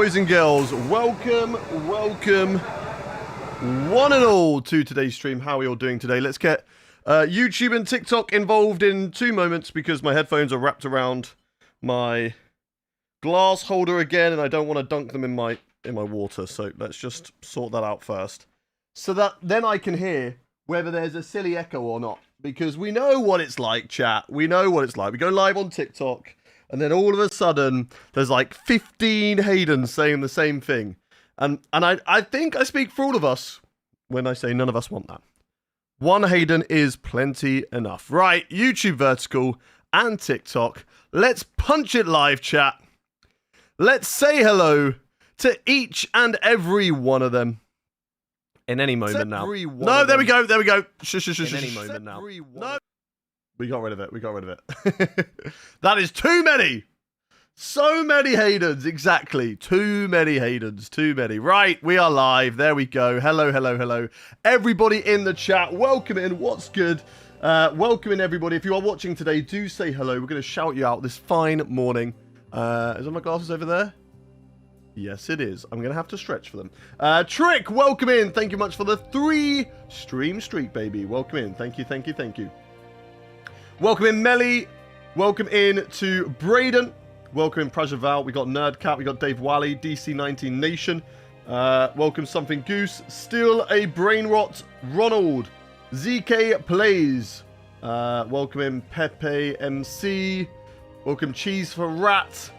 boys and girls. Welcome, one and all, to today's stream. How are we all doing today? Let's get YouTube and TikTok involved in 2 moments because my headphones are wrapped around my glass holder again, and I don't want to dunk them in my water. So let's just sort that out first, so that then I can hear whether there's a silly echo or not. Because we know what it's like, chat. We know what it's like. We go live on TikTok, and then all of a sudden, there's like 15 Haydens saying the same thing. And I think I speak for all of us when I say none of us want that. 1 Hayden is plenty enough. Right, YouTube Vertical and TikTok. Let's punch it live, chat. Let's say hello to each and every one of them. In any moment now. No, there we go. There we go. In any moment now. No. We got rid of it. We got rid of it. That is too many. So many Haydens. Exactly. Too many Haydens. Too many. Right. We are live. There we go. Hello, hello, hello. Everybody in the chat. Welcome in. What's good? Welcome in, everybody. If you are watching today, do say hello. We're going to shout you out this fine morning. Is one of my glasses over there? Yes, it is. I'm going to have to stretch for them. Trick, welcome in. Thank you much for the 3 stream streak, baby. Welcome in. Thank you, thank you, thank you. Welcome in, Melly. Welcome in to Braden. Welcome in, Prajaval. We got Nerdcat. We got Dave Wally, DC19 Nation. Welcome, Something Goose. Still a Brain Rot. Ronald. ZK Plays. Welcome in, Pepe MC. Welcome, Cheese for Rat.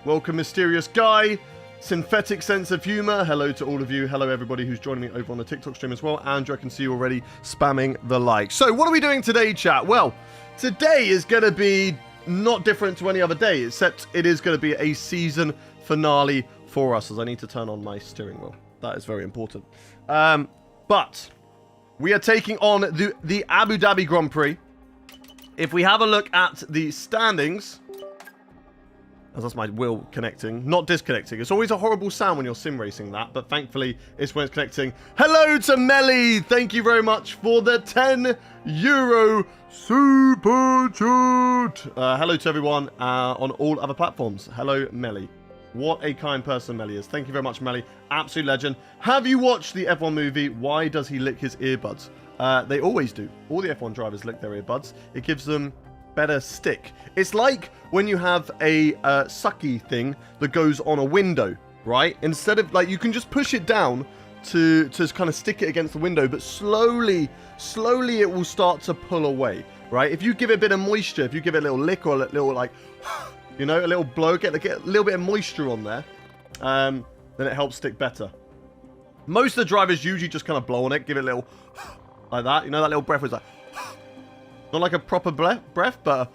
Welcome, Mysterious Guy. Synthetic Sense of Humor. Hello to all of you. Hello, everybody who's joining me over on the TikTok stream as well. Andrew, I can see you already spamming the like. So, what are we doing today, chat? Well, today is going to be not different to any other day, except it is going to be a season finale for us, as I need to turn on my steering wheel. That is very important. But we are taking on the Abu Dhabi Grand Prix. If we have a look at the standings... That's my wheel connecting, not disconnecting. It's always a horrible sound when you're sim racing that, but thankfully it's when it's connecting. Hello to Melly. Thank you very much for the €10 super chat. Hello to everyone on all other platforms. Hello, Melly. What a kind person Melly is. Thank you very much, Melly. Absolute legend. Have you watched the F1 movie? Why does he lick his earbuds? They always do. All the F1 drivers lick their earbuds. It gives them better stick. It's like when you have a sucky thing that goes on a window, right? Instead of, like, you can just push it down to kind of stick it against the window, but slowly it will start to pull away, right? If you give it a bit of moisture, if you give it a little lick or a little, like, you know, a little blow, get a little bit of moisture on there, then it helps stick better. Most of the drivers usually just kind of blow on it, give it a little like that, you know, that little breath was like not like a proper breath, but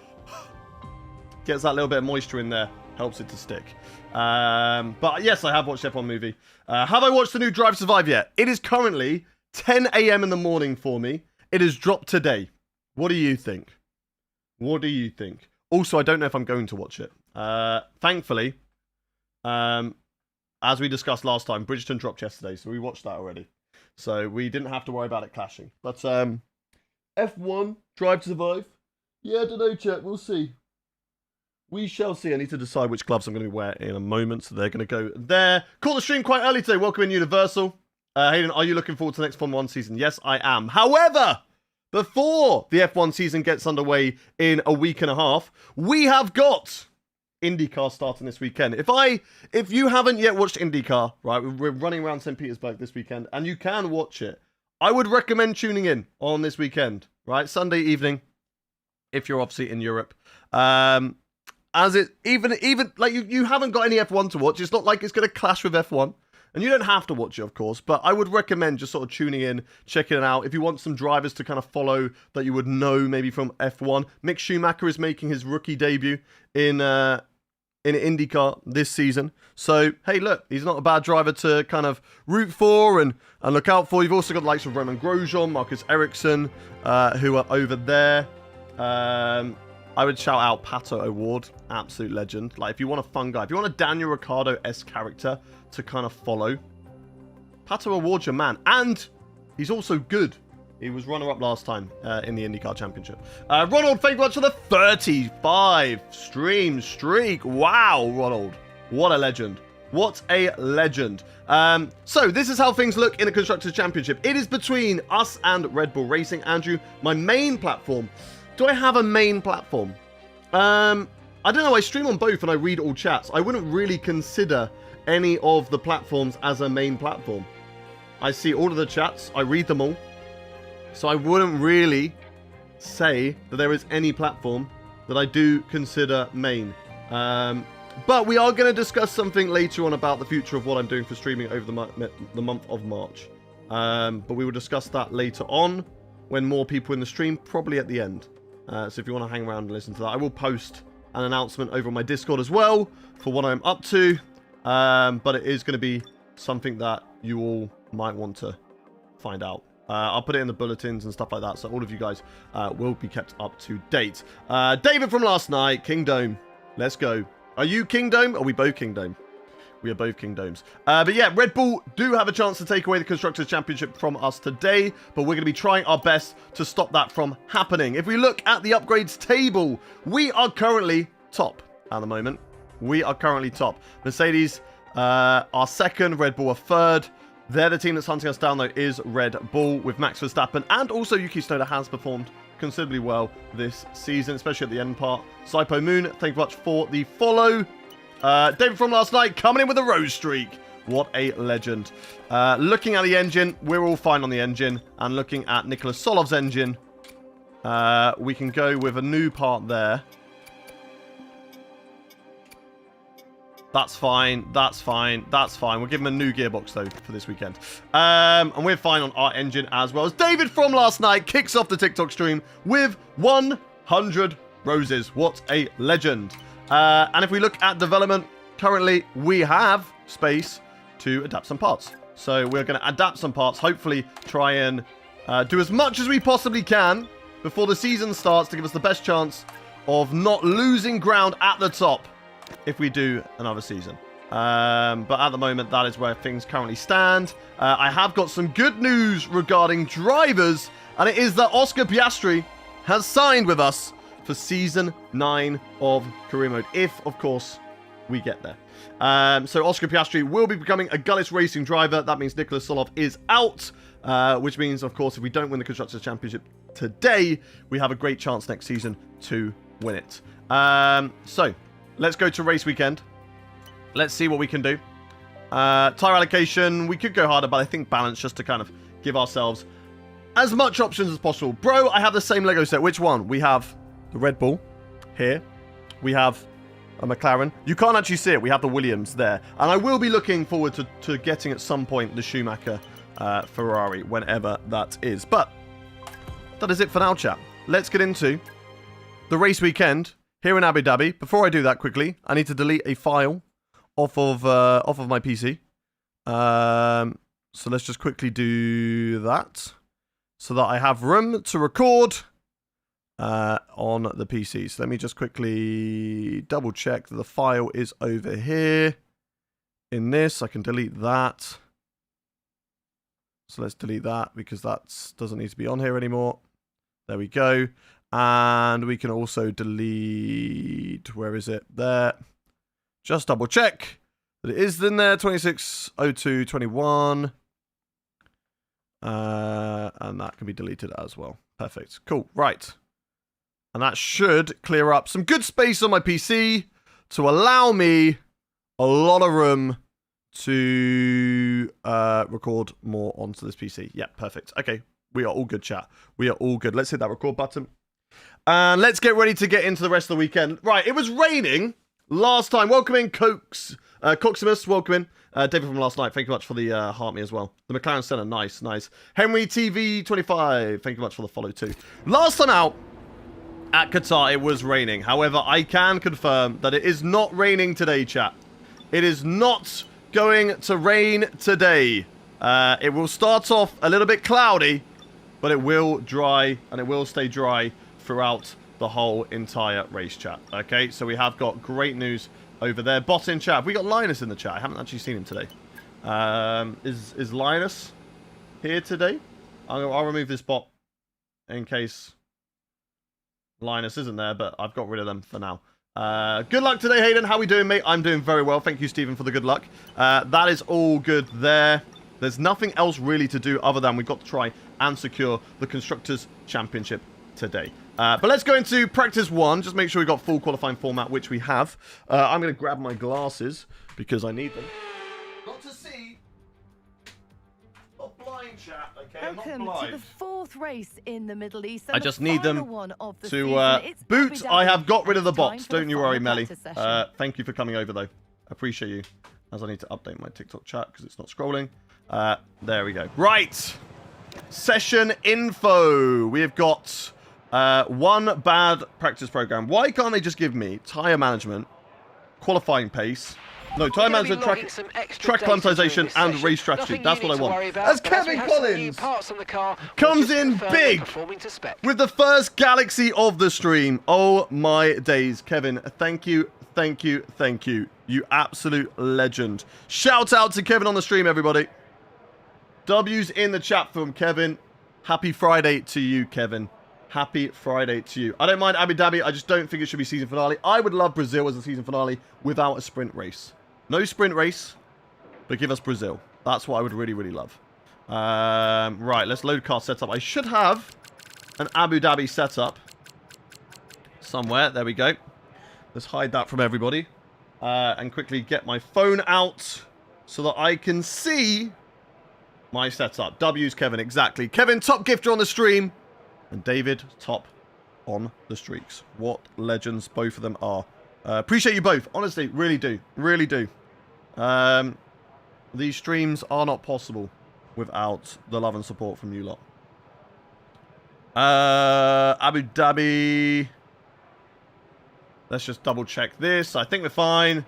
gets that little bit of moisture in there. Helps it to stick. But yes, I have watched the F1 movie. Have I watched the new Drive to Survive yet? It is currently 10 a.m. in the morning for me. It has dropped today. What do you think? What do you think? Also, I don't know if I'm going to watch it. Thankfully, as we discussed last time, Bridgeton dropped yesterday, so we watched that already. So we didn't have to worry about it clashing. But F1, Drive to Survive. Yeah, I don't know, chat. We'll see. We shall see. I need to decide which gloves I'm going to wear in a moment, so they're going to go there. Caught the stream quite early today. Welcome in, Universal. Hayden, are you looking forward to the next F1 season? Yes, I am. However, before the F1 season gets underway in a week and a half, we have got IndyCar starting this weekend. If you haven't yet watched IndyCar, right, we're running around St. Petersburg this weekend, and you can watch it. I would recommend tuning in on this weekend, right? Sunday evening, if you're obviously in Europe. As it, even like you haven't got any F1 to watch. It's not like it's going to clash with F1. And you don't have to watch it, of course. But I would recommend just sort of tuning in, checking it out. If you want some drivers to kind of follow that you would know maybe from F1. Mick Schumacher is making his rookie debut in IndyCar this season. So, hey, look, he's not a bad driver to kind of root for and look out for. You've also got the likes of Roman Grosjean, Marcus Ericsson, who are over there. I would shout out Pato O'Ward, absolute legend. Like, if you want a fun guy, if you want a Daniel Ricciardo-esque character to kind of follow, Pato O'Ward's your man. And he's also good. He was runner-up last time in the IndyCar Championship. Ronald, thank you much for the 35 stream streak. Wow, Ronald. What a legend. What a legend. So this is how things look in a Constructors' Championship. It is between us and Red Bull Racing. Andrew, my main platform. Do I have a main platform? I don't know. I stream on both and I read all chats. I wouldn't really consider any of the platforms as a main platform. I see all of the chats. I read them all. So I wouldn't really say that there is any platform that I do consider main. But we are going to discuss something later on about the future of what I'm doing for streaming over the month of March. But we will discuss that later on when more people in the stream, probably at the end. So if you want to hang around and listen to that, I will post an announcement over on my Discord as well for what I'm up to. But it is going to be something that you all might want to find out. I'll put it in the bulletins and stuff like that, so all of you guys will be kept up to date. David from last night, Kingdom, let's go. Are you Kingdom? Are we both Kingdom? We are both Kingdoms. But yeah, Red Bull do have a chance to take away the Constructors' Championship from us today, but we're going to be trying our best to stop that from happening. If we look at the upgrades table, we are currently top at the moment. We are currently top. Mercedes are second, Red Bull are third. They're the team that's hunting us down, though, is Red Bull, with Max Verstappen. And also Yuki Tsunoda has performed considerably well this season, especially at the end part. Saipo Moon, thank you much for the follow. David from last night coming in with a rose streak. What a legend. Looking at the engine, we're all fine on the engine. And looking at Nicholas Solov's engine, we can go with a new part there. That's fine. That's fine. That's fine. We'll give him a new gearbox, though, for this weekend. And we're fine on our engine as well. As David from last night kicks off the TikTok stream with 100 roses. What a legend. And if we look at development, currently we have space to adapt some parts. So we're going to adapt some parts, hopefully try and do as much as we possibly can before the season starts to give us the best chance of not losing ground at the top if we do another season. But at the moment, that is where things currently stand. I have got some good news regarding drivers, and it is that Oscar Piastri has signed with us for Season 9 of Career Mode, if, of course, we get there. So Oscar Piastri will be becoming a Gullis Racing driver. That means Nicholas Solov is out, which means, of course, if we don't win the Constructors' Championship today, we have a great chance next season to win it. So let's go to race weekend. Let's see what we can do. Tire allocation, we could go harder, but I think balance just to kind of give ourselves as much options as possible. Bro, I have the same Lego set. Which one? We have the Red Bull here. We have a McLaren. You can't actually see it. We have the Williams there. And I will be looking forward to getting at some point the Schumacher Ferrari, whenever that is. But that is it for now, chat. Let's get into the race weekend here in Abu Dhabi. Before I do that quickly, I need to delete a file off of my PC. So let's just quickly do that so that I have room to record on the PC. So let me just quickly double check that the file is over here in this. I can delete that. So let's delete that because that doesn't need to be on here anymore. There we go. And we can also delete, where is it? There. Just double check that it is in there, 260221. And that can be deleted as well. Perfect. Cool. Right. And that should clear up some good space on my PC to allow me a lot of room to record more onto this PC. Yeah, perfect. Okay. We are all good, chat. We are all good. Let's hit that record button. And let's get ready to get into the rest of the weekend. Right, it was raining last time. Welcome in, Coximus. Welcome in. David from last night. Thank you much for the heart me as well. The McLaren Senna. Nice, nice. Henry TV 25. Thank you much for the follow too. Last time out at Qatar, it was raining. However, I can confirm that it is not raining today, chat. It is not going to rain today. It will start off a little bit cloudy, but it will dry and it will stay dry throughout the whole entire race, chat. Okay, so we have got great news over there. Bot in chat. We got Linus in the chat. I haven't actually seen him today. Is Linus here today? I'll remove this bot in case Linus isn't there, but I've got rid of them for now. Good luck today, Hayden. How we doing, mate? I'm doing very well. Thank you, Stephen, for the good luck. That is all good there. There's nothing else really to do other than we've got to try and secure the Constructors' Championship today. But let's go into practice 1. Just make sure we've got full qualifying format, which we have. I'm going to grab my glasses because I need them. Not to see. Not blind, chat. Okay, Welcome to the 4th race in the Middle East. I just need them to boot. I have got rid of the bots. Don't you worry, Melly. Thank you for coming over, though. I appreciate you. As I need to update my TikTok chat because it's not scrolling. There we go. Right. Session info. We have got one bad practice program. Why can't they just give me tyre management, qualifying pace, no, tyre management, track acclimatization, and race strategy? That's what I want. As Kevin Collins comes in big with the first Galaxy of the stream. Oh my days. Kevin, thank you, thank you, thank you. You absolute legend. Shout out to Kevin on the stream, everybody. W's in the chat from Kevin. Happy Friday to you, Kevin. Happy Friday to you. I don't mind Abu Dhabi. I just don't think it should be season finale. I would love Brazil as a season finale without a sprint race. No sprint race, but give us Brazil. That's what I would really, really love. Right, let's load car setup. I should have an Abu Dhabi setup somewhere. There we go. Let's hide that from everybody. And quickly get my phone out so that I can see my setup. W's Kevin, exactly. Kevin, top gifter on the stream. And David, top on the streaks. What legends both of them are. Appreciate you both. Honestly, really do. Really do. These streams are not possible without the love and support from you lot. Abu Dhabi. Let's just double check this. I think we're fine.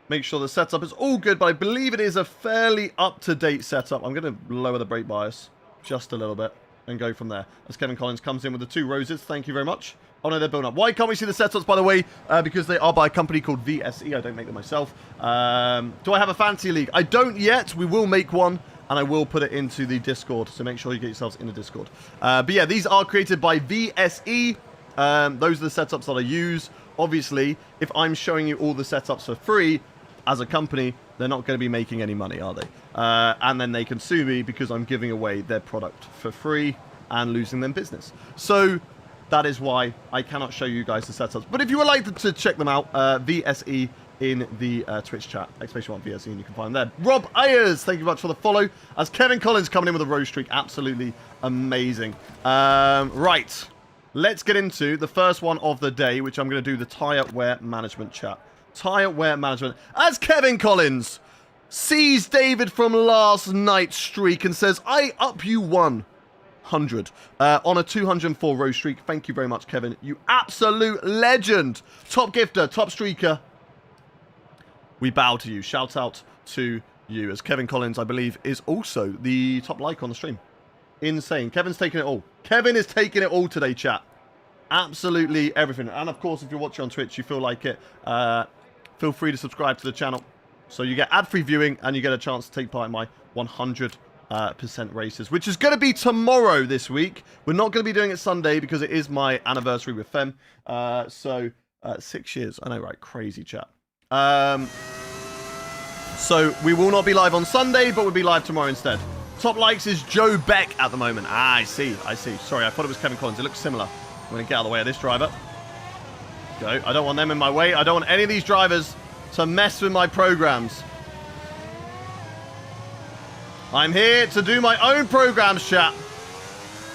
Make sure the setup is all good, but I believe it is a fairly up-to-date setup. I'm going to lower the brake bias just a little bit and go from there. As Kevin Collins comes in with the 2 roses. Thank you very much. Oh, no, they're building up. Why can't we see the setups, by the way? Because they are by a company called VSE. I don't make them myself. Do I have a fantasy league? I don't yet. We will make one, and I will put it into the Discord. So make sure you get yourselves in the Discord. But yeah, these are created by VSE. Those are the setups that I use. Obviously, if I'm showing you all the setups for free, as a company, they're not going to be making any money, are they? And then they can sue me because I'm giving away their product for free and losing them business. So that is why I cannot show you guys the setups. But if you would like to check them out, VSE in the Twitch chat, exclamation mark VSE, and you can find them there. Rob Ayers, thank you very much for the follow. As Kevin Collins coming in with a rose streak, absolutely amazing. Right, let's get into the first one of the day, which I'm going to do the tyre wear management chat. Tyre wear management. As Kevin Collins sees David from last night's streak and says, I up you 100 on a 204 row streak. Thank you very much, Kevin. You absolute legend. Top gifter, top streaker. We bow to you. Shout out to you. As Kevin Collins, I believe, is also the top like on the stream. Insane. Kevin's taking it all. Kevin is taking it all today, chat. Absolutely everything. And of course, if you're watching on Twitch, you feel like it, feel free to subscribe to the channel. So you get ad-free viewing and you get a chance to take part in my 100% races, which is going to be tomorrow this week. We're not going to be doing it Sunday because it is my anniversary with Fem. 6 years. I know, right? Crazy chat. So we will not be live on Sunday, but we'll be live tomorrow instead. Top likes is Joe Beck at the moment. Ah, I see. I see. Sorry, I thought it was Kevin Collins. It looks similar. I'm going to get out of the way of this driver. Go. I don't want them in my way. I don't want any of these drivers to mess with my programs. I'm here to do my own programs, chat.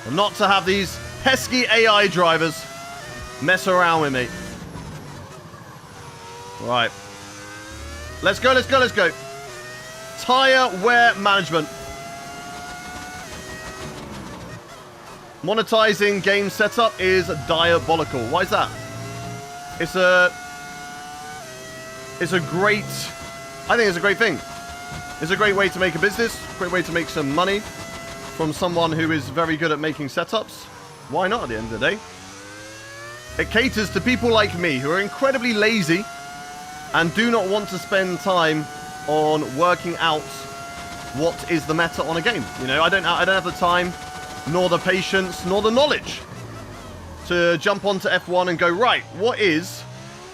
And not to have these pesky AI drivers mess around with me. Right. Let's go, let's go, let's go. Tyre wear management. Monetizing game setup is diabolical. Why is that? It's a great, I think it's a great thing. It's a great way to make a business, great way to make some money from someone who is very good at making setups. Why not at the end of the day? It caters to people like me who are incredibly lazy and do not want to spend time on working out what is the meta on a game. You know, I don't have the time, nor the patience, nor the knowledge to jump onto F1 and go, right, what is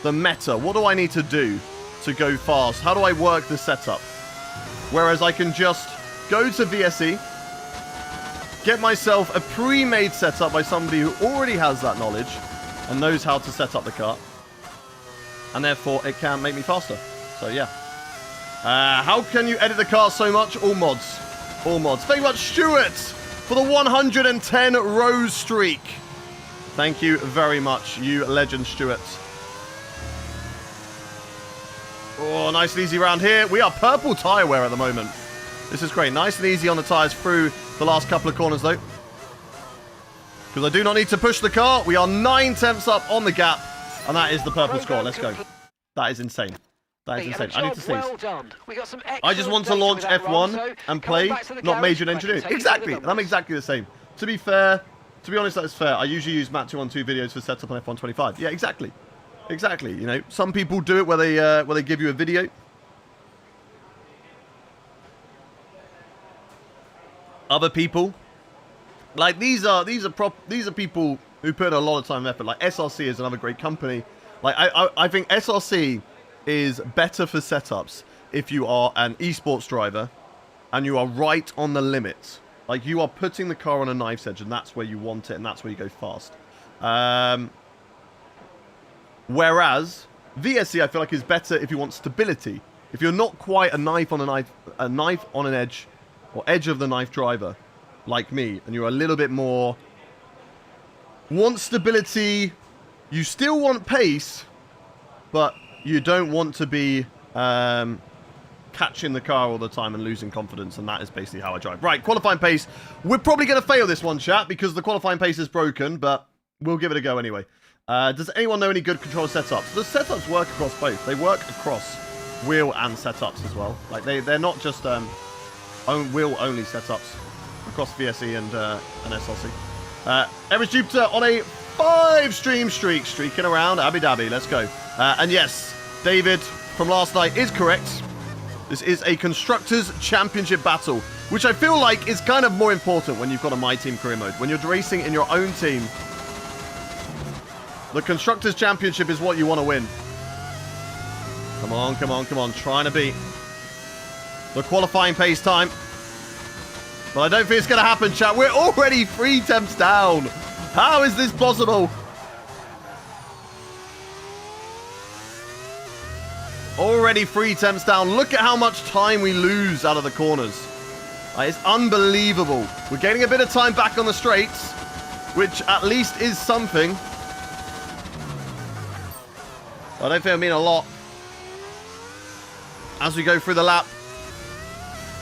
the meta. What do I need to do to go fast? How do I work the setup? Whereas I can just go to VSE, get myself a pre-made setup by somebody who already has that knowledge and knows how to set up the car. And therefore, it can make me faster. So, yeah. How can you edit the car so much? All mods. All mods. Thank you much, Stuart, for the 110 rose streak. Thank you very much, you legend, Stuart. Oh, nice and easy round here. We are purple tyre wear at the moment. This is great. Nice and easy on the tyres through the last couple of corners, though. Because I do not need to push the car. We are 9 tenths up on the gap. And that is the purple score. Let's go. That is insane. That is insane. I need to save. I just want to launch F1 and play, not major in engineering. Exactly. And I'm exactly the same. To be fair, to be honest, that is fair. I usually use Matt 212 videos for setup on F1 25. Yeah, exactly. Exactly. You know, some people do it where they give you a video. Other people, like these are people who put a lot of time and effort. Like SRC is another great company. Like I think SRC is better for setups if you are an esports driver and you are right on the limit. Like you are putting the car on a knife's edge and that's where you want it and that's where you go fast. Whereas VSC I feel like is better if you want stability. If you're not quite a knife on an edge or edge of the knife driver like me and you're a little bit more want stability, you still want pace, but you don't want to be catching the car all the time and losing confidence, and that is basically how I drive. Right, qualifying pace. We're probably going to fail this one, chat, because the qualifying pace is broken, but we'll give it a go anyway. Does anyone know any good control setups? The setups work across both. They work across wheel and setups as well. Like, they're not just wheel-only setups across VSE and SLC. Average Jupiter on a 5-stream streak, streaking around Abu Dhabi. Let's go. And yes, David from last night is correct. This is a Constructors' Championship battle, which I feel like is kind of more important when you've got a My Team career mode. When you're racing in your own team, the Constructors' Championship is what you want to win. Come on, come on, come on. Trying to beat the qualifying pace time. But I don't think it's going to happen, chat. We're already 3 temps down. How is this possible? Already 3 temps down. Look at how much time we lose out of the corners. It's unbelievable. We're getting a bit of time back on the straights, which at least is something. I don't think it'll mean a lot as we go through the lap.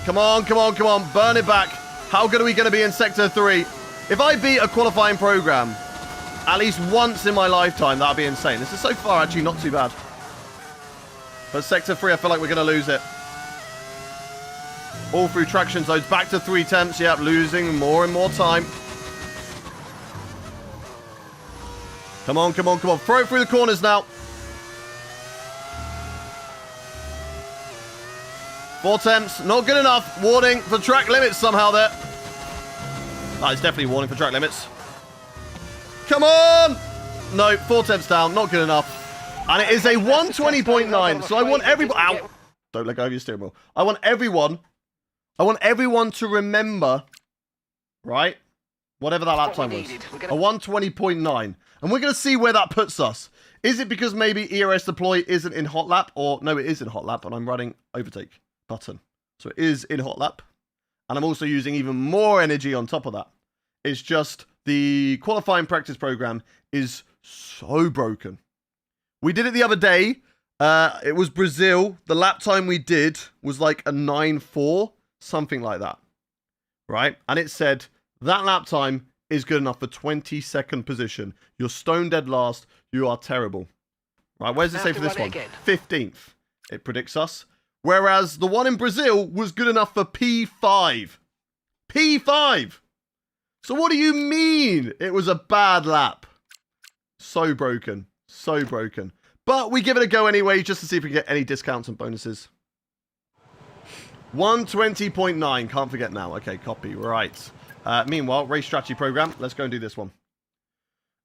Come on, come on, come on. Burn it back. How good are we going to be in Sector 3? If I beat a qualifying program at least once in my lifetime, that would be insane. This is so far actually not too bad. But Sector 3, I feel like we're going to lose it. All through traction zones. Back to 3 temps. Yep, losing more and more time. Come on, come on, come on. Throw it through the corners now. 4 temps. Not good enough. Warning for track limits somehow there. That is definitely warning for track limits. Come on! No, 4 temps down. Not good enough. And it is a 120.9. So I want everyone... Ow! Don't let go of your steering wheel. I want everyone to remember, right? Whatever that lap time was. A 120.9. And we're going to see where that puts us. Is it because maybe ERS deploy isn't in hot lap? Or no, it is in hot lap and I'm running overtake button. So it is in hot lap. And I'm also using even more energy on top of that. It's just the qualifying practice program is so broken. We did it the other day. It was Brazil. The lap time we did was like a 9.4, something like that. Right? And it said that lap time is good enough for 22nd position. You're stone dead last. You are terrible. Right? Where does it say for this one? 15th. It predicts us. Whereas the one in Brazil was good enough for P5. P5! So what do you mean it was a bad lap? So broken. So broken. But we give it a go anyway, just to see if we can get any discounts and bonuses. 120.9. Can't forget now. Okay, copy. Right. Meanwhile, race strategy program. Let's go and do this one.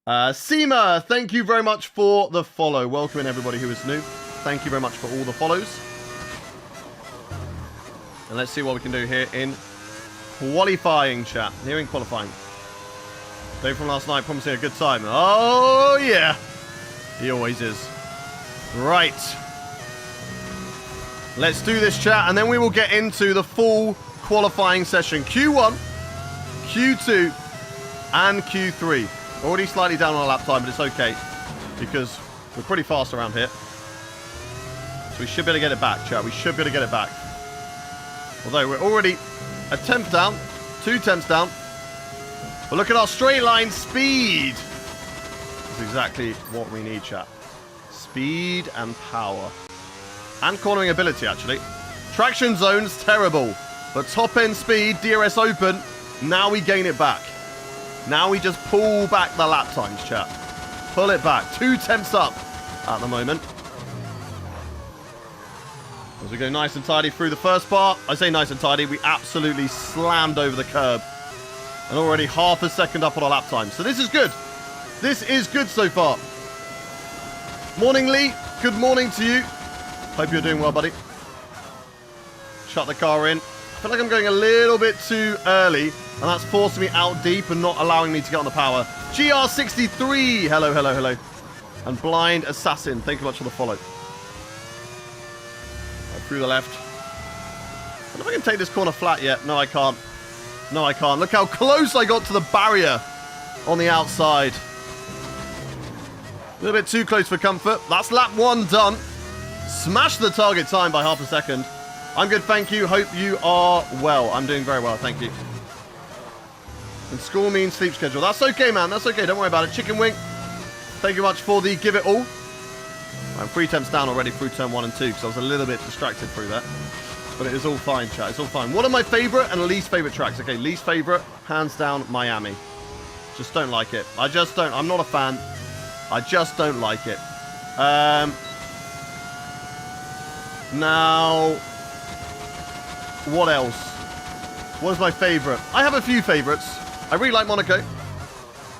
Seema, thank you very much for the follow. Welcome in everybody who is new. Thank you very much for all the follows. And let's see what we can do here in qualifying, chat. Here in qualifying. Day from last night promising a good time. Oh, yeah. He always is. Right. Let's do this, chat, and then we will get into the full qualifying session. Q1, Q2, and Q3. Already slightly down on our lap time, but it's okay because we're pretty fast around here. So we should be able to get it back, chat. We should be able to get it back. Although we're already a tenth down, 2 tenths down. But look at our straight line speed. That's exactly what we need, chat. Speed and power. And cornering ability, actually. Traction zone's terrible. But top end speed, DRS open, now we gain it back. Now we just pull back the lap times, chat. Pull it back. 2 tenths up at the moment. As we go nice and tidy through the first part. I say nice and tidy. We absolutely slammed over the curb. And already half a second up on our lap time. So this is good. This is good so far. Morning, Lee. Good morning to you. Hope you're doing well, buddy. Shut the car in. I feel like I'm going a little bit too early. And that's forcing me out deep and not allowing me to get on the power. GR63. Hello, hello, hello. And Blind Assassin. Thank you much for the follow. Through the left. I don't know if I can take this corner flat yet. No, I can't. No, I can't. Look how close I got to the barrier on the outside. A little bit too close for comfort. That's lap 1 done. Smashed the target time by half a second. I'm good, thank you. Hope you are well. I'm doing very well, thank you. And school means sleep schedule. That's okay, man. That's okay. Don't worry about it. Chicken Wing, thank you much for the give it all. I'm 3 tenths down already through turn 1 and 2 because I was a little bit distracted through that. But it is all fine, chat. It's all fine. What are my favourite and least favourite tracks? Okay, least favourite, hands down, Miami. Just don't like it. I just don't. I'm not a fan. I just don't like it. Now, what else? What is my favourite? I have a few favourites. I really like Monaco.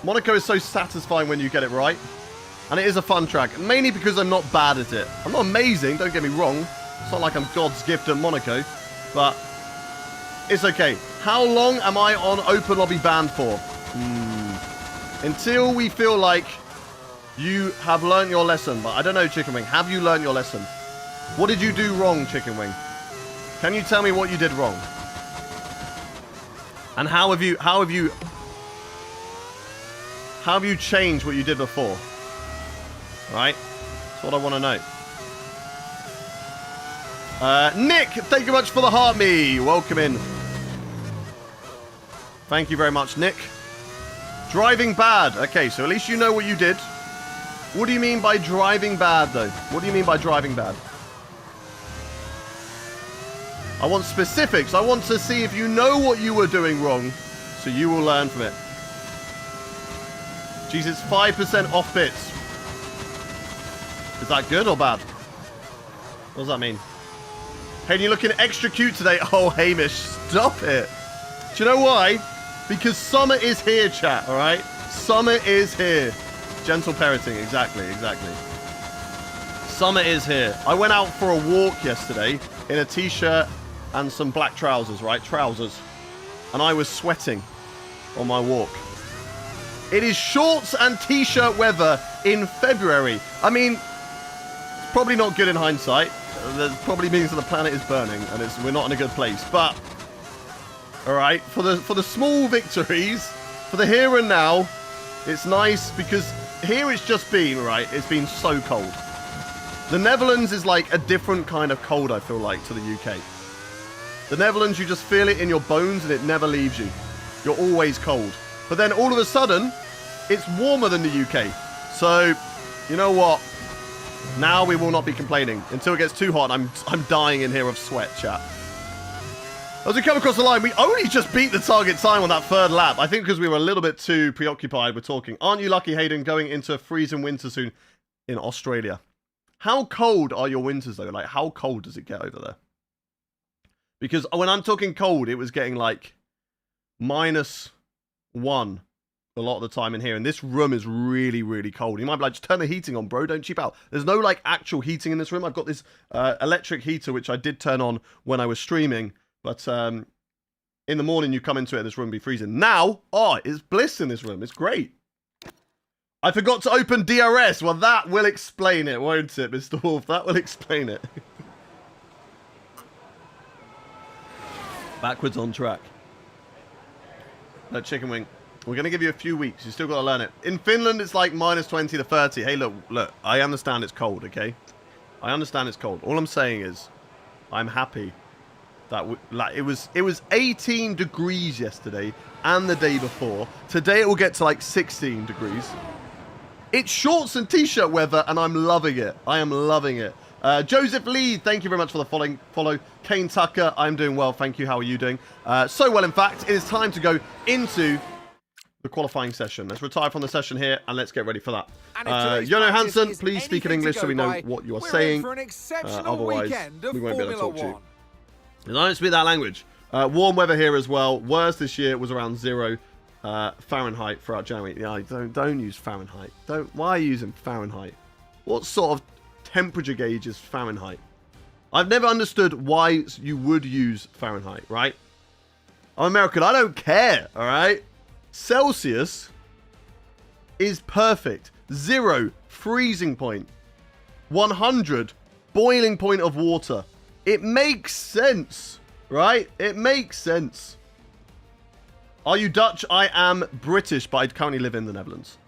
Monaco is so satisfying when you get it right. And it is a fun track, mainly because I'm not bad at it. I'm not amazing, don't get me wrong. It's not like I'm God's gift at Monaco, but it's okay. How long am I on open lobby banned for? Until we feel like you have learnt your lesson. But I don't know, Chicken Wing. Have you learnt your lesson? What did you do wrong, Chicken Wing? Can you tell me what you did wrong? And how have you changed what you did before? Right? That's what I want to know. Nick, thank you much for the heart me. Welcome in. Thank you very much, Nick. Driving bad. Okay, so at least you know what you did. What do you mean by driving bad, though? What do you mean by driving bad? I want specifics. I want to see if you know what you were doing wrong, so you will learn from it. Jeez, it's 5% off bits. Is that good or bad? What does that mean? Hey, you're looking extra cute today. Oh, Hamish, stop it. Do you know why? Because summer is here, chat, all right? Summer is here. Gentle parenting, exactly. Summer is here. I went out for a walk yesterday in a t-shirt and some black trousers, right? Trousers. And I was sweating on my walk. It is shorts and t-shirt weather in February. I mean, it's probably not good in hindsight. That probably means that the planet is burning and we're not in a good place. But, all right, for the small victories, for the here and now, it's nice because here it's just been, right, it's been so cold. The Netherlands is like a different kind of cold, I feel like, to the UK. The Netherlands, you just feel it in your bones and it never leaves you. You're always cold. But then all of a sudden, it's warmer than the UK. So, you know what? Now we will not be complaining. Until it gets too hot, I'm dying in here of sweat, chat. As we come across the line, we only just beat the target time on that third lap. I think because we were a little bit too preoccupied with talking. Aren't you lucky, Hayden, going into a freezing winter soon in Australia? How cold are your winters, though? Like, how cold does it get over there? Because when I'm talking cold, it was getting like -1 a lot of the time in here, and this room is really, really cold. You might be like, just turn the heating on, bro. Don't cheap out. There's no like actual heating in this room. I've got this electric heater, which I did turn on when I was streaming, but in the morning you come into it, this room be freezing. Now, oh, it's bliss in this room. It's great. I forgot to open DRS. Well, that will explain it, won't it, Mr. Wolf? That will explain it. Backwards on track. No chicken wing. We're going to give you a few weeks. You still got to learn it. In Finland, it's like minus 20 to 30. Hey, look. I understand it's cold, okay? I understand it's cold. All I'm saying is, I'm happy that it was 18 degrees yesterday and the day before. Today it will get to like 16 degrees. It's shorts and t-shirt weather, and I'm loving it. I am loving it. Joseph Lee, thank you very much for the follow. Kane Tucker, I'm doing well. Thank you. How are you doing? So well, in fact, it is time to go into the qualifying session. Let's retire from the session here, and let's get ready for that. Jono Hansen, please speak in English so we know what you are saying. Otherwise, we won't be able to talk to you. And I don't speak that language. Warm weather here as well. Worst this year was around 0 Fahrenheit throughout January. Yeah, don't use Fahrenheit. Why are you using Fahrenheit? What sort of temperature gauge is Fahrenheit? I've never understood why you would use Fahrenheit, right? I'm American. I don't care, all right? Celsius is perfect. 0, freezing point. 100, boiling point of water. It makes sense, right? It makes sense. Are you Dutch? I am British, but I currently live in the Netherlands.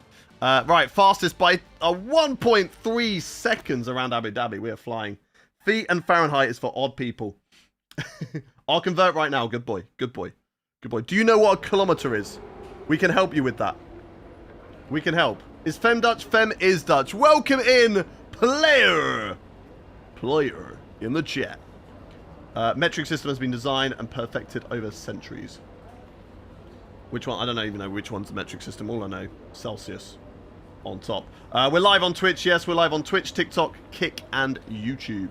Right, fastest by 1.3 seconds around Abu Dhabi. We are flying. Feet and Fahrenheit is for odd people. I'll convert right now. Good boy. Good boy. Good boy. Do you know what a kilometer is? We can help you with that. We can help. Is Fem Dutch? Fem is Dutch. Welcome in, player. Player in the chat. Metric system has been designed and perfected over centuries. Which one? I don't even know which one's the metric system. All I know, Celsius on top. We're live on Twitch. Yes, we're live on Twitch, TikTok, Kick, and YouTube.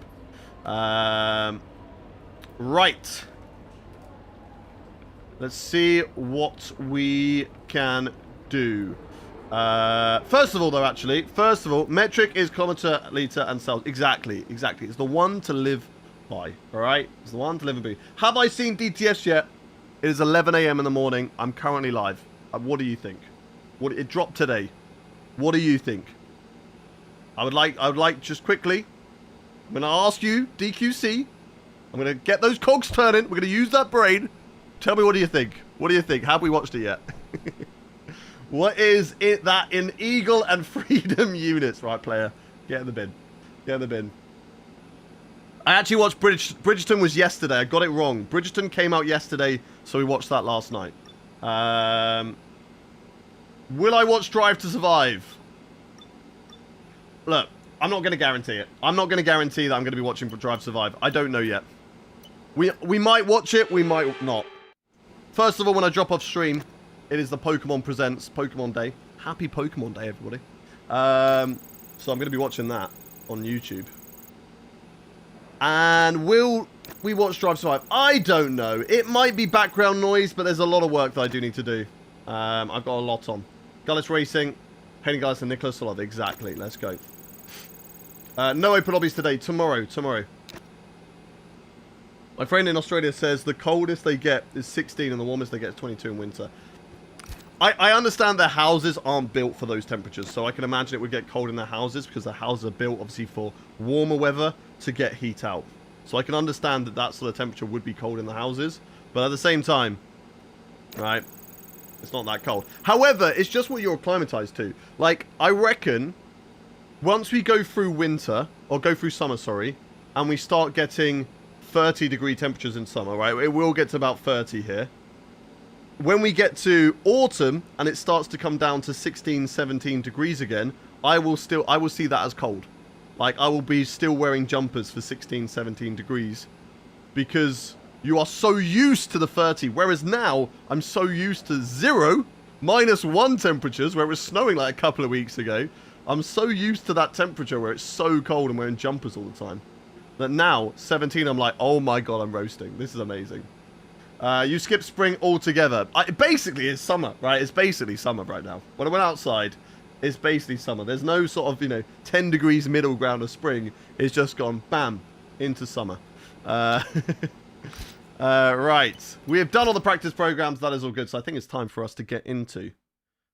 Right. Let's see what we can do. First of all, though, actually, metric is kilometer, litre, and cells. Exactly. It's the one to live by, all right? It's the one to live and be. Have I seen DTS yet? It is 11 a.m. in the morning. I'm currently live. What do you think? It dropped today. What do you think? I would like just quickly. I'm going to ask you, DQC. I'm going to get those cogs turning. We're going to use that brain. Tell me, what do you think? What do you think? Have we watched it yet? What is it that in Eagle and Freedom units? Right, player. Get in the bin. Get in the bin. I actually watched Bridgerton was yesterday. I got it wrong. Bridgerton came out yesterday, so we watched that last night. Will I watch Drive to Survive? Look, I'm not going to guarantee it. I'm not going to guarantee that I'm going to be watching Drive to Survive. I don't know yet. We might watch it, we might not. First of all, when I drop off stream, it is the Pokemon Presents Pokemon Day. Happy Pokemon Day, everybody. So I'm going to be watching that on YouTube. And will we watch Drive to Survive? I don't know. It might be background noise, but there's a lot of work that I do need to do. I've got a lot on. Gullis Racing, Hayden Gullis and Nicholas Solov. Exactly. Let's go. No open lobbies today. Tomorrow. My friend in Australia says the coldest they get is 16 and the warmest they get is 22 in winter. I understand their houses aren't built for those temperatures, so I can imagine it would get cold in their houses because their houses are built, obviously, for warmer weather to get heat out. So I can understand that sort of temperature would be cold in the houses, but at the same time, right, it's not that cold. However, it's just what you're acclimatized to. Like, I reckon once we go through winter, or go through summer, sorry, and we start getting 30-degree temperatures in summer, right, it will get to about 30 here. When we get to autumn and it starts to come down to 16, 17 degrees again, I will see that as cold. Like, I will be still wearing jumpers for 16, 17 degrees because you are so used to the 30. Whereas now, I'm so used to 0, -1 temperatures where it was snowing like a couple of weeks ago. I'm so used to that temperature where it's so cold and wearing jumpers all the time. That now, 17, I'm like, oh my god, I'm roasting. This is amazing. You skip spring altogether. Basically, it's summer, right? It's basically summer right now. When I went outside, it's basically summer. There's no sort of, 10 degrees middle ground of spring. It's just gone, bam, into summer. Right. We have done all the practice programs. That is all good. So I think it's time for us to get into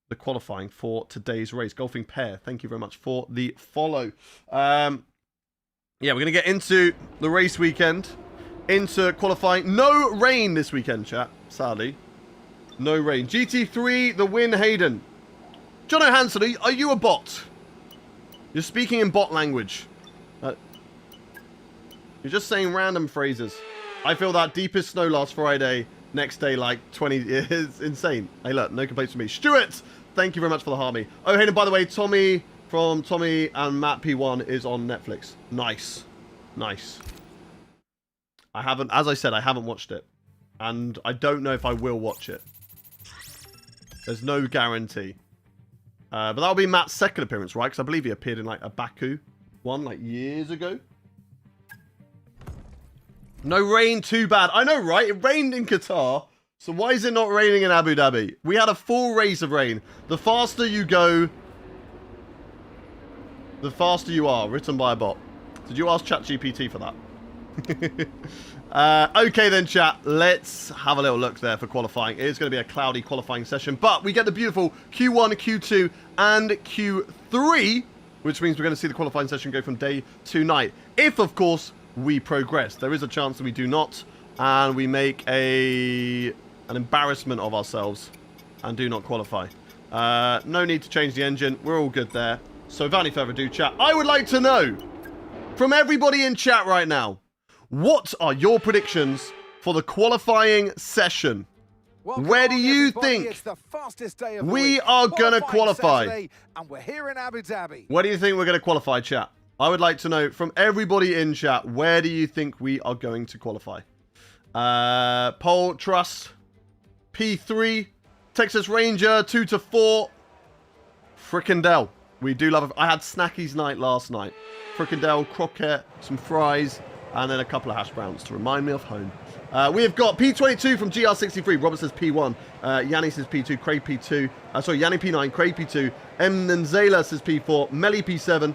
the qualifying for today's race. Golfing Pair, thank you very much for the follow. Yeah, we're going to get into the race weekend. Into qualifying. No rain this weekend, chat. Sadly. No rain. GT3, the win, Hayden. John O'Hanson, are you a bot? You're speaking in bot language. You're just saying random phrases. I feel that deepest snow last Friday. Next day, like 20. It's insane. Hey, look, no complaints from me. Stuart, thank you very much for the harmony. Oh, Hayden, by the way, Tommy from Tommy and Matt P1 is on Netflix. Nice. Nice. I haven't, as I said, I haven't watched it. And I don't know if I will watch it. There's no guarantee. But that'll be Matt's second appearance, right? Because I believe he appeared in like a Baku one like years ago. No rain, too bad. I know, right? It rained in Qatar. So why is it not raining in Abu Dhabi? We had a full race of rain. The faster you go, the faster you are. Written by a bot. Did you ask ChatGPT for that? Okay then, chat, let's have a little look there for qualifying. It is going to be a cloudy qualifying session, but we get the beautiful Q1, Q2 and Q3, which means we're going to see the qualifying session go from day to night, if of course we progress. There is a chance that we do not, and we make an embarrassment of ourselves and do not qualify. No need to change the engine, we're all good there. So without any further ado, chat, I would like to know from everybody in chat right now, what are your predictions for the qualifying session? Where do you think we are going to qualify? And we're here in Abu Dhabi. Where do you think we're going to qualify, chat? I would like to know from everybody in chat, where do you think we are going to qualify? Pole Trust, P3, Texas Ranger, 2 to 4, Frickendell. We do love it. I had Snackies night last night. Frickendell, croquette, some fries, and then a couple of hash browns to remind me of home. We have got P22 from GR63. Robert says P1. Yanni says P2. Craig P2. Sorry, Yanni P9. Craig P2. M. Nzela says P4. Melly P7.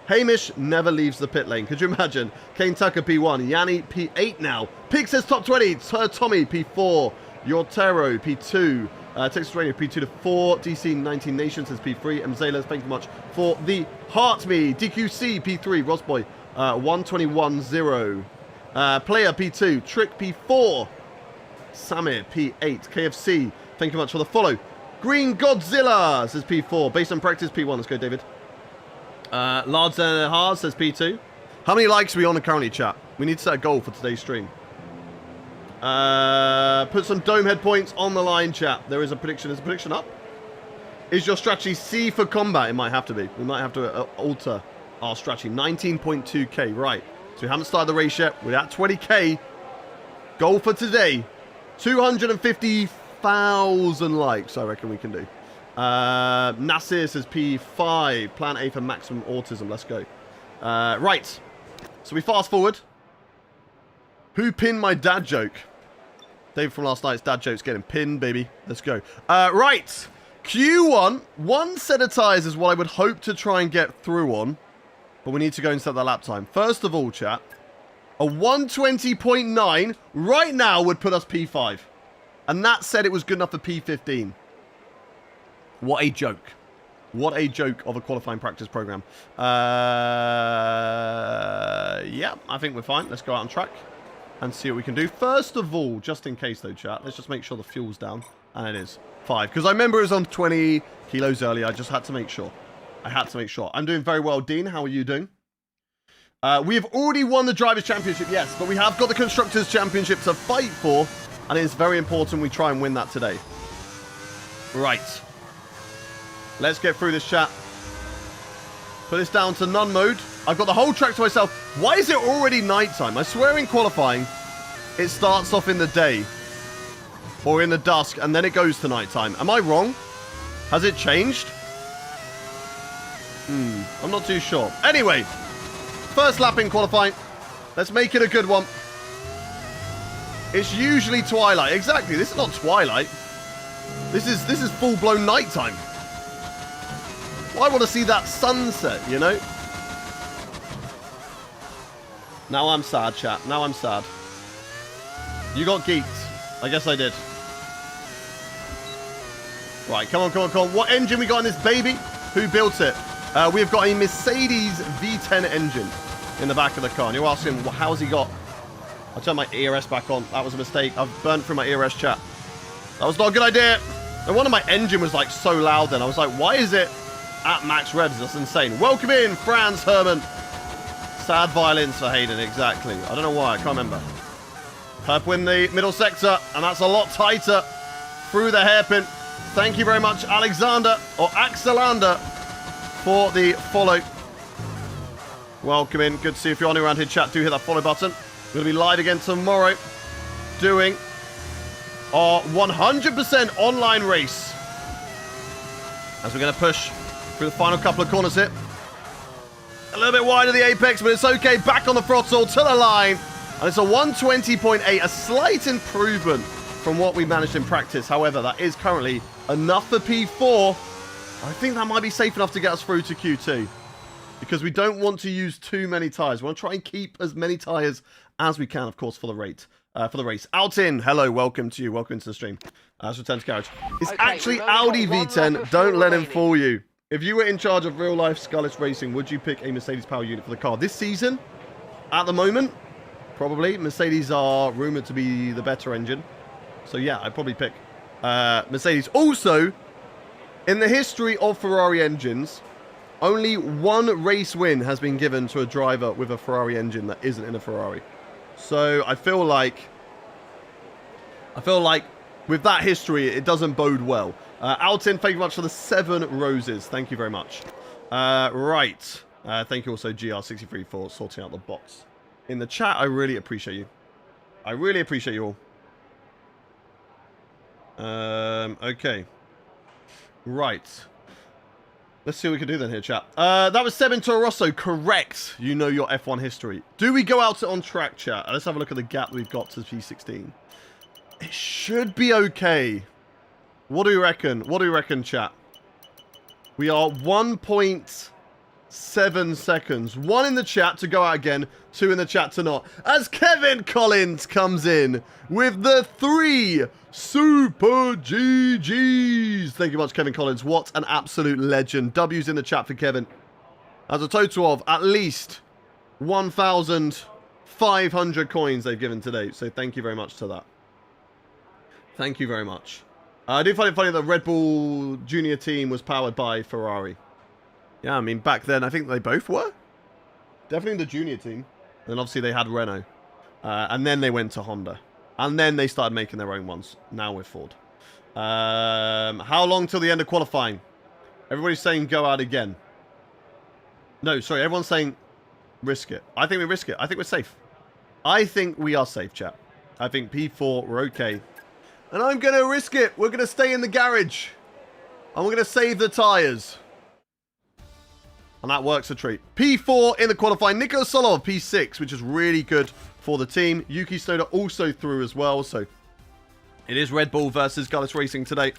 Hamish never leaves the pit lane. Could you imagine? Kane Tucker P1. Yanni P8 now. Pig says top 20. Tommy P4. Yortero P2. Texas Ranger P2 to 4. DC 19 Nations says P3. Mzela, thank you much for the heart me. DQC P3. Rosboy 121-0. Player P2. Trick P4. Samir P8. KFC, thank you much for the follow. Green Godzilla says P4. Based on practice P1. Let's go, David. Lards and Haas says P2. How many likes are we on currently, chat? We need to set a goal for today's stream. Put some dome head points on the line, chat. There is a prediction. Is the prediction up? Is your strategy C for combat? It might have to be. We might have to alter our strategy. 19.2k, right. So we haven't started the race yet. We're at 20k. Goal for today. 250,000 likes, I reckon we can do. Nasir says P5. Plan A for maximum autism. Let's go. Right. So we fast forward. Who pinned my dad joke? David from last night's dad joke's getting pinned, baby. Let's go. Right. Q1. One set of tyres is what I would hope to try and get through on. But we need to go and set that lap time. First of all, chat. A 120.9 right now would put us P5. And that said it was good enough for P15. What a joke. What a joke of a qualifying practice program. Yeah, I think we're fine. Let's go out on track and see what we can do. First of all, just in case though, chat, let's just make sure the fuel's down. And it is 5. Because I remember it was on 20 kilos earlier. I just had to make sure. I'm doing very well, Dean. How are you doing? We have already won the Drivers' Championship, yes. But we have got the Constructors' Championship to fight for. And it is very important we try and win that today. Right. Let's get through this, chat. Put this down to none mode. I've got the whole track to myself. Why is it already nighttime? I swear in qualifying, it starts off in the day. Or in the dusk, and then it goes to nighttime. Am I wrong? Has it changed? I'm not too sure. Anyway, first lap in qualifying. Let's make it a good one. It's usually twilight. Exactly. This is not twilight. This is full-blown nighttime. Well, I want to see that sunset, you know? Now I'm sad, chat. Now I'm sad. You got geeked. I guess I did. Right, come on, come on, come on. What engine we got in this baby? Who built it? We've got a Mercedes V10 engine in the back of the car. And you're asking, well, how's he got? I turned my ERS back on. That was a mistake. I've burnt through my ERS, chat. That was not a good idea. And one of my engine was like so loud then. I was like, why is it at max revs? That's insane. Welcome in, Franz Herman. Sad violins for Hayden, exactly. I don't know why. I can't remember. Purple in the middle sector, and that's a lot tighter through the hairpin. Thank you very much, Alexander, or Axelander, for the follow. Welcome in. Good to see you. If you're new around here, chat, do hit that follow button. We're going to be live again tomorrow doing our 100% online race. As we're going to push through the final couple of corners here. A little bit wide of the apex, but it's okay. Back on the throttle to the line. And it's a 120.8, a slight improvement from what we managed in practice. However, that is currently enough for P4. I think that might be safe enough to get us through to Q2. Because we don't want to use too many tyres. We want to try and keep as many tyres as we can, of course, for the race. Altin, hello, welcome to you. Welcome to the stream. Let's return to garage. It's actually Audi V10. Don't let him fool you. If you were in charge of real-life Gullis Racing, would you pick a Mercedes power unit for the car? This season, at the moment, probably. Mercedes are rumoured to be the better engine. So, yeah, I'd probably pick Mercedes. Also, in the history of Ferrari engines, only one race win has been given to a driver with a Ferrari engine that isn't in a Ferrari. So, I feel like with that history, it doesn't bode well. Altin, thank you much for the 7 roses. Thank you very much. Right. Thank you also, GR63, for sorting out the box in the chat. I really appreciate you. I really appreciate you all. Okay. Right. Let's see what we can do then here, chat. That was Seb in Toro Rosso. Correct. You know your F1 history. Do we go out on track, chat? Let's have a look at the gap we've got to P16. It should be okay. What do you reckon? What do you reckon, chat? We are 1.7 seconds. 1 in the chat to go out again. 2 in the chat to not. As Kevin Collins comes in with the 3 Super GGs. Thank you much, Kevin Collins. What an absolute legend. W's in the chat for Kevin. As a total of at least 1,500 coins they've given today. So thank you very much to that. Thank you very much. I do find it funny that Red Bull Junior team was powered by Ferrari. Yeah, I mean, back then, I think they both were. Definitely the Junior team. And then obviously they had Renault. And then they went to Honda. And then they started making their own ones. Now with Ford. How long till the end of qualifying? Everybody's saying go out again. No, sorry, everyone's saying risk it. I think we risk it. I think we're safe. I think we are safe, chat. I think P4, we're okay. And I'm going to risk it. We're going to stay in the garage. And we're going to save the tyres. And that works a treat. P4 in the qualifying. Nico Solov, P6, which is really good for the team. Yuki Tsunoda also through as well. So it is Red Bull versus Gullis Racing today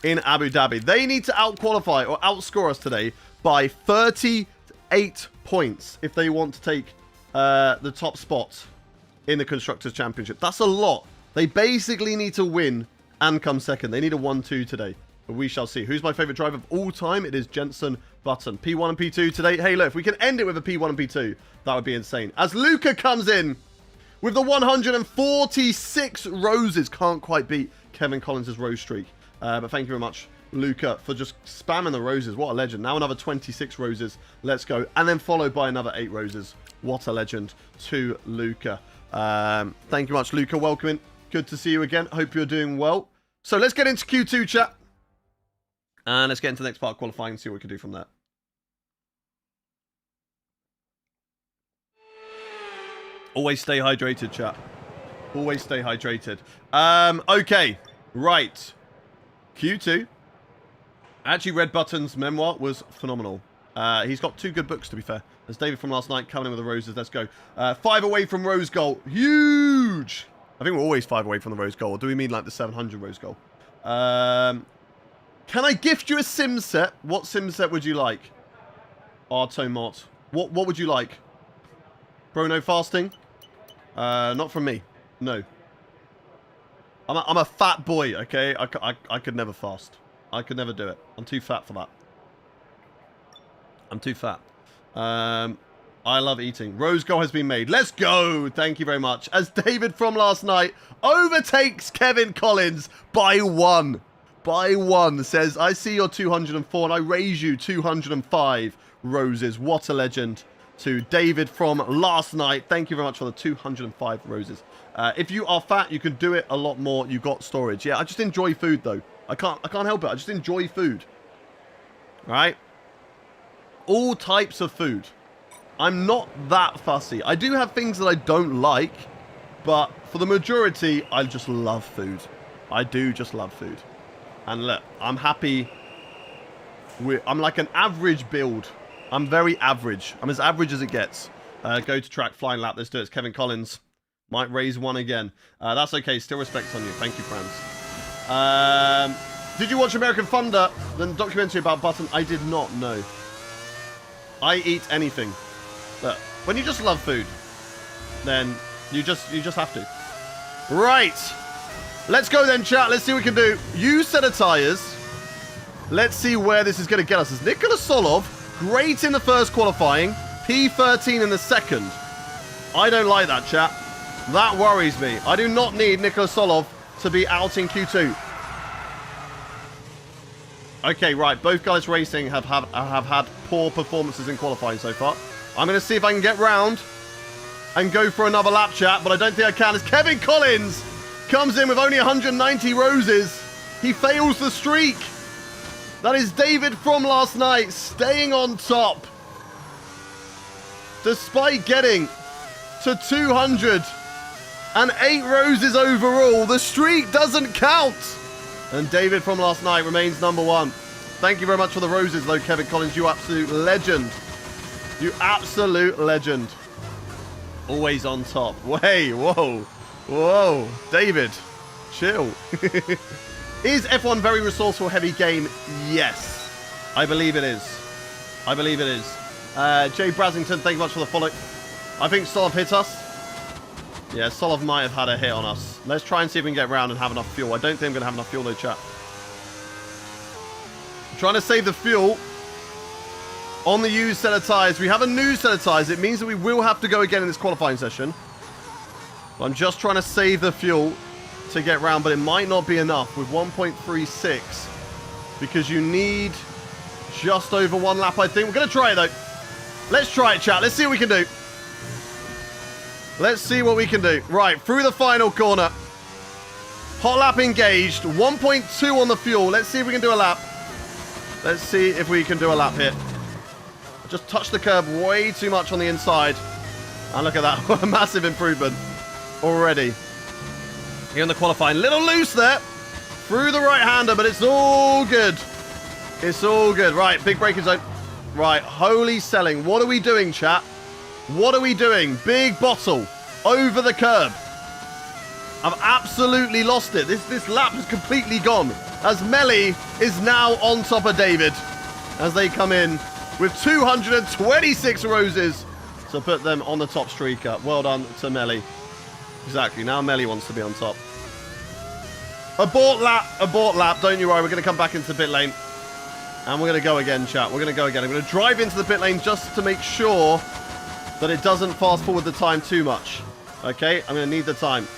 in Abu Dhabi. They need to out-qualify or outscore us today by 38 points if they want to take the top spot in the Constructors' Championship. That's a lot. They basically need to win and come second. They need a 1-2 today. But we shall see. Who's my favourite driver of all time? It is Jenson Button. P1 and P2 today. Hey, look, if we can end it with a P1 and P2, that would be insane. As Luca comes in with the 146 roses. Can't quite beat Kevin Collins' rose streak. But thank you very much, Luca, for just spamming the roses. What a legend. Now another 26 roses. Let's go. And then followed by another 8 roses. What a legend to Luca. Thank you much, Luca. Welcome in. Good to see you again. Hope you're doing well. So let's get into Q2, chat. And let's get into the next part of qualifying and see what we can do from there. Always stay hydrated, chat. Always stay hydrated. Okay. Right. Q2. Actually, Red Button's memoir was phenomenal. He's got 2 good books, to be fair. There's David from last night coming in with the roses. Let's go. 5 away from Rose Goal. Huge. I think we're always 5 away from the rose goal. Or do we mean like the 700 rose goal? Can I gift you a sim set? What sim set would you like? Artomot. What would you like? Bro, no fasting? Not from me. No. I'm a fat boy, okay? I could never fast. I could never do it. I'm too fat for that. I'm too fat. I love eating. Rose goal has been made. Let's go. Thank you very much. As David from last night overtakes Kevin Collins by 1. By 1. Says, I see your 204 and I raise you 205 roses. What a legend. To David from last night. Thank you very much for the 205 roses. If you are fat, you can do it a lot more. You've got storage. Yeah, I just enjoy food though. I can't help it. I just enjoy food. All right? All types of food. I'm not that fussy. I do have things that I don't like, but for the majority, I just love food. I do just love food. And look, I'm happy. I'm like an average build. I'm very average. I'm as average as it gets. Go to track, flying lap. Let's do it. It's Kevin Collins. Might raise 1 again. That's okay. Still respect on you. Thank you, friends. Did you watch American Thunder? The documentary about Button? I did not know. I eat anything. Look, when you just love food, then you just have to. Right. Let's go then, chat. Let's see what we can do. Use set of tyres. Let's see where this is going to get us. It's Nicholas Solov. Great in the first qualifying. P13 in the second. I don't like that, chat. That worries me. I do not need Nicholas Solov to be out in Q2. Okay, right. Both Gullis Racing have had poor performances in qualifying so far. I'm going to see if I can get round and go for another lap, chat, but I don't think I can. As Kevin Collins comes in with only 190 roses. He fails the streak. That is David from last night staying on top. Despite getting to 208 roses overall, the streak doesn't count. And David from last night remains number 1. Thank you very much for the roses, though, Kevin Collins. You absolute legend. You absolute legend. Always on top. Hey, whoa. Whoa. David, chill. Is F1 very resourceful, heavy game? Yes. I believe it is. I believe it is. Jay Brasington, thank you much for the follow. I think Solov hit us. Yeah, Solov might have had a hit on us. Let's try and see if we can get around and have enough fuel. I don't think I'm going to have enough fuel though, chat. I'm trying to save the fuel on the used set of tyres. We have a new set of tyres. It means that we will have to go again in this qualifying session. But I'm just trying to save the fuel to get round, but it might not be enough with 1.36 because you need just over 1 lap, I think. We're going to try it, though. Let's try it, chat. Let's see what we can do. Let's see what we can do. Right, through the final corner. Hot lap engaged. 1.2 on the fuel. Let's see if we can do a lap. Let's see if we can do a lap here. Just touched the curb way too much on the inside. And look at that. Massive improvement already. Here in the qualifying. Little loose there. Through the right-hander, but it's all good. It's all good. Right, big braking zone. Right, holy selling. What are we doing, chat? What are we doing? Big bottle over the curb. I've absolutely lost it. This lap has completely gone. As Melly is now on top of David. As they come in with 226 roses to put them on the top streaker. Well done to Melly. Exactly. Now Melly wants to be on top. Abort lap. Abort lap. Don't you worry. We're going to come back into the pit lane. And we're going to go again, chat. We're going to go again. I'm going to drive into the pit lane just to make sure that it doesn't fast forward the time too much. Okay? I'm going to need the time.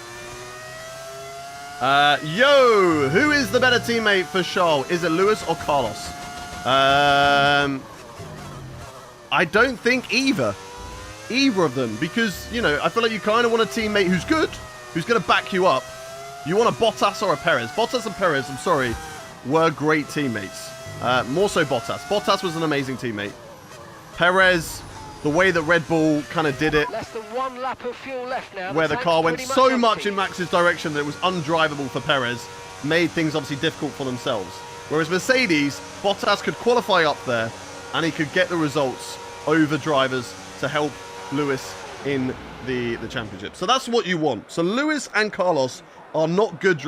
Yo! Who is the better teammate for Charles? Is it Lewis or Carlos? I don't think either. Either of them. Because, you know, I feel like you kind of want a teammate who's good. Who's going to back you up. You want a Bottas or a Perez. Bottas and Perez, I'm sorry, were great teammates. More so Bottas. Bottas was an amazing teammate. Perez, the way that Red Bull kind of did it. Less than 1 lap of fuel left now. Where the car went so much in Max's direction that it was undrivable for Perez. Made things obviously difficult for themselves. Whereas Mercedes, Bottas could qualify up there and he could get the results over drivers to help Lewis in the championship. So that's what you want. So Lewis and Carlos are not good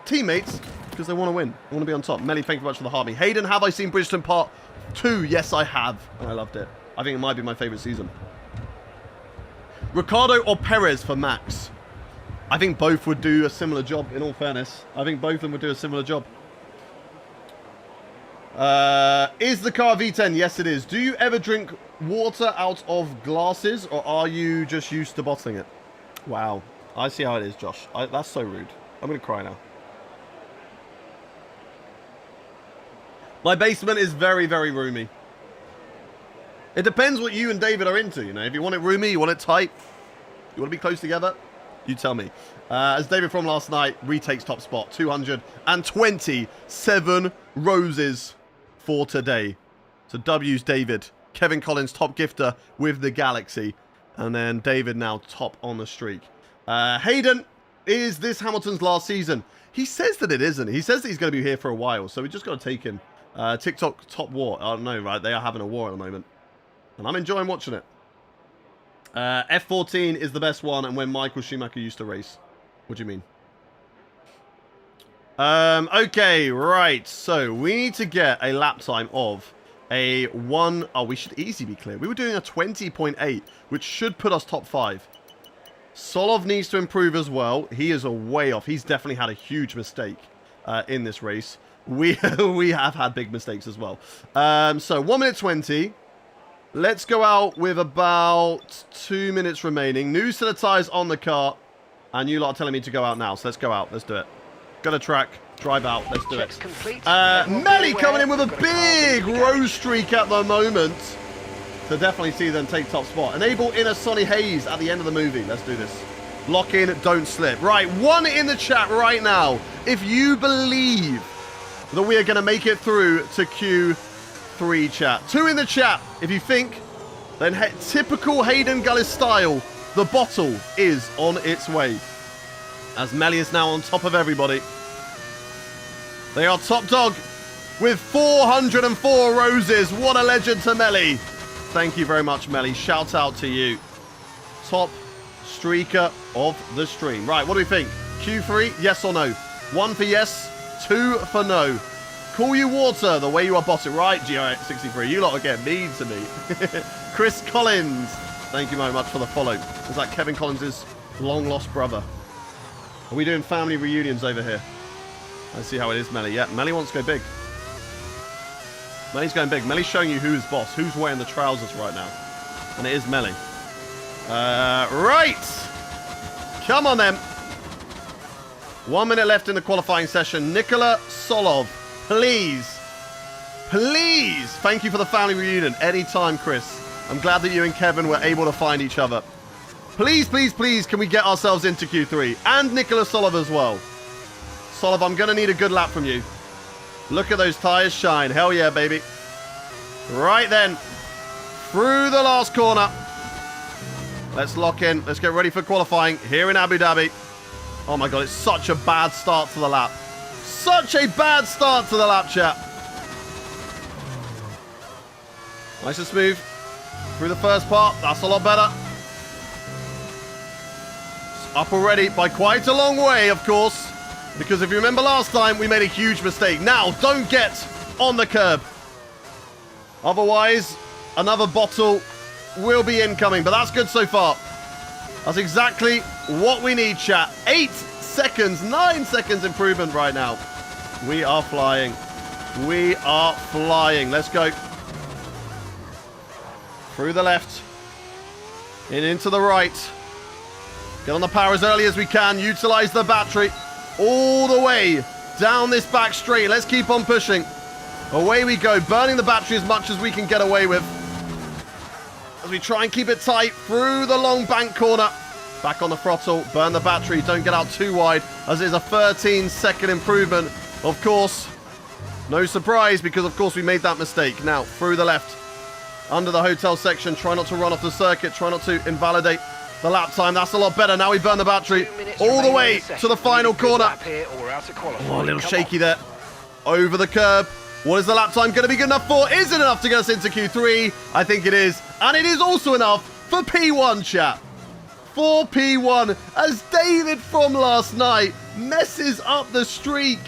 teammates because they want to win. They want to be on top. Melly, thank you very much for the heart me. Hayden, have I seen Bridgestone Part 2? Yes, I have. And I loved it. I think it might be my favorite season. Ricardo or Perez for Max? I think both would do a similar job, in all fairness. I think both of them would do a similar job. Is the car V10? Yes, it is. Do you ever drink water out of glasses, or are you just used to bottling it? Wow. I see how it is, Josh. That's so rude. I'm going to cry now. My basement is very, very roomy. It depends what you and David are into, you know. If you want it roomy, you want it tight, you want to be close together, you tell me. As David from last night retakes top spot, 227 roses for today. So W's David. Kevin Collins, top gifter with the Galaxy. And then David now top on the streak. Hayden, is this Hamilton's last season? He says that it isn't. He says that he's going to be here for a while, so we just got to take him. TikTok top war. I don't know, right? They are having a war at the moment. And I'm enjoying watching it. F14 is the best one, and when Michael Schumacher used to race. What do you mean? Okay, right. So we need to get a lap time of a 1... Oh, we should easily be clear. We were doing a 20.8, which should put us top 5. Solov needs to improve as well. He is a way off. He's definitely had a huge mistake in this race. We have had big mistakes as well. So 1 minute 20. Let's go out with about 2 minutes remaining. News to the tyres on the car. And you lot are telling me to go out now. So let's go out. Let's do it. Go to track. Drive out. Let's do it. Melly coming in with a big rose streak at the moment. To definitely see them take top spot. Enable inner Sonny Hayes at the end of the movie. Let's do this. Lock in. Don't slip. Right. 1 in the chat right now. If you believe that we are going to make it through to Q3 chat. 2 in the chat. If you think, then typical Hayden Gullis style, the bottle is on its way. As Melly is now on top of everybody. They are top dog with 404 roses. What a legend to Melly. Thank you very much, Melly. Shout out to you. Top streaker of the stream. Right, what do we think? Q3, yes or no? 1 for yes, 2 for no. Call you water the way you are botted. Right, GR63. You lot are getting mean to me. Chris Collins. Thank you very much for the follow. Is that Kevin Collins' long-lost brother? Are we doing family reunions over here? I see how it is, Melly. Yeah, Melly wants to go big. Melly's going big. Melly's showing you who's boss, who's wearing the trousers right now. And it is Melly. Right. Come on, then. 1 minute left in the qualifying session. Nikola Solov, please. Please. Thank you for the family reunion. Anytime, Chris. I'm glad that you and Kevin were able to find each other. Please, please, please, can we get ourselves into Q3? And Nikola Solov as well. Solov, I'm going to need a good lap from you. Look at those tyres shine. Hell yeah, baby. Right then. Through the last corner. Let's lock in. Let's get ready for qualifying here in Abu Dhabi. Oh my God, it's such a bad start to the lap. Such a bad start to the lap, chat. Nice and smooth. Through the first part. That's a lot better. It's up already by quite a long way, of course. Because if you remember last time, we made a huge mistake. Now, don't get on the curb. Otherwise, another bottle will be incoming. But that's good so far. That's exactly what we need, chat. 8 seconds, 9 seconds improvement right now. We are flying. We are flying. Let's go. Through the left. Into the right. Get on the power as early as we can. Utilize the battery. All the way down this back straight. Let's keep on pushing. Away we go. Burning the battery as much as we can get away with. As we try and keep it tight through the long bank corner. Back on the throttle. Burn the battery. Don't get out too wide. As it is a 13-second improvement. Of course, no surprise because, of course, we made that mistake. Now, through the left. Under the hotel section. Try not to run off the circuit. Try not to invalidate the lap time. That's a lot better. Now we burn the battery all the way to the final corner. Oh, a little shaky there. Over the curb. What is the lap time going to be good enough for? Is it enough to get us into Q3? I think it is. And it is also enough for P1, chat. For P1, as David from last night messes up the streak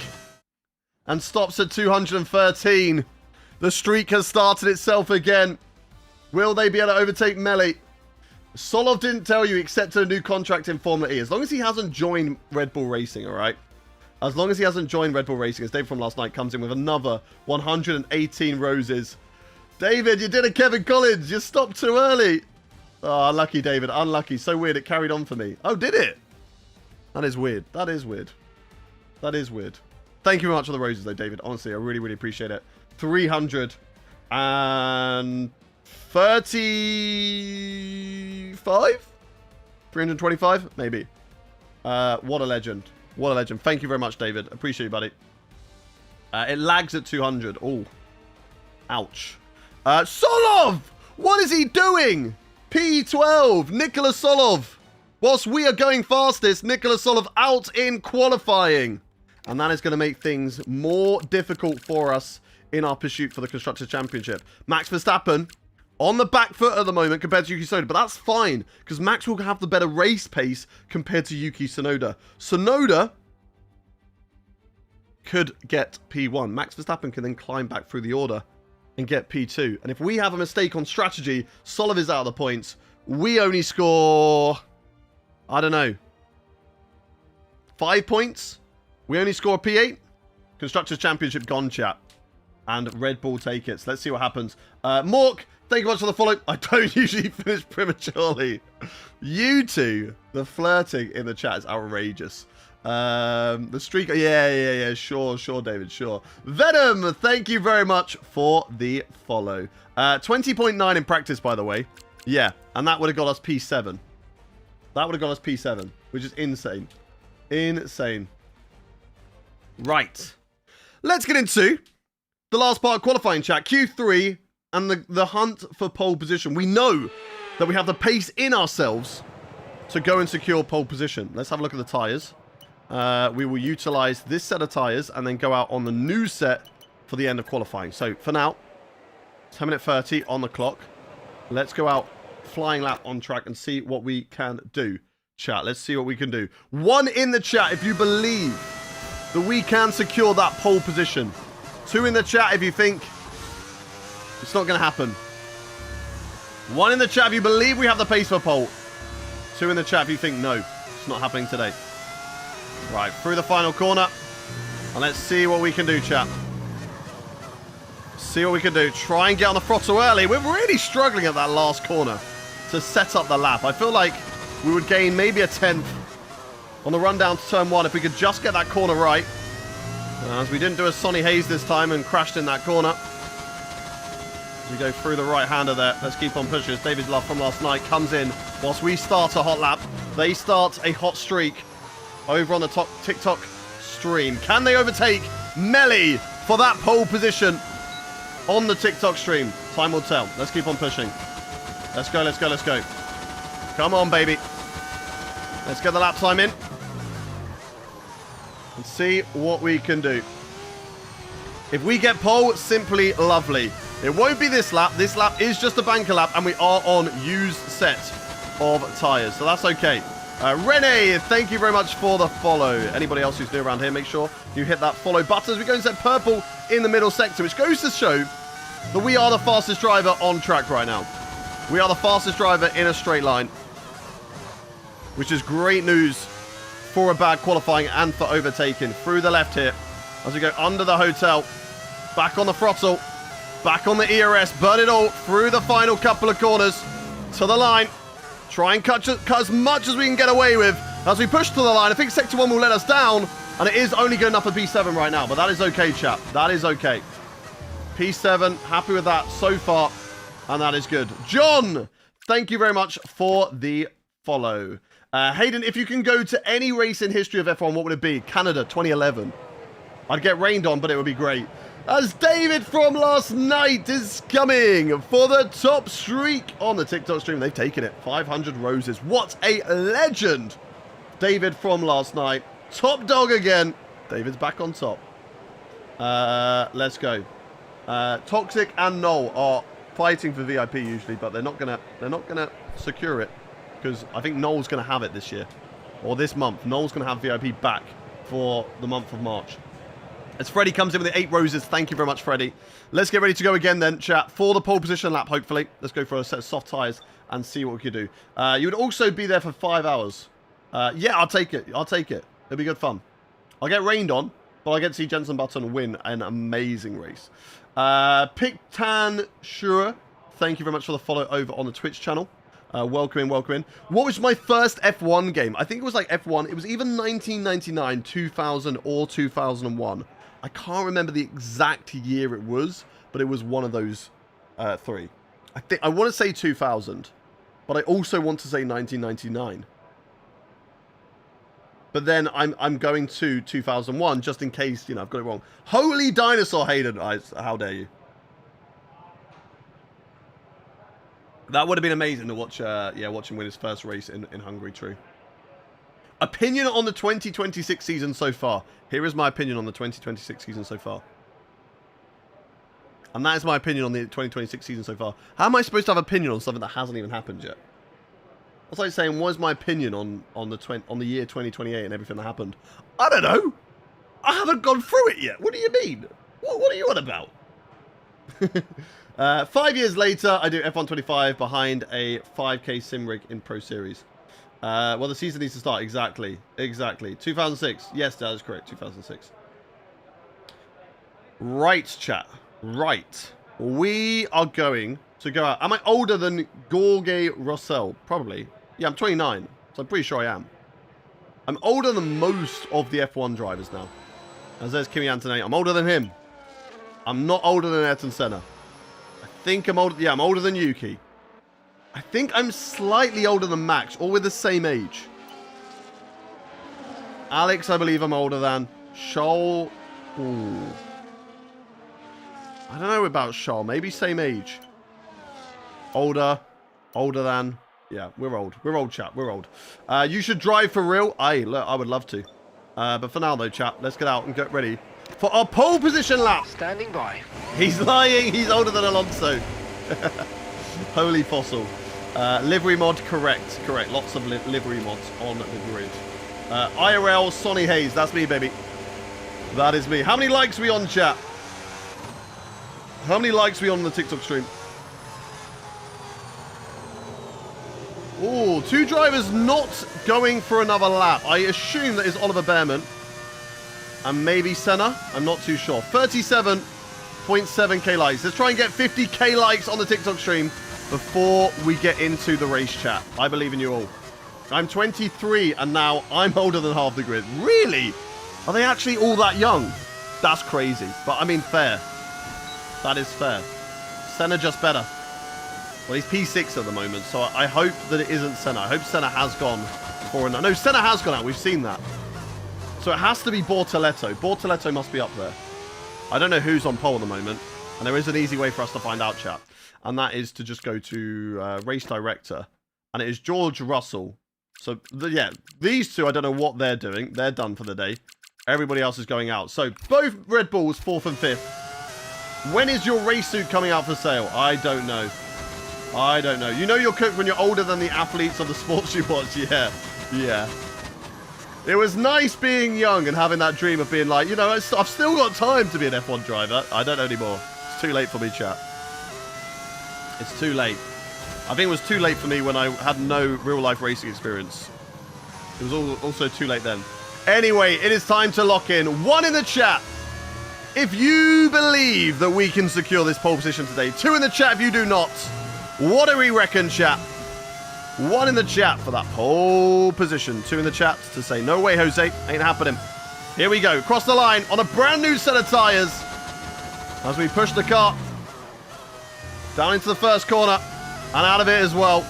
and stops at 213. The streak has started itself again. Will they be able to overtake Melly? Solov didn't tell you he accepted a new contract in Formula E. As long as he hasn't joined Red Bull Racing, all right? As long as he hasn't joined Red Bull Racing, as David from last night comes in with another 118 roses. David, you did a Kevin Collins. You stopped too early. Oh, unlucky, David. Unlucky. So weird. It carried on for me. Oh, did it? That is weird. That is weird. That is weird. Thank you very much for the roses, though, David. Honestly, I really, really appreciate it. 335? 325? Maybe. What a legend. What a legend. Thank you very much, David. Appreciate you, buddy. It lags at 200. Oh. Ouch. Solov! What is he doing? P12. Nicholas Solov. Whilst we are going fastest, Nicholas Solov out in qualifying. And that is going to make things more difficult for us in our pursuit for the Constructors' Championship. Max Verstappen on the back foot at the moment compared to Yuki Tsunoda, but that's fine because Max will have the better race pace compared to Yuki Tsunoda. Tsunoda could get P1. Max Verstappen can then climb back through the order and get P2. And if we have a mistake on strategy, Solov is out of the points. We only score, I don't know, 5 points. We only score a P8. Constructors' Championship gone, chat. And Red Bull take it. So let's see what happens. Mork, thank you much for the follow. I don't usually finish prematurely. You two, the flirting in the chat is outrageous. The streak, yeah, sure, David, sure. Venom, thank you very much for the follow. 20.9 in practice, by the way. Yeah, and that would have got us P7. That would have got us P7, which is insane. Insane. Right. Let's get into the last part of qualifying, chat. Q3 and the hunt for pole position. We know that we have the pace in ourselves to go and secure pole position. Let's have a look at the tyres. We will utilize this set of tyres and then go out on the new set for the end of qualifying. So for now, 10 minute 30 on the clock. Let's go out flying lap on track and see what we can do. Chat, let's see what we can do. 1 in the chat if you believe that we can secure that pole position. 2 in the chat if you think it's not going to happen. 1 in the chat if you believe we have the pace for pole. 2 in the chat if you think no, it's not happening today. Right, through the final corner. And let's see what we can do, chat. See what we can do. Try and get on the throttle early. We're really struggling at that last corner to set up the lap. I feel like we would gain maybe a 10th on the run down to turn 1 if we could just get that corner right. As we didn't do a Sonny Hayes this time and crashed in that corner. As we go through the right-hander there. Let's keep on pushing. As David Love from last night comes in whilst we start a hot lap. They start a hot streak over on the top TikTok stream. Can they overtake Melly for that pole position on the TikTok stream? Time will tell. Let's keep on pushing. Let's go, let's go, let's go. Come on, baby. Let's get the lap time in. And see what we can do. If we get pole, simply lovely. It won't be this lap. This lap is just a banker lap, and we are on used set of tyres. So that's okay. Rene, thank you very much for the follow. Anybody else who's new around here, make sure you hit that follow button as we go and set purple in the middle sector, which goes to show that we are the fastest driver on track right now. We are the fastest driver in a straight line, which is great news for a bad qualifying and for overtaking. Through the left here as we go under the hotel, back on the throttle, back on the ERS, burn it all through the final couple of corners to the line. Try and cut as much as we can get away with as we push to the line. I think Sector 1 will let us down, and it is only good enough for P7 right now, but that is okay, chap. That is okay. P7, happy with that so far, and that is good. John, thank you very much for the follow. Hayden, if you can go to any race in history of F1, what would it be? Canada, 2011. I'd get rained on, but it would be great. As David from last night is coming for the top streak on the TikTok stream. They've taken it. 500 roses. What a legend. David from last night. Top dog again. David's back on top. Let's go. Toxic and Noel are fighting for VIP usually, but they're not gonna secure it because I think Noel's gonna have it this year or this month. Noel's gonna have VIP back for the month of March. As Freddie comes in with the 8 roses, thank you very much, Freddie. Let's get ready to go again then, chat, for the pole position lap, hopefully. Let's go for a set of soft tyres and see what we can do. You would also be there for 5 hours. Yeah, I'll take it. I'll take it. It'll be good fun. I'll get rained on, but I'll get to see Jenson Button win an amazing race. Pictan Shura, thank you very much for the follow over on the Twitch channel. Welcome in, welcome in. What was my first F1 game? I think it was like F1. It was either 1999, 2000, or 2001. I can't remember the exact year it was, but it was one of those 3. I want to say 2000, but I also want to say 1999. But then I'm going to 2001 just in case, you know, I've got it wrong. Holy dinosaur, Hayden! How dare you? That would have been amazing to watch. Yeah, watch him win his first race in Hungary. True. Opinion on the 2026 season so far. Here is my opinion on the 2026 season so far. And that is my opinion on the 2026 season so far. How am I supposed to have opinion on something that hasn't even happened yet? That's like saying, what is my opinion on the year 2028 and everything that happened? I don't know. I haven't gone through it yet. What do you mean? What are you on about? 5 years later, I do F125 behind a 5K sim rig in Pro Series. Well, the season needs to start. Exactly. 2006. Yes, that is correct. 2006. Right, chat. Right. We are going to go out. Am I older than Jorge Russell? Probably. Yeah, I'm 29. So I'm pretty sure I am. I'm older than most of the F1 drivers now. As there's Kimi Antonelli. I'm older than him. I'm not older than Ayrton Senna. I think I'm older. Yeah, I'm older than Yuki. I think I'm slightly older than Max, or we're the same age. Alex, I believe I'm older than. Charles. Ooh. I don't know about Charles. Maybe same age. Older than. Yeah, we're old. We're old, chat. We're old. You should drive for real. I would love to. But for now, though, chat, let's get out and get ready for our pole position lap. Standing by. He's lying. He's older than Alonso. Holy fossil. Livery mod, correct. Lots of livery mods on the grid. IRL, Sonny Hayes. That's me, baby. That is me. How many likes are we on, chat? How many likes are we on the TikTok stream? Oh, 2 drivers not going for another lap. I assume that is Oliver Behrman. And maybe Senna. I'm not too sure. 37.7k likes. Let's try and get 50k likes on the TikTok stream before we get into the race, chat. I believe in you all. I'm 23 and now I'm older than half the grid. Really? Are they actually all that young? That's crazy. But I mean, fair. That is fair. Senna just better. Well, he's P6 at the moment, so I hope that it isn't Senna. I hope Senna has gone for another. No, Senna has gone out. We've seen that. So it has to be Bortoletto. Bortoletto must be up there. I don't know who's on pole at the moment. And there is an easy way for us to find out, chat. And that is to just go to Race Director. And it is George Russell. So, yeah, these two, I don't know what they're doing. They're done for the day. Everybody else is going out. So, both Red Bulls, 4th and 5th. When is your race suit coming out for sale? I don't know. I don't know. You know you're cooked when you're older than the athletes of the sports you watch. Yeah. Yeah. It was nice being young and having that dream of being like, you know, I've still got time to be an F1 driver. I don't know anymore. It's too late for me, chat. It's too late. I think it was too late for me when I had no real-life racing experience. It was also too late then. Anyway, it is time to lock in. 1 in the chat if you believe that we can secure this pole position today. 2 in the chat if you do not. What do we reckon, chat? 1 in the chat for that pole position. 2 in the chat to say, no way, Jose. Ain't happening. Here we go. Cross the line on a brand new set of tyres. As we push the car down into the first corner and out of it as well.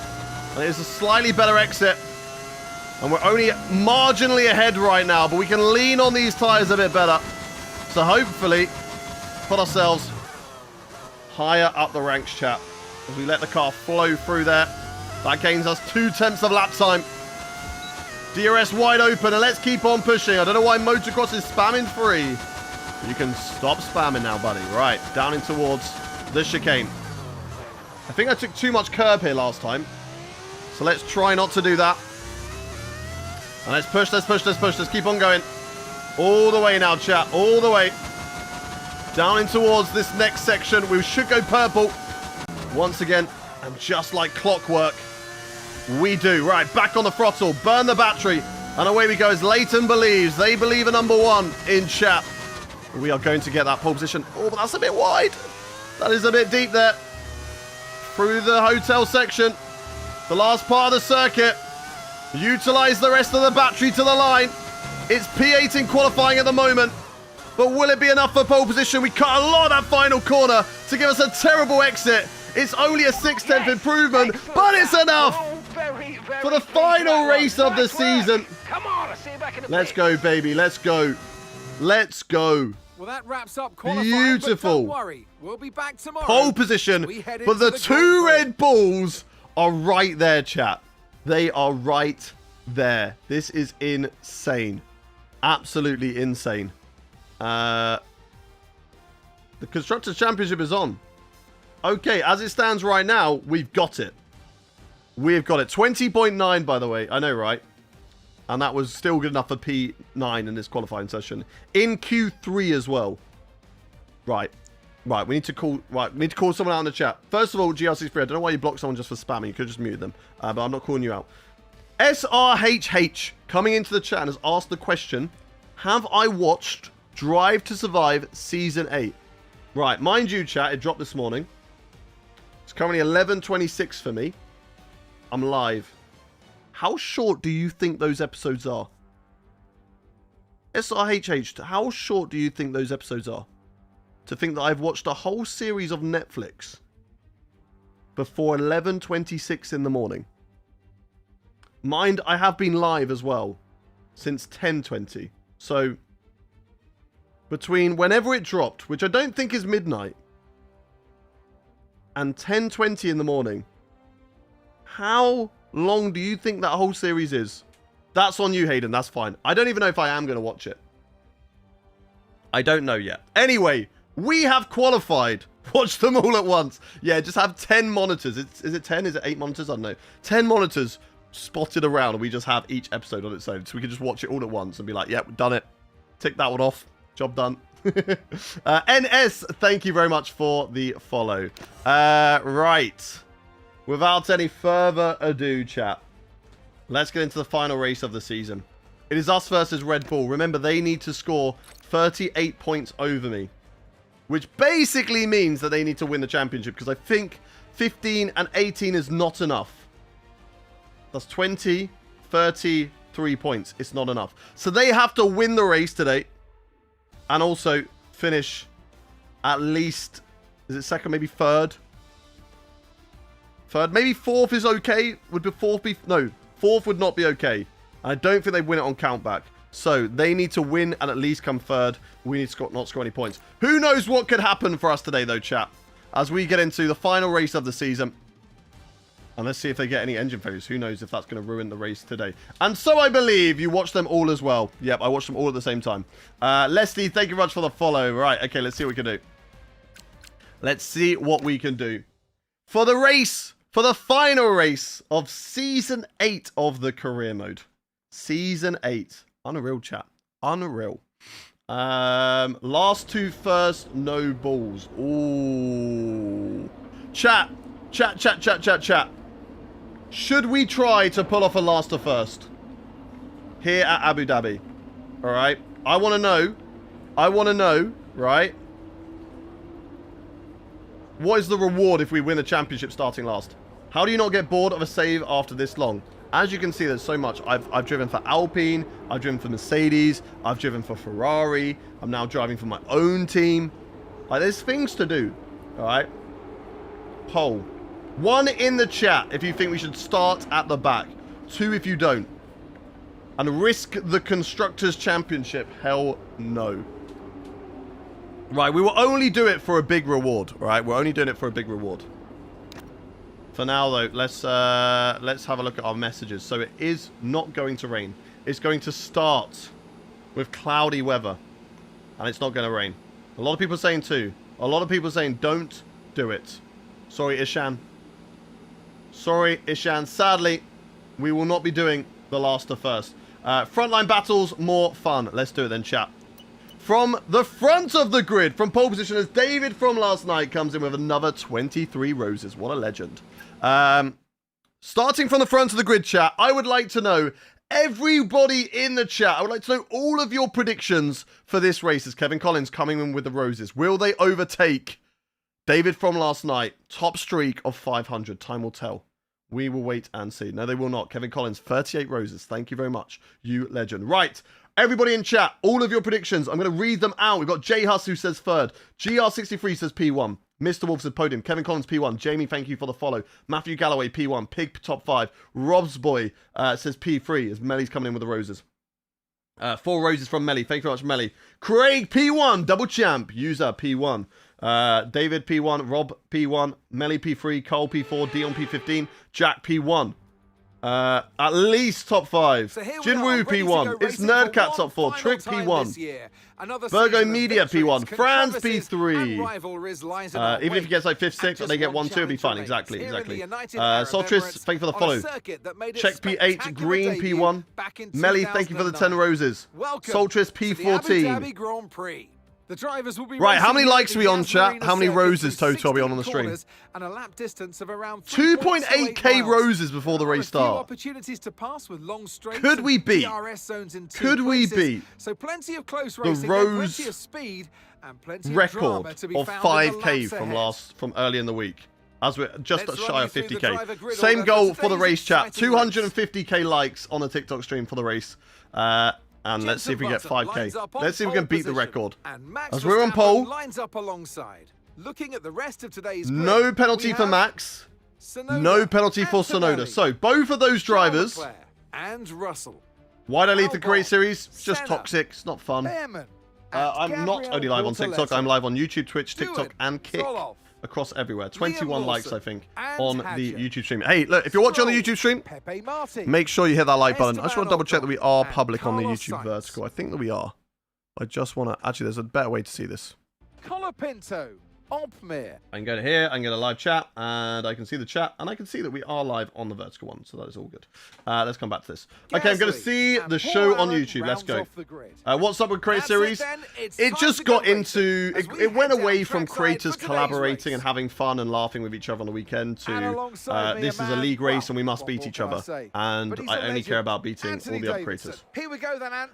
And it is a slightly better exit. And we're only marginally ahead right now, but we can lean on these tyres a bit better. So hopefully put ourselves higher up the ranks, chat. As we let the car flow through there. That gains us 2/10 of lap time. DRS wide open, and let's keep on pushing. I don't know why Motocross is spamming 3. You can stop spamming now, buddy. Right, down in towards the chicane. I think I took too much curb here last time. So let's try not to do that. And let's push, let's push, let's push. Let's keep on going. All the way now, chat. All the way. Down in towards this next section. We should go purple. Once again, and just like clockwork, we do. Right, back on the throttle. Burn the battery. And away we go as Leighton believes. They believe in number one in chat. We are going to get that pole position. Oh, but that's a bit wide. That is a bit deep there. Through the hotel section. The last part of the circuit. Utilize the rest of the battery to the line. It's P8 in qualifying at the moment. But will it be enough for pole position? We cut a lot of that final corner to give us a terrible exit. It's only a 6/10 improvement, but it's enough for the final race of the season. Come on, I'll see you back in a Let's bit. go, baby. Let's go. Let's go. Well, that wraps up qualifying. Beautiful. But don't worry, we'll be back tomorrow. Pole position, We head but the into the two Grand Prix. Red Bulls are right there, chat. They are right there. This is insane. Absolutely insane. The Constructors' Championship is on. Okay, as it stands right now, we've got it. We've got it. 20.9, by the way. I know, right? And that was still good enough for P9 in this qualifying session. In Q3 as well. Right. Right, we need to call someone out in the chat. First of all, GRC3, I don't know why you blocked someone just for spamming. You could just mute them. But I'm not calling you out. SRHH coming into the chat and has asked the question, have I watched Drive to Survive Season 8? Right, mind you, chat, it dropped this morning. It's currently 11:26 for me. I'm live. How short do you think those episodes are? SRHH, how short do you think those episodes are? To think that I've watched a whole series of Netflix before 11:26 in the morning. Mind, I have been live as well since 10:20. So, between whenever it dropped, which I don't think is midnight, and 10:20 in the morning, how long do you think that whole series is? That's on you, Hayden. That's fine. I don't even know if I am going to watch it. I don't know yet. Anyway, we have qualified. Watch them all at once. Yeah, just have 10 monitors. Is it 10? Is it 8 monitors? I don't know. 10 monitors spotted around, and we just have each episode on its own. So we can just watch it all at once and be like, yep, we've done it. Tick that one off. Job done. NS, thank you very much for the follow. Right. Without any further ado, chat, let's get into the final race of the season. It is us versus Red Bull. Remember, they need to score 38 points over me, which basically means that they need to win the championship, because I think 15 and 18 is not enough. That's 20, 33 points. It's not enough. So they have to win the race today and also finish at least, is it second, maybe third? Third, maybe fourth is okay. Would the fourth be? No, fourth would not be okay. I don't think they win it on countback. So they need to win and at least come third. We need to not score any points. Who knows what could happen for us today, though, chat, as we get into the final race of the season. And let's see if they get any engine failures. Who knows if that's going to ruin the race today. And so I believe you watched them all as well. Yep, I watched them all at the same time. Leslie, thank you very much for the follow. Right, okay, let's see what we can do. Let's see what we can do. For the race, for the final race of Season 8 of the career mode. Season 8. Unreal, chat. Unreal. Last two first, no balls. Ooh. Chat. Chat. Should we try to pull off a last to first here at Abu Dhabi? All right. I want to know, right? What is the reward if we win the championship starting last? How do you not get bored of a save after this long? As you can see, there's so much. I've driven for Alpine. I've driven for Mercedes. I've driven for Ferrari. I'm now driving for my own team. Like, there's things to do. All right. Poll. 1 in the chat if you think we should start at the back. 2 if you don't. And risk the Constructors' Championship. Hell no. Right, we will only do it for a big reward. Right, we're only doing it for a big reward. For now, though, let's have a look at our messages. So it is not going to rain. It's going to start with cloudy weather. And it's not going to rain. A lot of people are saying too. A lot of people are saying don't do it. Sorry, Ishan. Sorry, Ishan. Sadly, we will not be doing the last to first. Frontline battles, more fun. Let's do it then, chat. From the front of the grid, from pole position, as David from last night comes in with another 23 roses. What a legend. Starting from the front of the grid, chat, I would like to know, everybody in the chat, I would like to know all of your predictions for this race as Kevin Collins coming in with the roses. Will they overtake David from last night? Top streak of 500. Time will tell. We will wait and see. No, they will not. Kevin Collins, 38 roses. Thank you very much, you legend. Right, everybody in chat, all of your predictions. I'm going to read them out. We've got J Huss who says third. GR63 says P1. Mr. Wolf says podium. Kevin Collins, P1. Jamie, thank you for the follow. Matthew Galloway, P1. Pig, top 5. Rob's boy says P3 as Melly's coming in with the roses. 4 roses from Melly. Thank you very much, Melly. Craig, P1. Double champ. User, P1. David, P1. Rob, P1. Melly, P3. Cole, P4. Dion, P15. Jack, P1. At least top 5. So Jinwoo, P1. It's Nerdcat top 4. Trick, P1. Virgo Media, P1. Franz, P3. Even if he gets like 5th, 6th, and they get 1, 2, it'll be fine. Exactly. Soltris, thank you for the follow. Check P8. Green, P1. Melly, thank you for the 10 roses. Soltris, P14. The drivers will be right, how many likes are we on, chat? How many roses total are we on the stream? And a lap distance of around 2.8k roses before the race starts. Opportunities to pass with long straights. Could we beat? Could we beat? So plenty of close racing, the Rose plenty of speed and plenty record of, drama of 5k from early in the week? As we're just shy of 50k. Same goal for the race, chat. 250k likes on the TikTok stream for the race. And let's see if we get 5k. Let's see if we can beat the record. As we're on pole, lines up alongside. Looking at the rest of today's grid, no penalty for Max, no penalty for Sonoda. So both of those drivers and Russell. Why'd I leave the Great Series? It's just toxic. It's not fun. I'm not only live on TikTok. I'm live on YouTube, Twitch, TikTok, and Kick. Across everywhere. 21 likes, I think, on the YouTube stream. Hey, look, if you're watching on the YouTube stream, make sure you hit that like button. I just want to double check that we are public on the YouTube vertical. I think that we are. I just want to... Actually, there's a better way to see this. Colapinto, Opmir. I can go to here, I can get a live chat, and I can see the chat, and I can see that we are live on the vertical one, so that is all good. Let's come back to this. Okay, I'm going to see the show on YouTube. Let's go. What's up with Create Series? It just got into... It went away from creators collaborating and having fun and laughing with each other on the weekend to this is a league race and we must beat each other. And I only care about beating all the other creators.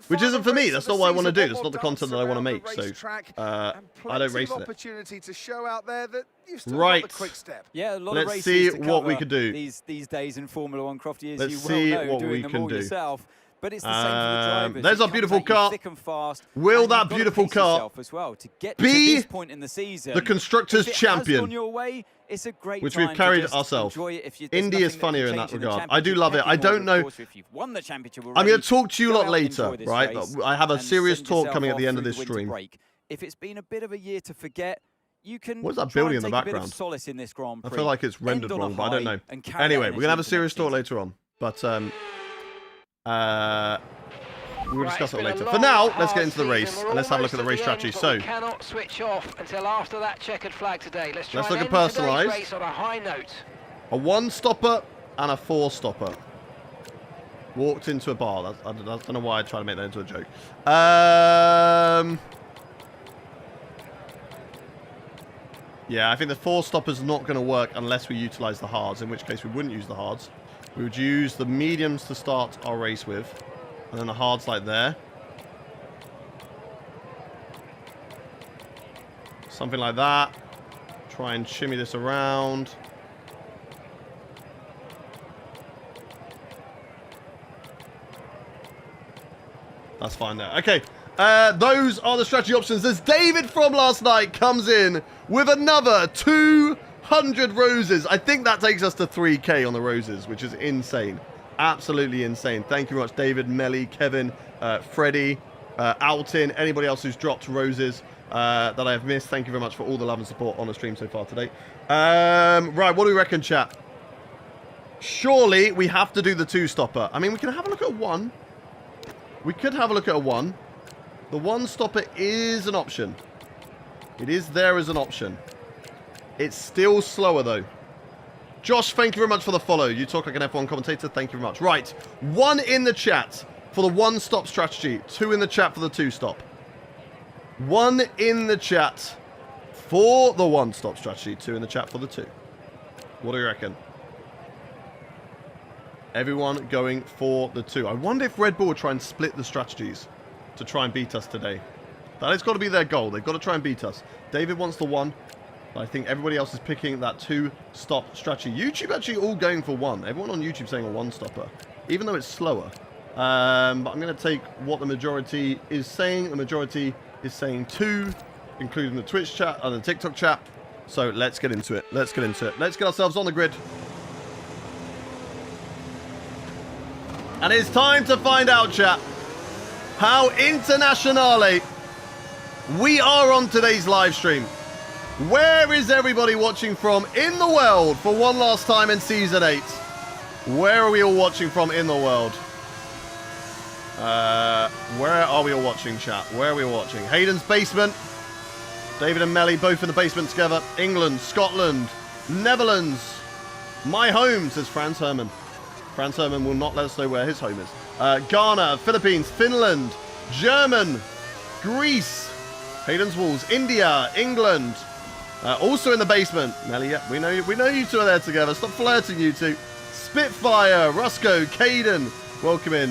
Which isn't for me. That's not what I want to do. That's not the content that I want to make. So I don't race in it. Show out there that you've still right. got the quick step. Yeah, a lot Let's of races see to what we can do. These days in Formula One, Crofty, as Let's you see well know, what doing we them can all do. yourself. But it's the same for the drivers. There's our beautiful car. Thick and fast, Will and that you've got to beautiful pace car yourself as well to get be to this point in the season, the constructors' if it champion? Has gone your way, it's a great which time we've carried to just ourselves. enjoy it. If Indy is funnier in that regard. I do love it. I don't know. If you've won the championship already, I'm going to talk to you a lot go out and later, enjoy this right? race I have a and serious send talk yourself coming at the off end of through this the winter stream. break. If it's been a bit of a year to forget, you can What's that try building and in the take a bit of background? solace in this Grand I Prix. feel like it's rendered End on a wrong, but I don't know. high and carry Anyway, that we're going to have a energy serious into talk next later on. But we'll Right, discuss it it's been later. a For now, long, let's get hard into the race season. We're and let's have a look at the almost race the strategy. end, So but we cannot switch off until after that checkered flag today. Let's try let's and look at end today's personalised. race on a high note. A 1-stopper and a 4-stopper. Walked into a bar. I don't know why I tried to make that into a joke. Yeah, I think the 4-stopper's not going to work unless we utilise the hards, in which case we wouldn't use the hards. We would use the mediums to start our race with, and then the hards like there. Something like that. Try and shimmy this around. That's fine there. Okay. Those are the strategy options as David from last night comes in with another 200 roses. I think that takes us to 3k on the roses, which is insane. Absolutely insane. Thank you very much, David, Melly, Kevin, Freddie, Altin, anybody else who's dropped roses that I have missed. Thank you very much for all the love and support on the stream so far today. Right, what do we reckon, chat? Surely we have to do the 2-stopper. I mean, we can have a look at 1. We could have a look at a 1. The 1-stopper is an option. It is there as an option. It's still slower, though. Josh, thank you very much for the follow. You talk like an F1 commentator. Thank you very much. Right. 1 in the chat for the 1-stop strategy. 2 in the chat for the 2-stop. 1 in the chat for the 1-stop strategy. 2 in the chat for the 2. What do you reckon? Everyone going for the 2. I wonder if Red Bull will try and split the strategies to try and beat us today. That has got to be their goal. They've got to try and beat us. David wants the 1. I think everybody else is picking that 2-stop strategy. YouTube actually all going for 1. Everyone on YouTube saying a 1-stopper, even though it's slower. But I'm going to take what the majority is saying. The majority is saying 2, including the Twitch chat and the TikTok chat. So let's get into it. Let's get into it. Let's get ourselves on the grid. And it's time to find out, chat, how internationale we are on today's live stream. Where is everybody watching from in the world for one last time in Season 8? Where are we all watching from in the world? Where are we all watching, chat? Where are we all watching? Hayden's basement. David and Melly both in the basement together. England, Scotland, Netherlands. My home, says Franz Herman. Franz Herman will not let us know where his home is. Ghana, Philippines, Finland, German, Greece, Hayden's Walls, India, England. Also in the basement. Nelly, yeah, we know you two are there together. Stop flirting, you two. Spitfire, Rusco, Caden, welcome in.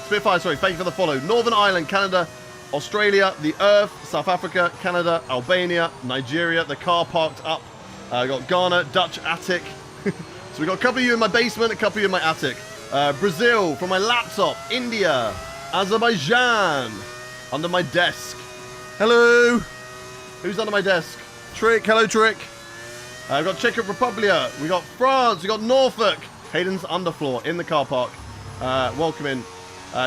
Spitfire, sorry, thank you for the follow. Northern Ireland, Canada, Australia, the Earth, South Africa, Canada, Albania, Nigeria, the car parked up. Got Ghana, Dutch attic. So we got a couple of you in my basement, a couple of you in my attic. Brazil, from my laptop. India, Azerbaijan, under my desk. Hello. Who's under my desk? Trick. Hello, Trick. We've got Czech Republic. We got France. We got Norfolk. Hayden's underfloor in the car park. Welcome in.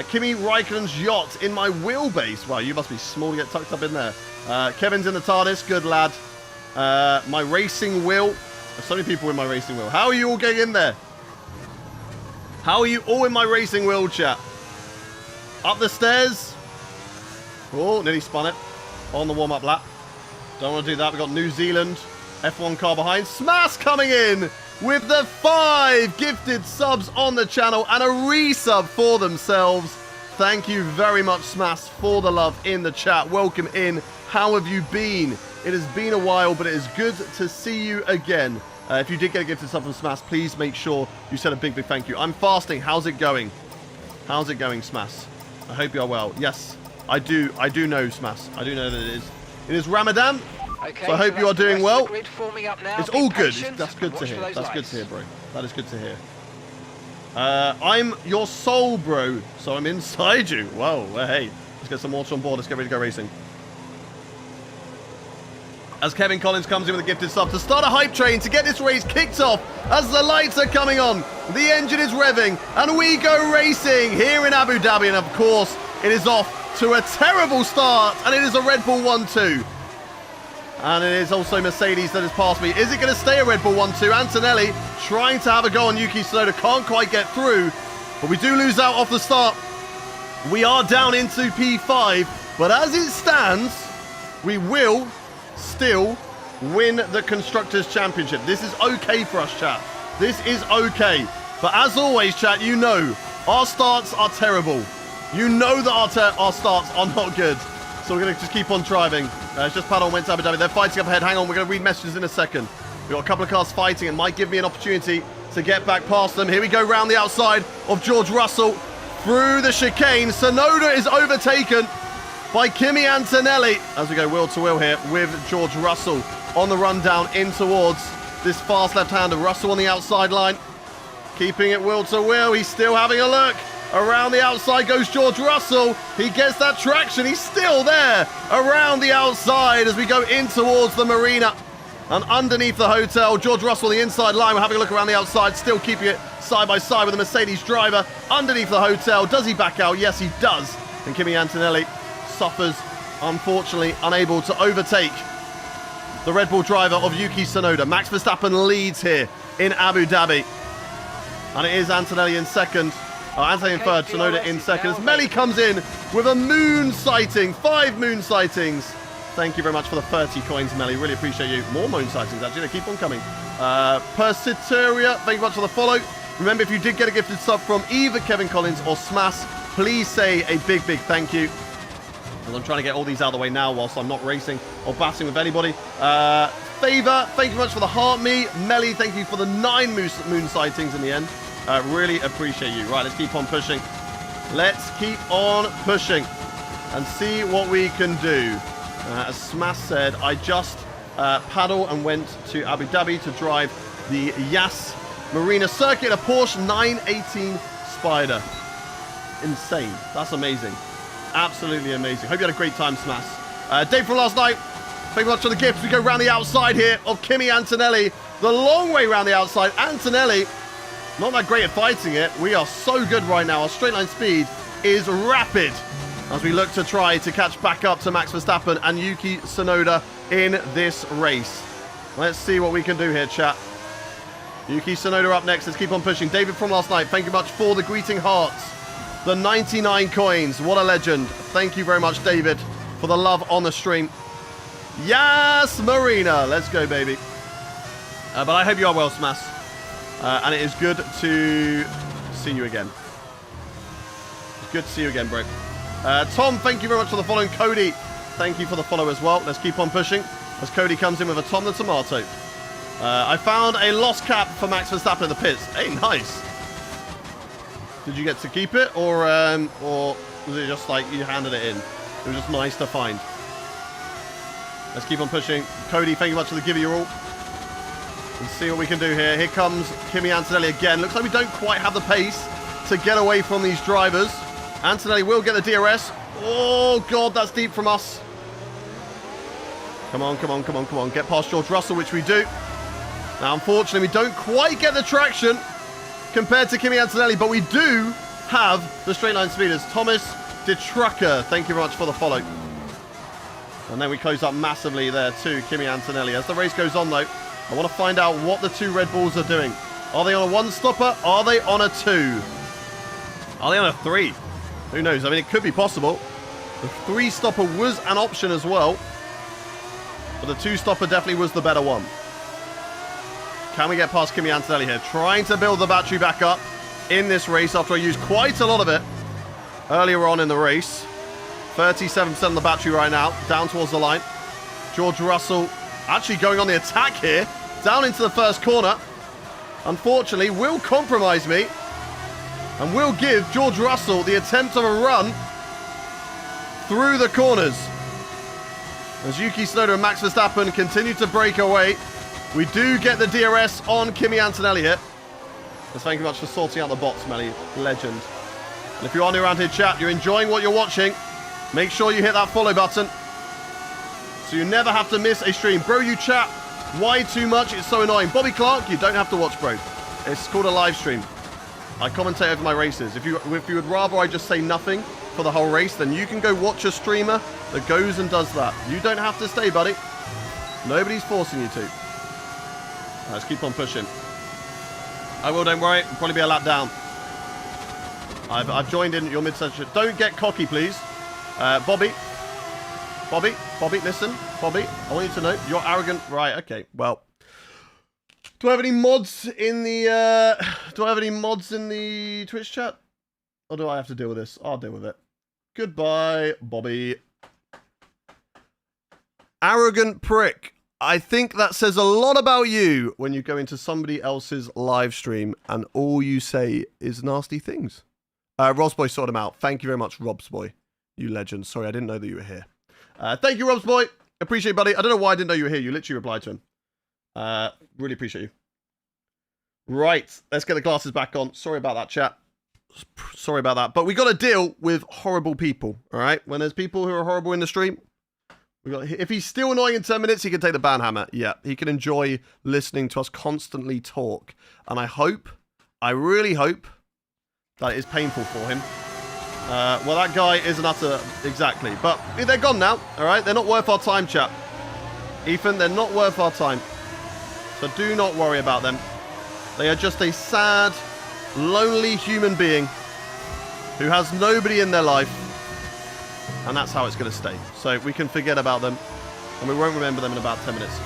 Kimi Räikkönen's yacht in my wheelbase. Wow, you must be small to get tucked up in there. Kevin's in the TARDIS. Good lad. My racing wheel. There's so many people in my racing wheel. How are you all getting in there? How are you all in my racing wheel, chat? Up the stairs. Oh, nearly spun it. On the warm-up lap. Don't want to do that. We've got New Zealand. F1 car behind. Smash coming in with the 5 gifted subs on the channel and a resub for themselves. Thank you very much, Smash, for the love in the chat. Welcome in. How have you been? It has been a while, but it is good to see you again. If you did get a gifted sub from Smash, please make sure you said a big, big thank you. I'm fasting. How's it going? How's it going, Smash? I hope you are well. Yes, I do know, Smash. I do know that it is Ramadan. Okay, so I hope you are doing well. It's all good. That's good to hear. That's good to hear, bro. That is good to hear. I'm your soul, bro. So I'm inside you. Whoa, well, hey. Let's get some water on board. Let's get ready to go racing. As Kevin Collins comes in with a gifted sub to start a hype train to get this race kicked off as the lights are coming on, the engine is revving, and we go racing here in Abu Dhabi. And of course, it is off to a terrible start, and it is a Red Bull 1-2. And it is also Mercedes that has passed me. Is it going to stay a Red Bull 1-2? Antonelli trying to have a go on Yuki Tsunoda, can't quite get through, but we do lose out off the start. We are down into P5, but as it stands, we will still win the Constructors' Championship. This is okay for us, chat. This is okay. But as always, chat, you know, our starts are terrible. You know that our starts are not good. So we're going to just keep on driving. It's just Padon went to Abu Dhabi. They're fighting up ahead. Hang on, we're going to read messages in a second. We've got a couple of cars fighting. It might give me an opportunity to get back past them. Here we go round the outside of George Russell through the chicane. Tsunoda is overtaken by Kimi Antonelli as we go wheel to wheel here with George Russell on the run down in towards this fast left-hander. Russell on the outside line, keeping it wheel to wheel. He's still having a look. Around the outside goes George Russell. He gets that traction. He's still there around the outside as we go in towards the marina. And underneath the hotel, George Russell on the inside line. We're having a look around the outside, still keeping it side by side with the Mercedes driver underneath the hotel. Does he back out? Yes, he does. And Kimi Antonelli suffers, unfortunately, unable to overtake the Red Bull driver of Yuki Tsunoda. Max Verstappen leads here in Abu Dhabi. And it is Antonelli in second. Antonelli in third, Tsunoda in second. As Melly comes in with a moon sighting, 5 moon sightings Thank you very much for the 30 coins, Melly. Really appreciate you. More moon sightings, actually. They keep on coming. Persiteria, thank you very much for the follow. Remember, if you did get a gifted sub from either Kevin Collins or Smash, please say a big, big thank you. And I'm trying to get all these out of the way now whilst I'm not racing or batting with anybody. Favor, thank you very much for the heart me. Melly, thank you for the 9 moon sightings in the end. Really appreciate you. Right, let's keep on pushing. Let's keep on pushing and see what we can do. As Smash said, I just paddled and went to Abu Dhabi to drive the Yas Marina Circuit, a Porsche 918 Spider. Insane. That's amazing. Absolutely amazing. Hope you had a great time, Smash. Dave from last night, thank you much for the gifts. We go round the outside here of Kimi Antonelli. The long way round the outside. Antonelli, not that great at fighting it. We are so good right now. Our straight line speed is rapid as we look to try to catch back up to Max Verstappen and Yuki Tsunoda in this race. Let's see what we can do here, chat. Yuki Tsunoda up next. Let's keep on pushing. David from last night, thank you much for the greeting hearts. The 99 coins. What a legend. Thank you very much, David, for the love on the stream. Yes, Marina. Let's go, baby. But I hope you are well, Smash. And it is good to see you again. It's good to see you again, bro. Tom, thank you very much for the following. Cody, thank you for the follow as well. Let's keep on pushing as Cody comes in with a Tom the Tomato. I found a lost cap for Max Verstappen in the pits. Hey, nice. Did you get to keep it, or was it just like you handed it in? It was just nice to find. Let's keep on pushing. Cody, thank you much for the give you all. Let's see what we can do here. Here comes Kimi Antonelli again. Looks like we don't quite have the pace to get away from these drivers. Antonelli will get the DRS. Oh, God, that's deep from us. Come on, come on, come on, come on. Get past George Russell, which we do. Now, unfortunately, we don't quite get the traction compared to Kimi Antonelli, but we do have the straight line speeders. Thomas De Trucker, thank you very much for the follow. And then we close up massively there too, Kimi Antonelli. As the race goes on, though, I want to find out what the 2 Red Bulls are doing. Are they on a 1-stopper? Are they on a 2? Are they on a 3? Who knows? I mean, it could be possible. The 3-stopper was an option as well, but the 2-stopper definitely was the better one. Can we get past Kimi Antonelli here? Trying to build the battery back up in this race after I used quite a lot of it earlier on in the race. 37% of the battery right now, down towards the line. George Russell actually going on the attack here, down into the first corner. Unfortunately, will compromise me and will give George Russell the attempt of a run through the corners. As Yuki Tsunoda and Max Verstappen continue to break away, we do get the DRS on Kimi Antonelli here. Let's thank you much for sorting out the bots, Melly. Legend. And if you are new around here, chat, you're enjoying what you're watching, make sure you hit that follow button so you never have to miss a stream. Bro, you chat way too much. It's so annoying. Bobby Clark, you don't have to watch, bro. It's called a live stream. I commentate over my races. If you would rather I just say nothing for the whole race, then you can go watch a streamer that goes and does that. You don't have to stay, buddy. Nobody's forcing you to. Let's keep on pushing. I will, don't worry. I'll probably be a lap down. I've joined in your mid-session. Don't get cocky, please. Bobby, listen. Bobby, I want you to know you're arrogant. Right, okay. Well, do I have any mods in the Twitch chat? Or do I have to deal with this? I'll deal with it. Goodbye, Bobby. Arrogant prick. I think that says a lot about you when you go into somebody else's live stream and all you say is nasty things. Robsboy sorted him out. Thank you very much, Robsboy. You legend. Sorry, I didn't know that you were here. Thank you, Robsboy. Appreciate it, buddy. I don't know why I didn't know you were here. You literally replied to him. Really appreciate you. Right. Let's get the glasses back on. Sorry about that, chat. Sorry about that. But we got to deal with horrible people, all right? When there's people who are horrible in the stream, if he's still annoying in 10 minutes, he can take the ban hammer. Yeah, he can enjoy listening to us constantly talk. And I really hope, that it is painful for him. Well, that guy is an utter... Exactly. But they're gone now, all right? They're not worth our time, chap. Ethan, they're not worth our time. So do not worry about them. They are just a sad, lonely human being who has nobody in their life. And that's how it's going to stay. So we can forget about them. And we won't remember them in about 10 minutes.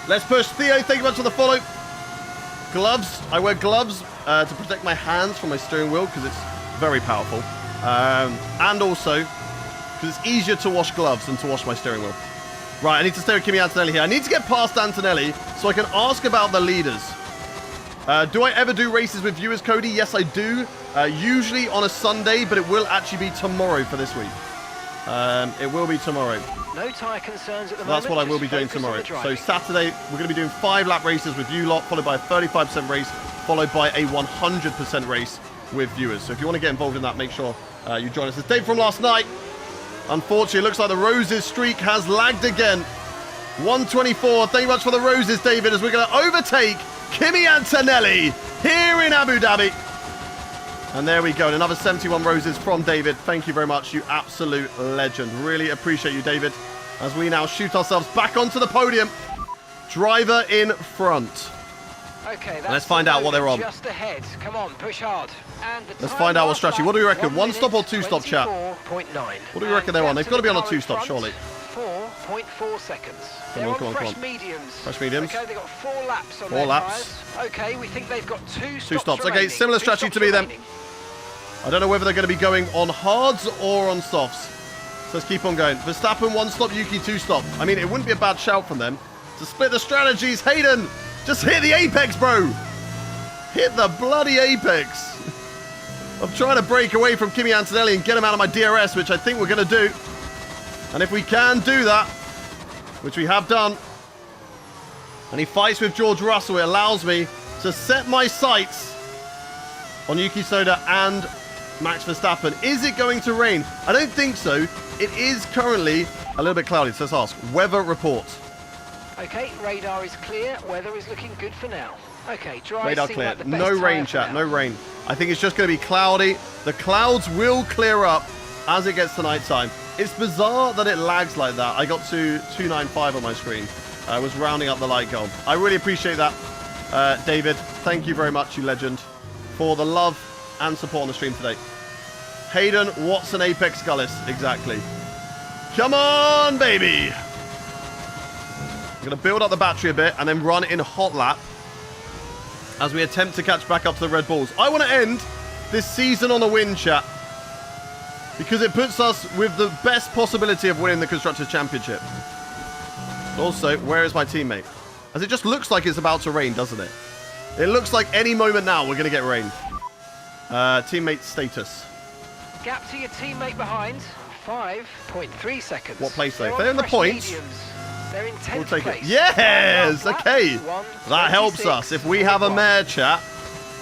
Let's push. Theo, thank you much for the follow. Gloves. I wear gloves to protect my hands from my steering wheel because it's very powerful. And also because it's easier to wash gloves than to wash my steering wheel. Right, I need to stay with Kimi Antonelli here. I need to get past Antonelli so I can ask about the leaders. Do I ever do races with viewers, Cody? Yes, I do. Usually on a Sunday, but it will actually be tomorrow for this week. It will be tomorrow. No tyre concerns at the moment. That's what I will be doing tomorrow. So Saturday, we're going to be doing 5 lap races with you lot, followed by a 35% race, followed by a 100% race with viewers. So if you want to get involved in that, make sure you join us. It's Dave from last night. Unfortunately, it looks like the Roses streak has lagged again. 124. Thank you much for the Roses, David, as we're going to overtake Kimi Antonelli here in Abu Dhabi. And there we go. And another 71 Roses from David. Thank you very much, you absolute legend. Really appreciate you, David, as we now shoot ourselves back onto the podium. Driver in front. Okay, that's let's find out what they're on. Just ahead. Come on, push hard. And let's find out what strategy. What do we reckon? 1 stop or 2 stop, chat? 24.9. What do we reckon they're on? They've got to be on a 2 stop, surely. 4.4 seconds. Come on, fresh mediums. Fresh mediums. Okay, they've got 4 laps on 4 laps. Tyres. Okay, we think they've got 2 stops. remaining. Okay, similar strategy to me then. I don't know whether they're going to be going on hards or on softs. So let's keep on going. Verstappen 1 stop, Yuki 2 stop. I mean, it wouldn't be a bad shout from them to split the strategies. Hayden, just hit the apex, bro. Hit the bloody apex. I'm trying to break away from Kimi Antonelli and get him out of my DRS, which I think we're going to do. And if we can do that, which we have done, and he fights with George Russell, it allows me to set my sights on Yuki Tsunoda and Max Verstappen. Is it going to rain? I don't think so. It is currently a little bit cloudy, so let's ask. Weather report. Okay, radar is clear. Weather is looking good for now. Okay, dry. Radar clear. Like No rain, chat. No rain. I think it's just going to be cloudy. The clouds will clear up as it gets to night time. It's bizarre that it lags like that. I got to 295 on my screen. I was rounding up the light goal. I really appreciate that, David. Thank you very much, you legend, for the love and support on the stream today. Hayden, what's an Apex Gullis? Exactly. Come on, baby. I'm going to build up the battery a bit and then run in hot lap as we attempt to catch back up to the Red Bulls. I want to end this season on a win, chat, because it puts us with the best possibility of winning the Constructors' Championship. Also, where is my teammate? As it just looks like it's about to rain, doesn't it? It looks like any moment now we're going to get rain. Teammate status. Gap to your teammate behind, 5.3 seconds. What place are they? If they're in the points, mediums. They're in 10th we'll take place. it. Yes! Okay. 1:26. That helps us. If we have a mare, chat,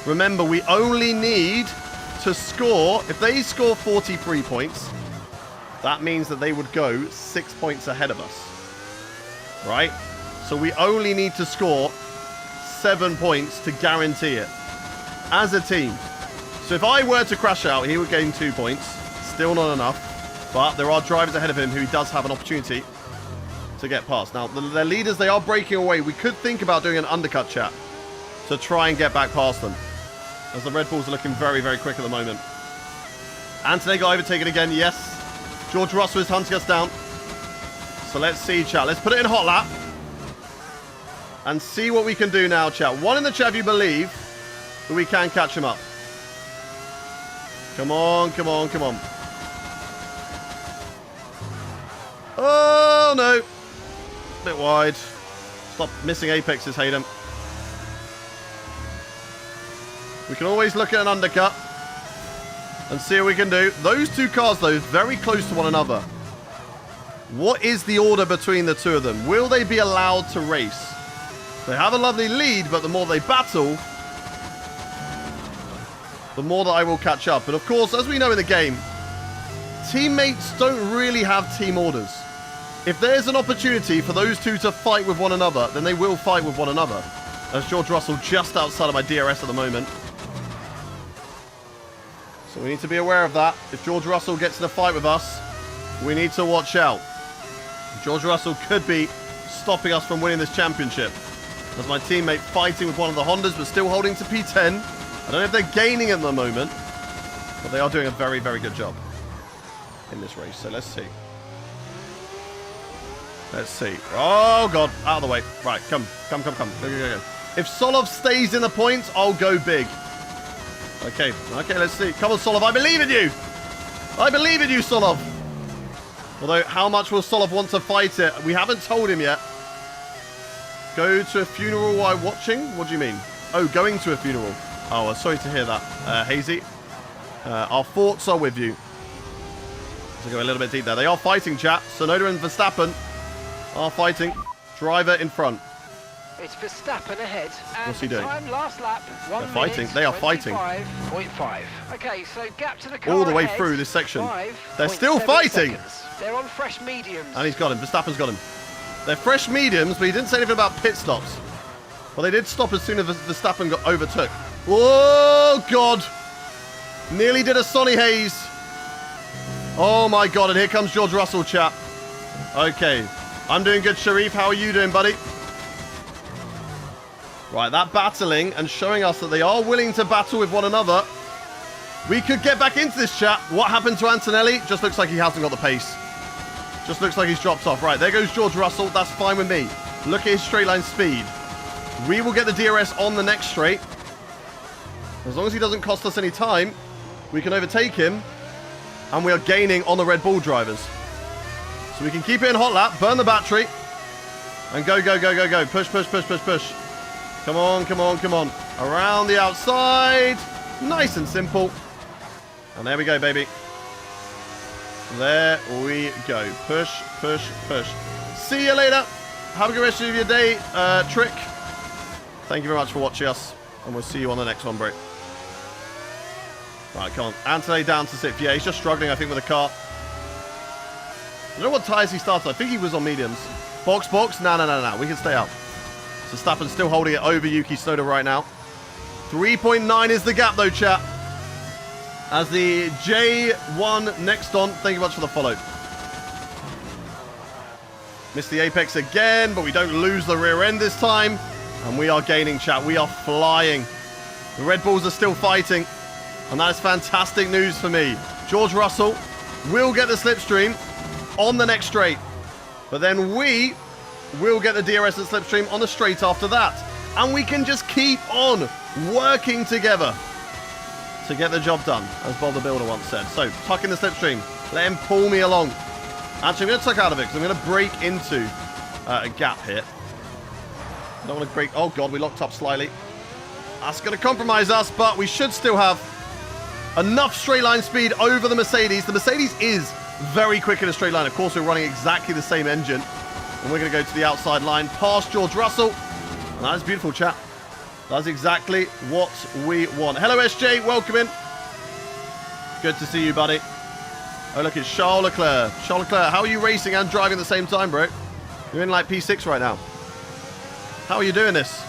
remember, we only need to score. If they score 43 points, that means that they would go 6 points ahead of us. Right? So we only need to score 7 points to guarantee it as a team. So if I were to crash out, he would gain 2 points. Still not enough. But there are drivers ahead of him who does have an opportunity to get past. Now, their leaders, they are breaking away. We could think about doing an undercut, chat, to try and get back past them, as the Red Bulls are looking very, very quick at the moment. Anthony got overtaken again, yes. George Russell is hunting us down. So let's see, chat. Let's put it in hot lap and see what we can do now, chat. One in the chat if you believe that we can catch him up. Come on, come on, come on. Oh, no. A bit wide. Stop missing apexes, Hayden. We can always look at an undercut and see what we can do. Those two cars, though, very close to one another. What is the order between the two of them? Will they be allowed to race? They have a lovely lead, but the more they battle, the more that I will catch up. And of course, as we know in the game, teammates don't really have team orders. If there's an opportunity for those two to fight with one another, then they will fight with one another. As George Russell just outside of my DRS at the moment. So we need to be aware of that. If George Russell gets in a fight with us, we need to watch out. George Russell could be stopping us from winning this championship. As my teammate fighting with one of the Hondas, but still holding to P10. I don't know if they're gaining at the moment, but they are doing a very, very good job in this race. So let's see. Let's see. Oh, God. Out of the way. Right, come. Go. If Solov stays in the points, I'll go big. Okay, let's see. Come on, Solov. I believe in you. Solov. Although, how much will Solov want to fight it? We haven't told him yet. Go to a funeral while watching? What do you mean? Oh, going to a funeral. Oh, sorry to hear that, Hazy. Our thoughts are with you. To go a little bit deep there. They are fighting, chat. Tsunoda and Verstappen are fighting. Driver in front. It's Verstappen ahead. And What's he doing? Time last lap. They're fighting. They are fighting. 25.5. Okay, so gap to the car All the way ahead, through this section. 5.7 They're still fighting. seconds. They're on fresh mediums. And he's got him. Verstappen's got him. They're fresh mediums, but he didn't say anything about pit stops. Well, they did stop as soon as Verstappen got overtook. Oh, God. Nearly did a Sonny Hayes. Oh, my God. And here comes George Russell, chap. Okay. I'm doing good, Sharif. How are you doing, buddy? Right, that battling and showing us that they are willing to battle with one another. We could get back into this, chat. What happened to Antonelli? Just looks like he hasn't got the pace. Just looks like he's dropped off. Right, there goes George Russell. That's fine with me. Look at his straight line speed. We will get the DRS on the next straight. As long as he doesn't cost us any time, we can overtake him. And we are gaining on the Red Bull drivers. So we can keep it in hot lap, burn the battery, and go. Push. Come on. Around the outside. Nice and simple. And there we go, baby. There we go. Push. See you later. Have a good rest of your day, Trick. Thank you very much for watching us. And we'll see you on the next one, bro. Right, come on. Anthony down to 6th. Yeah, he's just struggling, I think, with the car. I don't know what tyres he started. I think he was on mediums. Box. No. We can stay out. Verstappen's still holding it over Yuki Tsunoda right now. 3.9 is the gap, though, chat. As the J1 next on. Thank you much for the follow. Missed the apex again, but we don't lose the rear end this time. And we are gaining, chat. We are flying. The Red Bulls are still fighting. And that is fantastic news for me. George Russell will get the slipstream on the next straight. But then we will get the DRS and slipstream on the straight after that. And we can just keep on working together to get the job done, as Bob the Builder once said. So, tuck in the slipstream. Let him pull me along. Actually, I'm going to tuck out of it because I'm going to break into a gap here. I don't want to break... Oh, God, we locked up slightly. That's going to compromise us, but we should still have enough straight line speed over the Mercedes. The Mercedes is very quick in a straight line. Of course, we're running exactly the same engine. And we're going to go to the outside line past George Russell. And that is beautiful, chat. That's exactly what we want. Hello, SJ. Welcome in. Good to see you, buddy. Oh, look, it's Charles Leclerc. Charles Leclerc, how are you racing and driving at the same time, bro? You're in, like, P6 right now. How are you doing this?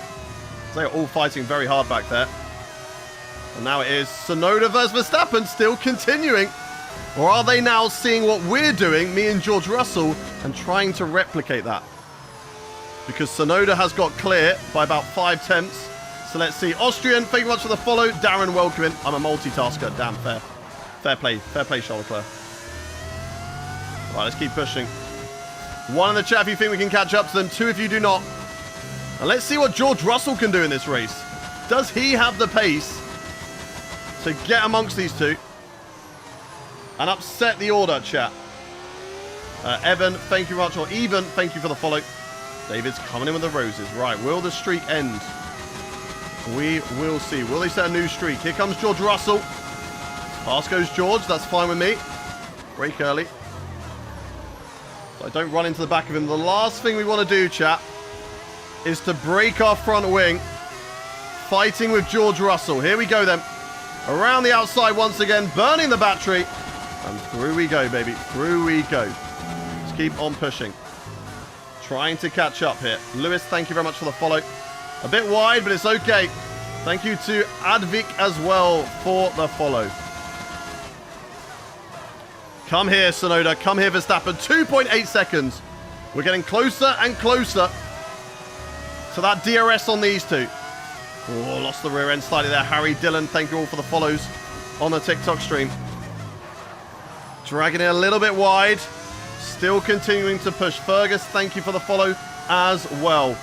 They're all fighting very hard back there. And now it is Tsunoda versus Verstappen still continuing. Or are they now seeing what we're doing, me and George Russell, and trying to replicate that? Because Tsunoda has got clear by about 5 tenths. So let's see. Austrian, thank you much for the follow. Darren, welcome in. I'm a multitasker. Damn, fair. Fair play, Charles Leclerc. Right, let's keep pushing. 1 in the chat if you think we can catch up to them. 2 if you do not. And let's see what George Russell can do in this race. Does he have the pace to get amongst these two and upset the order, chat? Evan, thank you very much. Or Even, thank you for the follow. David's coming in with the roses. Right, will the streak end? We will see. Will they set a new streak? Here comes George Russell. Past goes George. That's fine with me. Brake early. So I don't run into the back of him. The last thing we want to do, chat, is to break our front wing. Fighting with George Russell. Here we go then. Around the outside once again. Burning the battery. And through we go, baby. Through we go. Let's keep on pushing. Trying to catch up here. Lewis, thank you very much for the follow. A bit wide, but it's okay. Thank you to Advik as well for the follow. Come here, Tsunoda. Come here, Verstappen. 2.8 seconds. We're getting closer and closer to that DRS on these two. Oh, lost the rear end slightly there. Harry, Dylan, thank you all for the follows on the TikTok stream. Dragging it a little bit wide. Still continuing to push. Fergus, thank you for the follow as well.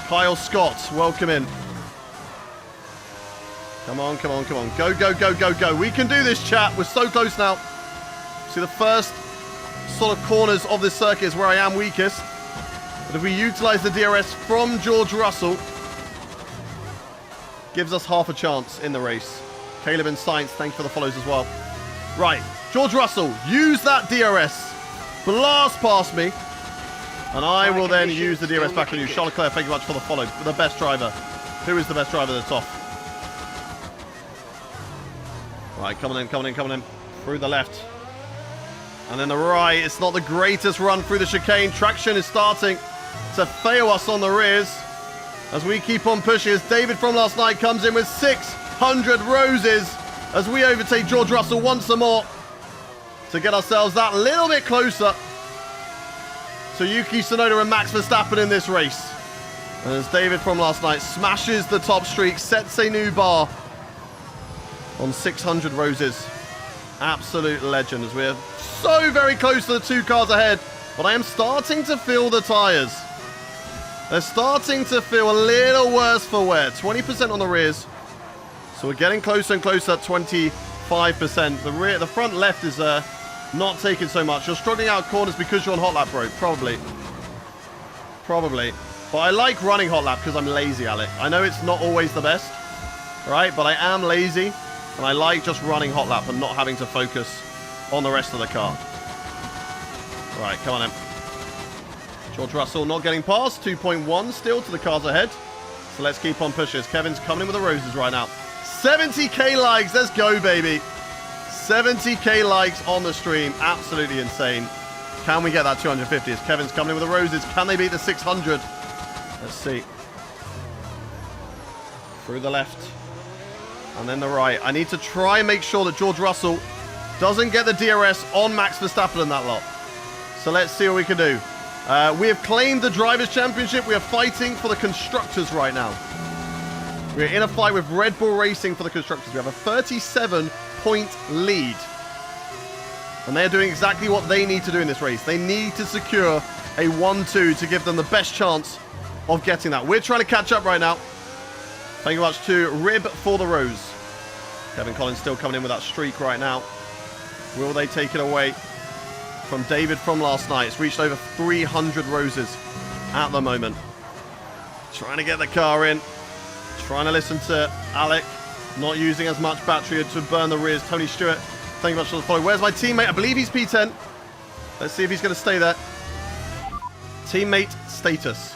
Kyle Scott, welcome in. Come on, come on, come on. Go, go, go, go, go. We can do this, chat. We're so close now. See, the first sort of corners of this circuit is where I am weakest. But if we utilize the DRS from George Russell, gives us half a chance in the race. Caleb and Science, thank you for the follows as well. Right, George Russell, use that DRS. Blast past me. And I will then use the DRS back on you. Charles Leclerc, thank you much for the follow. The best driver. Who is the best driver that's off? Right, coming in, coming in, coming in. Through the left. And then the right. It's not the greatest run through the chicane. Traction is starting to fail us on the rears. As we keep on pushing, as David from last night comes in with 600 roses. As we overtake George Russell once more. To get ourselves that little bit closer to Yuki Tsunoda and Max Verstappen in this race. And as David from last night smashes the top streak, sets a new bar on 600 roses. Absolute legend as we're so very close to the 2 cars ahead. But I am starting to feel the tyres. They're starting to feel a little worse for wear. 20% on the rears. So we're getting closer and closer at 25%. The front left is not taking so much. You're struggling out corners because you're on hot lap, bro. Probably. Probably. But I like running hot lap because I'm lazy, Alec. I know it's not always the best, right? But I am lazy, and I like just running hot lap and not having to focus on the rest of the car. Right, come on in. George Russell not getting past. 2.1 still to the cars ahead. So let's keep on pushing. Kevin's coming in with the roses right now. 70k likes. Let's go, baby. 70k likes on the stream. Absolutely insane. Can we get that 250? As Kevin's coming in with the roses. Can they beat the 600? Let's see. Through the left. And then the right. I need to try and make sure that George Russell doesn't get the DRS on Max Verstappen in that lot. So let's see what we can do. We have claimed the Drivers' Championship. We are fighting for the Constructors right now. We're in a fight with Red Bull Racing for the Constructors. We have a 37-point lead. And they're doing exactly what they need to do in this race. They need to secure a 1-2 to give them the best chance of getting that. We're trying to catch up right now. Thank you very much to Rib for the rose. Kevin Collins still coming in with that streak right now. Will they take it away from David from last night? It's reached over 300 roses at the moment. Trying to get the car in. Trying to listen to Alec. Not using as much battery to burn the rears. Tony Stewart, thank you much for the follow. Where's my teammate? I believe he's P10. Let's see if he's going to stay there. Teammate status.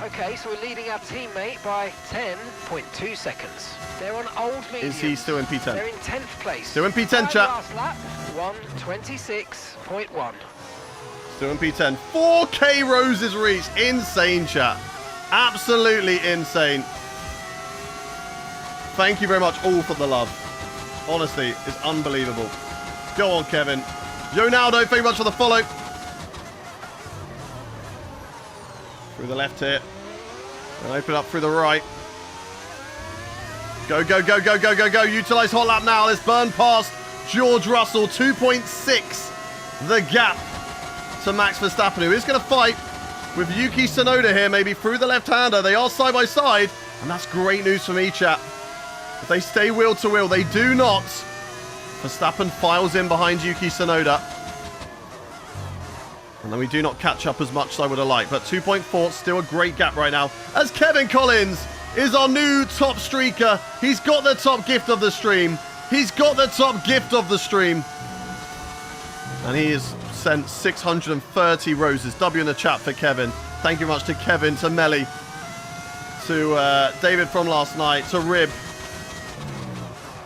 Okay, so we're leading our teammate by 10.2 seconds. They're on old mediums. Is he still in P10? They're in 10th place. Still in P10, chat. Last lap, 1:26.1. Still in P10. 4k roses reached. Insane, chat. Absolutely insane. Thank you very much all for the love. Honestly, it's unbelievable. Go on, Kevin. Yonaldo, thank you much for the follow. Through the left here. And open up through the right. Go, go, go, go, go, go, go. Utilize hot lap now. Let's burn past George Russell. 2.6 the gap to Max Verstappen, who is going to fight with Yuki Tsunoda here, maybe through the left-hander. They are side by side, and that's great news for me, chat. If they stay wheel to wheel, they do not. Verstappen files in behind Yuki Tsunoda. And then we do not catch up as much as I would have liked. But 2.4, still a great gap right now. As Kevin Collins is our new top streaker. He's got the top gift of the stream. He's got the top gift of the stream. And he has sent 630 roses. W in the chat for Kevin. Thank you very much to Kevin, to Melly, to David from last night, to Rib,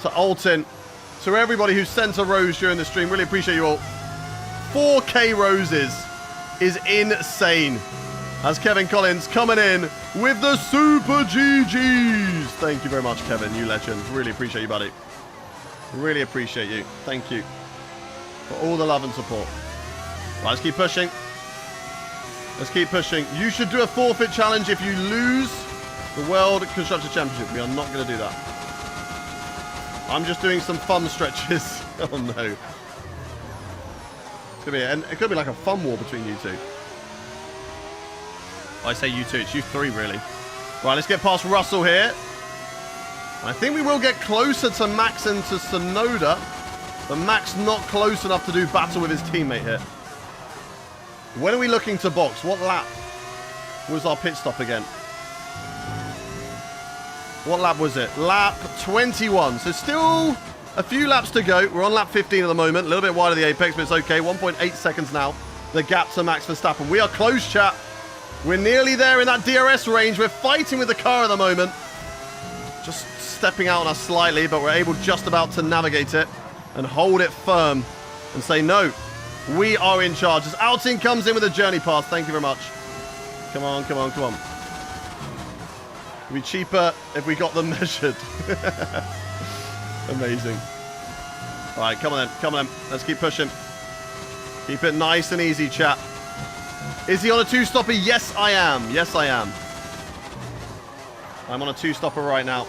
to Alton, to everybody who sent a rose during the stream. Really appreciate you all. 4k roses is insane. As Kevin Collins coming in with the Super GGs. Thank you very much, Kevin, you legend. Really appreciate you, buddy. Really appreciate you. Thank you for all the love and support. Right, let's keep pushing. Let's keep pushing. You should do a forfeit challenge if you lose the World Constructor Championship. We are not going to do that. I'm just doing some fun stretches. Oh, no. It could be like a fun war between you two. I say you two, it's you three, really. Right, let's get past Russell here. I think we will get closer to Max and to Tsunoda, but Max not close enough to do battle with his teammate here. When are we looking to box? What lap was our pit stop again? What lap was it? Lap 21. So still a few laps to go. We're on lap 15 at the moment. A little bit wide of the apex, but it's okay. 1.8 seconds now. The gap to Max Verstappen. We are close, chat. We're nearly there in that DRS range. We're fighting with the car at the moment. Just stepping out on us slightly, but we're able just about to navigate it and hold it firm and say, no, we are in charge. As Outing comes in with a journey pass. Thank you very much. Come on, come on, come on. It'd be cheaper if we got them measured. Amazing. All right, come on then. Come on then. Let's keep pushing. Keep it nice and easy, chat. Is he on a two-stopper? Yes, I am. Yes, I am. I'm on a two-stopper right now.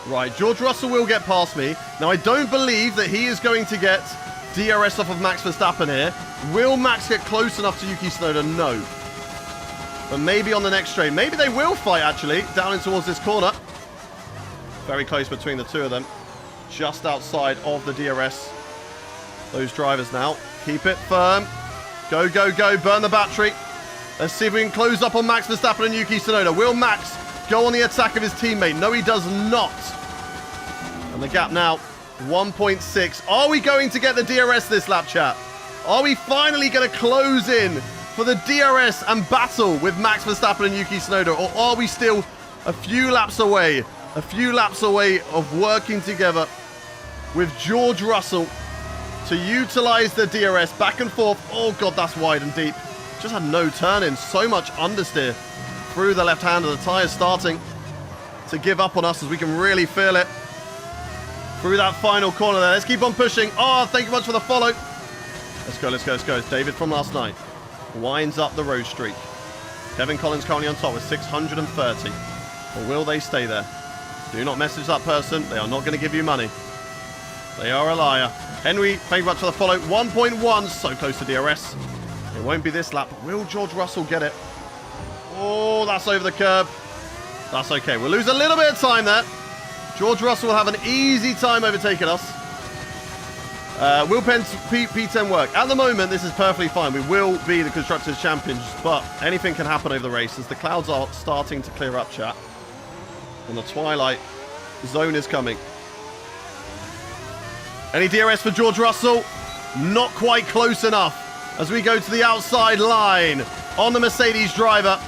Right, George Russell will get past me. Now, I don't believe that he is going to get DRS off of Max Verstappen here. Will Max get close enough to Yuki Tsunoda? No. But maybe on the next straight. Maybe they will fight, actually, down in towards this corner. Very close between the two of them. Just outside of the DRS. Those drivers now. Keep it firm. Go, go, go. Burn the battery. Let's see if we can close up on Max Verstappen and Yuki Tsunoda. Will Max go on the attack of his teammate? No, he does not. And the gap now, 1.6. Are we going to get the DRS this lap, chat? Are we finally going to close in for the DRS and battle with Max Verstappen and Yuki Tsunoda? Or are we still a few laps away of working together with George Russell to utilize the DRS back and forth? Oh, God, that's wide and deep. Just had no turn in. So much understeer through the left hand of the tyres starting to give up on us as we can really feel it through that final corner there. Let's keep on pushing. Oh, thank you much for the follow. Let's go, let's go, let's go. It's David from last night. Winds up the road streak. Kevin Collins currently on top with 630. Or will they stay there? Do not message that person. They are not going to give you money. They are a liar. Henry, thank you much for the follow. 1.1, so close to DRS. It won't be this lap. Will George Russell get it? Oh, that's over the curb. That's okay. We'll lose a little bit of time there. George Russell will have an easy time overtaking us. Will P10 work? At the moment, this is perfectly fine. We will be the Constructors' Champions, but anything can happen over the race as the clouds are starting to clear up, chat. And the twilight zone is coming. Any DRS for George Russell? Not quite close enough. As we go to the outside line on the Mercedes driver.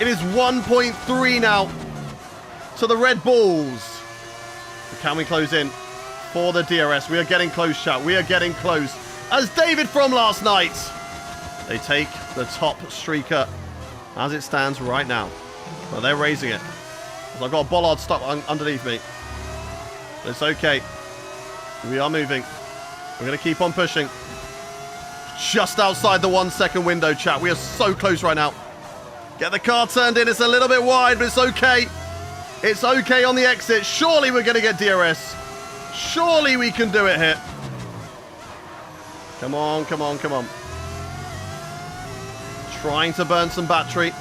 It is 1.3 now to the Red Bulls. Can we close in for the DRS? We are getting close, chat. We are getting close. As David from last night, they take the top streaker as it stands right now. Well, they're raising it. I've got a bollard stuck underneath me. But it's okay. We are moving. We're going to keep on pushing. Just outside the 1 second window, chat. We are so close right now. Get the car turned in. It's a little bit wide, but it's okay. It's okay on the exit. Surely we're going to get DRS. Surely we can do it here. Come on, come on, come on. Trying to burn some battery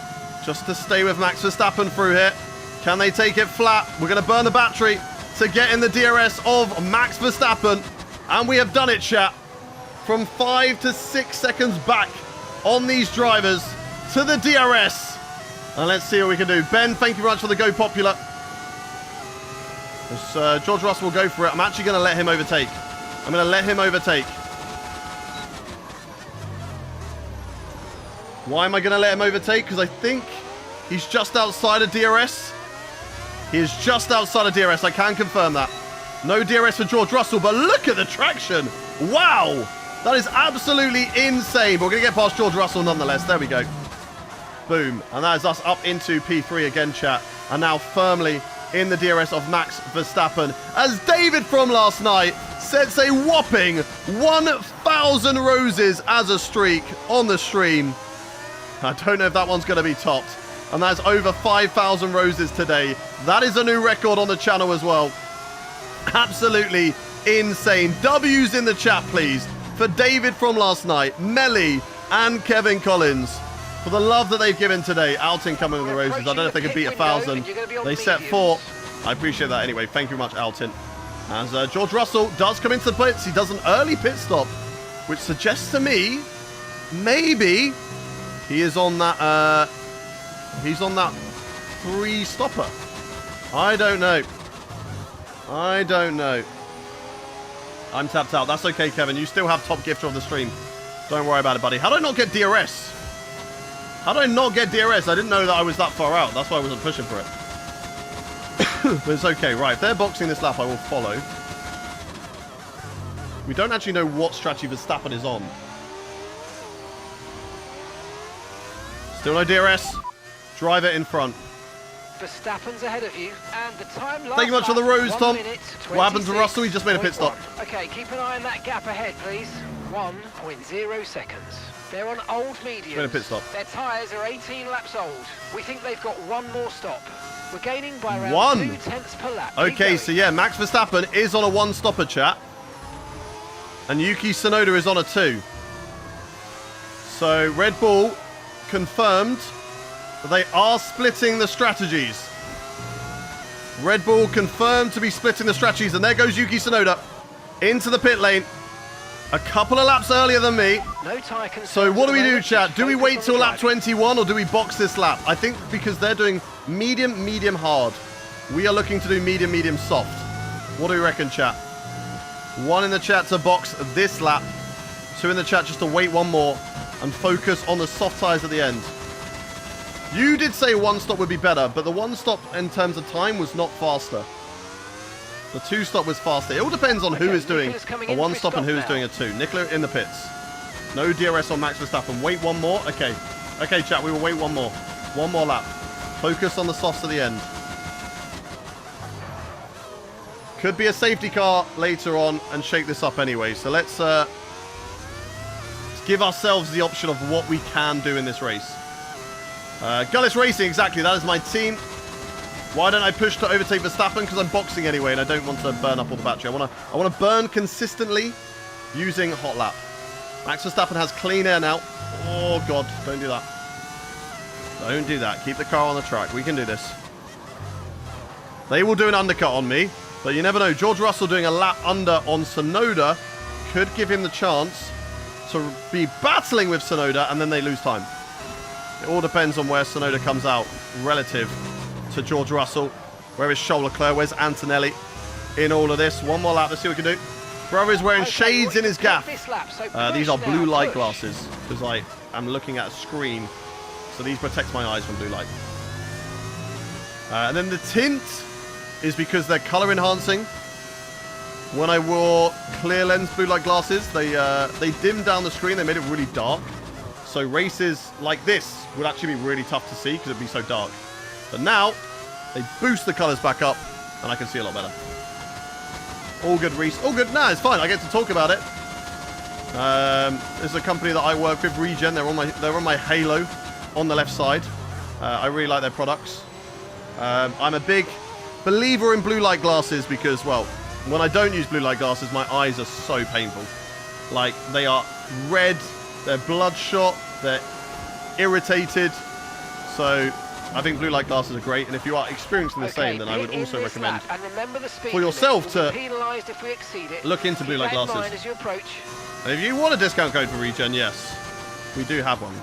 just to stay with Max Verstappen through here. Can they take it flat? We're going to burn the battery to get in the DRS of Max Verstappen. And we have done it, chat. From 5 to 6 seconds back on these drivers to the DRS. And let's see what we can do. Ben, thank you very much for the Go Popular. As, George Russell will go for it. I'm actually going to let him overtake. I'm going to let him overtake. Why am I going to let him overtake? Because I think he's just outside of DRS. He is just outside of DRS. I can confirm that. No DRS for George Russell, but look at the traction. Wow. That is absolutely insane. But we're going to get past George Russell nonetheless. There we go. Boom. And that is us up into P3 again, chat. And now firmly in the DRS of Max Verstappen. As David from last night sets a whopping 1,000 roses as a streak on the stream. I don't know if that one's going to be topped. And that's over 5,000 roses today. That is a new record on the channel as well. Absolutely insane. W's in the chat, please. for David from last night, Melly, and Kevin Collins for the love that they've given today. Alton coming with the roses. I don't know if they can beat 1,000. They set 4. I appreciate that anyway. Thank you very much, Alton. As George Russell does come into the pits. He does an early pit stop, which suggests to me maybe he is on that he's on that 3 stopper. I don't know. I don't know. I'm tapped out. That's okay, Kevin. You still have top gifter of the stream. Don't worry about it, buddy. How did I not get DRS? How did I not get DRS? I didn't know that I was that far out. That's why I wasn't pushing for it. But it's okay. Right, if they're boxing this lap, I will follow. We don't actually know what strategy Verstappen is on. Still no DRS. Driver in front. Verstappen's ahead of you, and the time last Thank you much for the rose, Tom. 1 minute, What happened to Russell? He just made a pit stop. Okay, keep an eye on that gap ahead, please. 1.0 seconds. They're on old mediums. Made a pit stop. Their tyres are 18 laps old. We think they've got 1 more stop. We're gaining by around 1 0.2 per lap. Okay, so yeah, Max Verstappen is on a 1 stopper, chat. And Yuki Tsunoda is on a 2. So Red Bull confirmed that they are splitting the strategies. Red Bull confirmed to be splitting the strategies, and there goes Yuki Tsunoda into the pit lane. A couple of laps earlier than me. No tyre concerns. So what do we do, chat? Just Do we focus wait on till the lap driving. 21 or do we box this lap? I think because they're doing medium, medium, hard. We are looking to do medium, medium, soft. What do we reckon, chat? 1 in the chat to box this lap. 2 in the chat just to wait 1 more and focus on the soft tyres at the end. You did say 1 stop would be better, but the 1 stop in terms of time was not faster. The 2 stop was faster. It all depends on who is doing a 1 stop and who is doing a 2. Nicola in the pits. No DRS on Max Verstappen. Wait 1 more. Okay. Okay, chat, we will wait 1 more. 1 more lap. Focus on the softs at the end. Could be a safety car later on and shake this up anyway. So let's give ourselves the option of what we can do in this race. Gullis Racing, exactly. That is my team. Why don't I push to overtake Verstappen? Because I'm boxing anyway, and I don't want to burn up all the battery. I want to burn consistently using hot lap. Max Verstappen has clean air now. Oh God, don't do that. Don't do that. Keep the car on the track. We can do this. They will do an undercut on me, but you never know. George Russell doing a lap under on Tsunoda could give him the chance to be battling with Tsunoda, and then they lose time. It all depends on where Tsunoda comes out relative to George Russell. Where is Charles Leclerc? Where's Antonelli in all of this? 1 more lap. Let's see what we can do. Brother is wearing shades in his gaff. These are blue light glasses because I'm looking at a screen. So these protect my eyes from blue light. And then the tint is because they're color enhancing. When I wore clear lens blue light glasses, they dimmed down the screen. They made it really dark. So races like this would actually be really tough to see because it'd be so dark. But now, they boost the colors back up, and I can see a lot better. All good, Reese. All good. Nah, it's fine. I get to talk about it. This is a company that I work with, Regen. They're on my Halo on the left side. I really like their products. I'm a big believer in blue light glasses because, well, when I don't use blue light glasses, my eyes are so painful. Like, they are red, they're bloodshot, they're irritated. So I think blue light glasses are great, and if you are experiencing the same, then I would also recommend for yourself to look into blue light glasses. And if you want a discount code for Regen, yes, we do have one.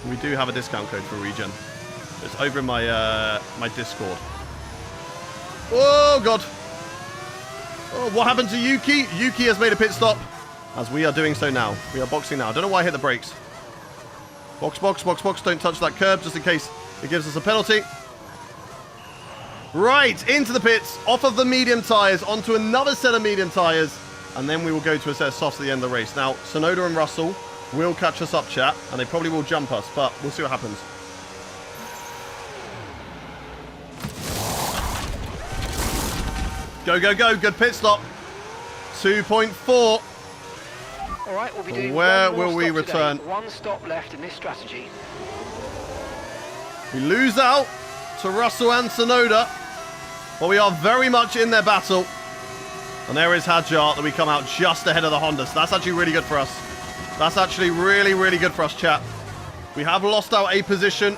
We do have a discount code for Regen. It's over in my my Discord. Oh God! Oh, what happened to Yuki? Yuki has made a pit stop, as we are doing so now. We are boxing now. I don't know why I hit the brakes. Box, box, box, box. Don't touch that curb, just in case it gives us a penalty. Right, into the pits, off of the medium tyres, onto another set of medium tyres, and then we will go to a set of softs at the end of the race. Now, Tsunoda and Russell will catch us up, chat, and they probably will jump us, but we'll see what happens. Go, go, go. Good pit stop. 2.4. All right, we'll be doing Where one more will we stop return? today. 1 stop left in this strategy. We lose out to Russell and Tsunoda, but we are very much in their battle. And there is Hadjar that we come out just ahead of the Honda. So that's actually really good for us. That's actually really, really good for us, chat. We have lost our A position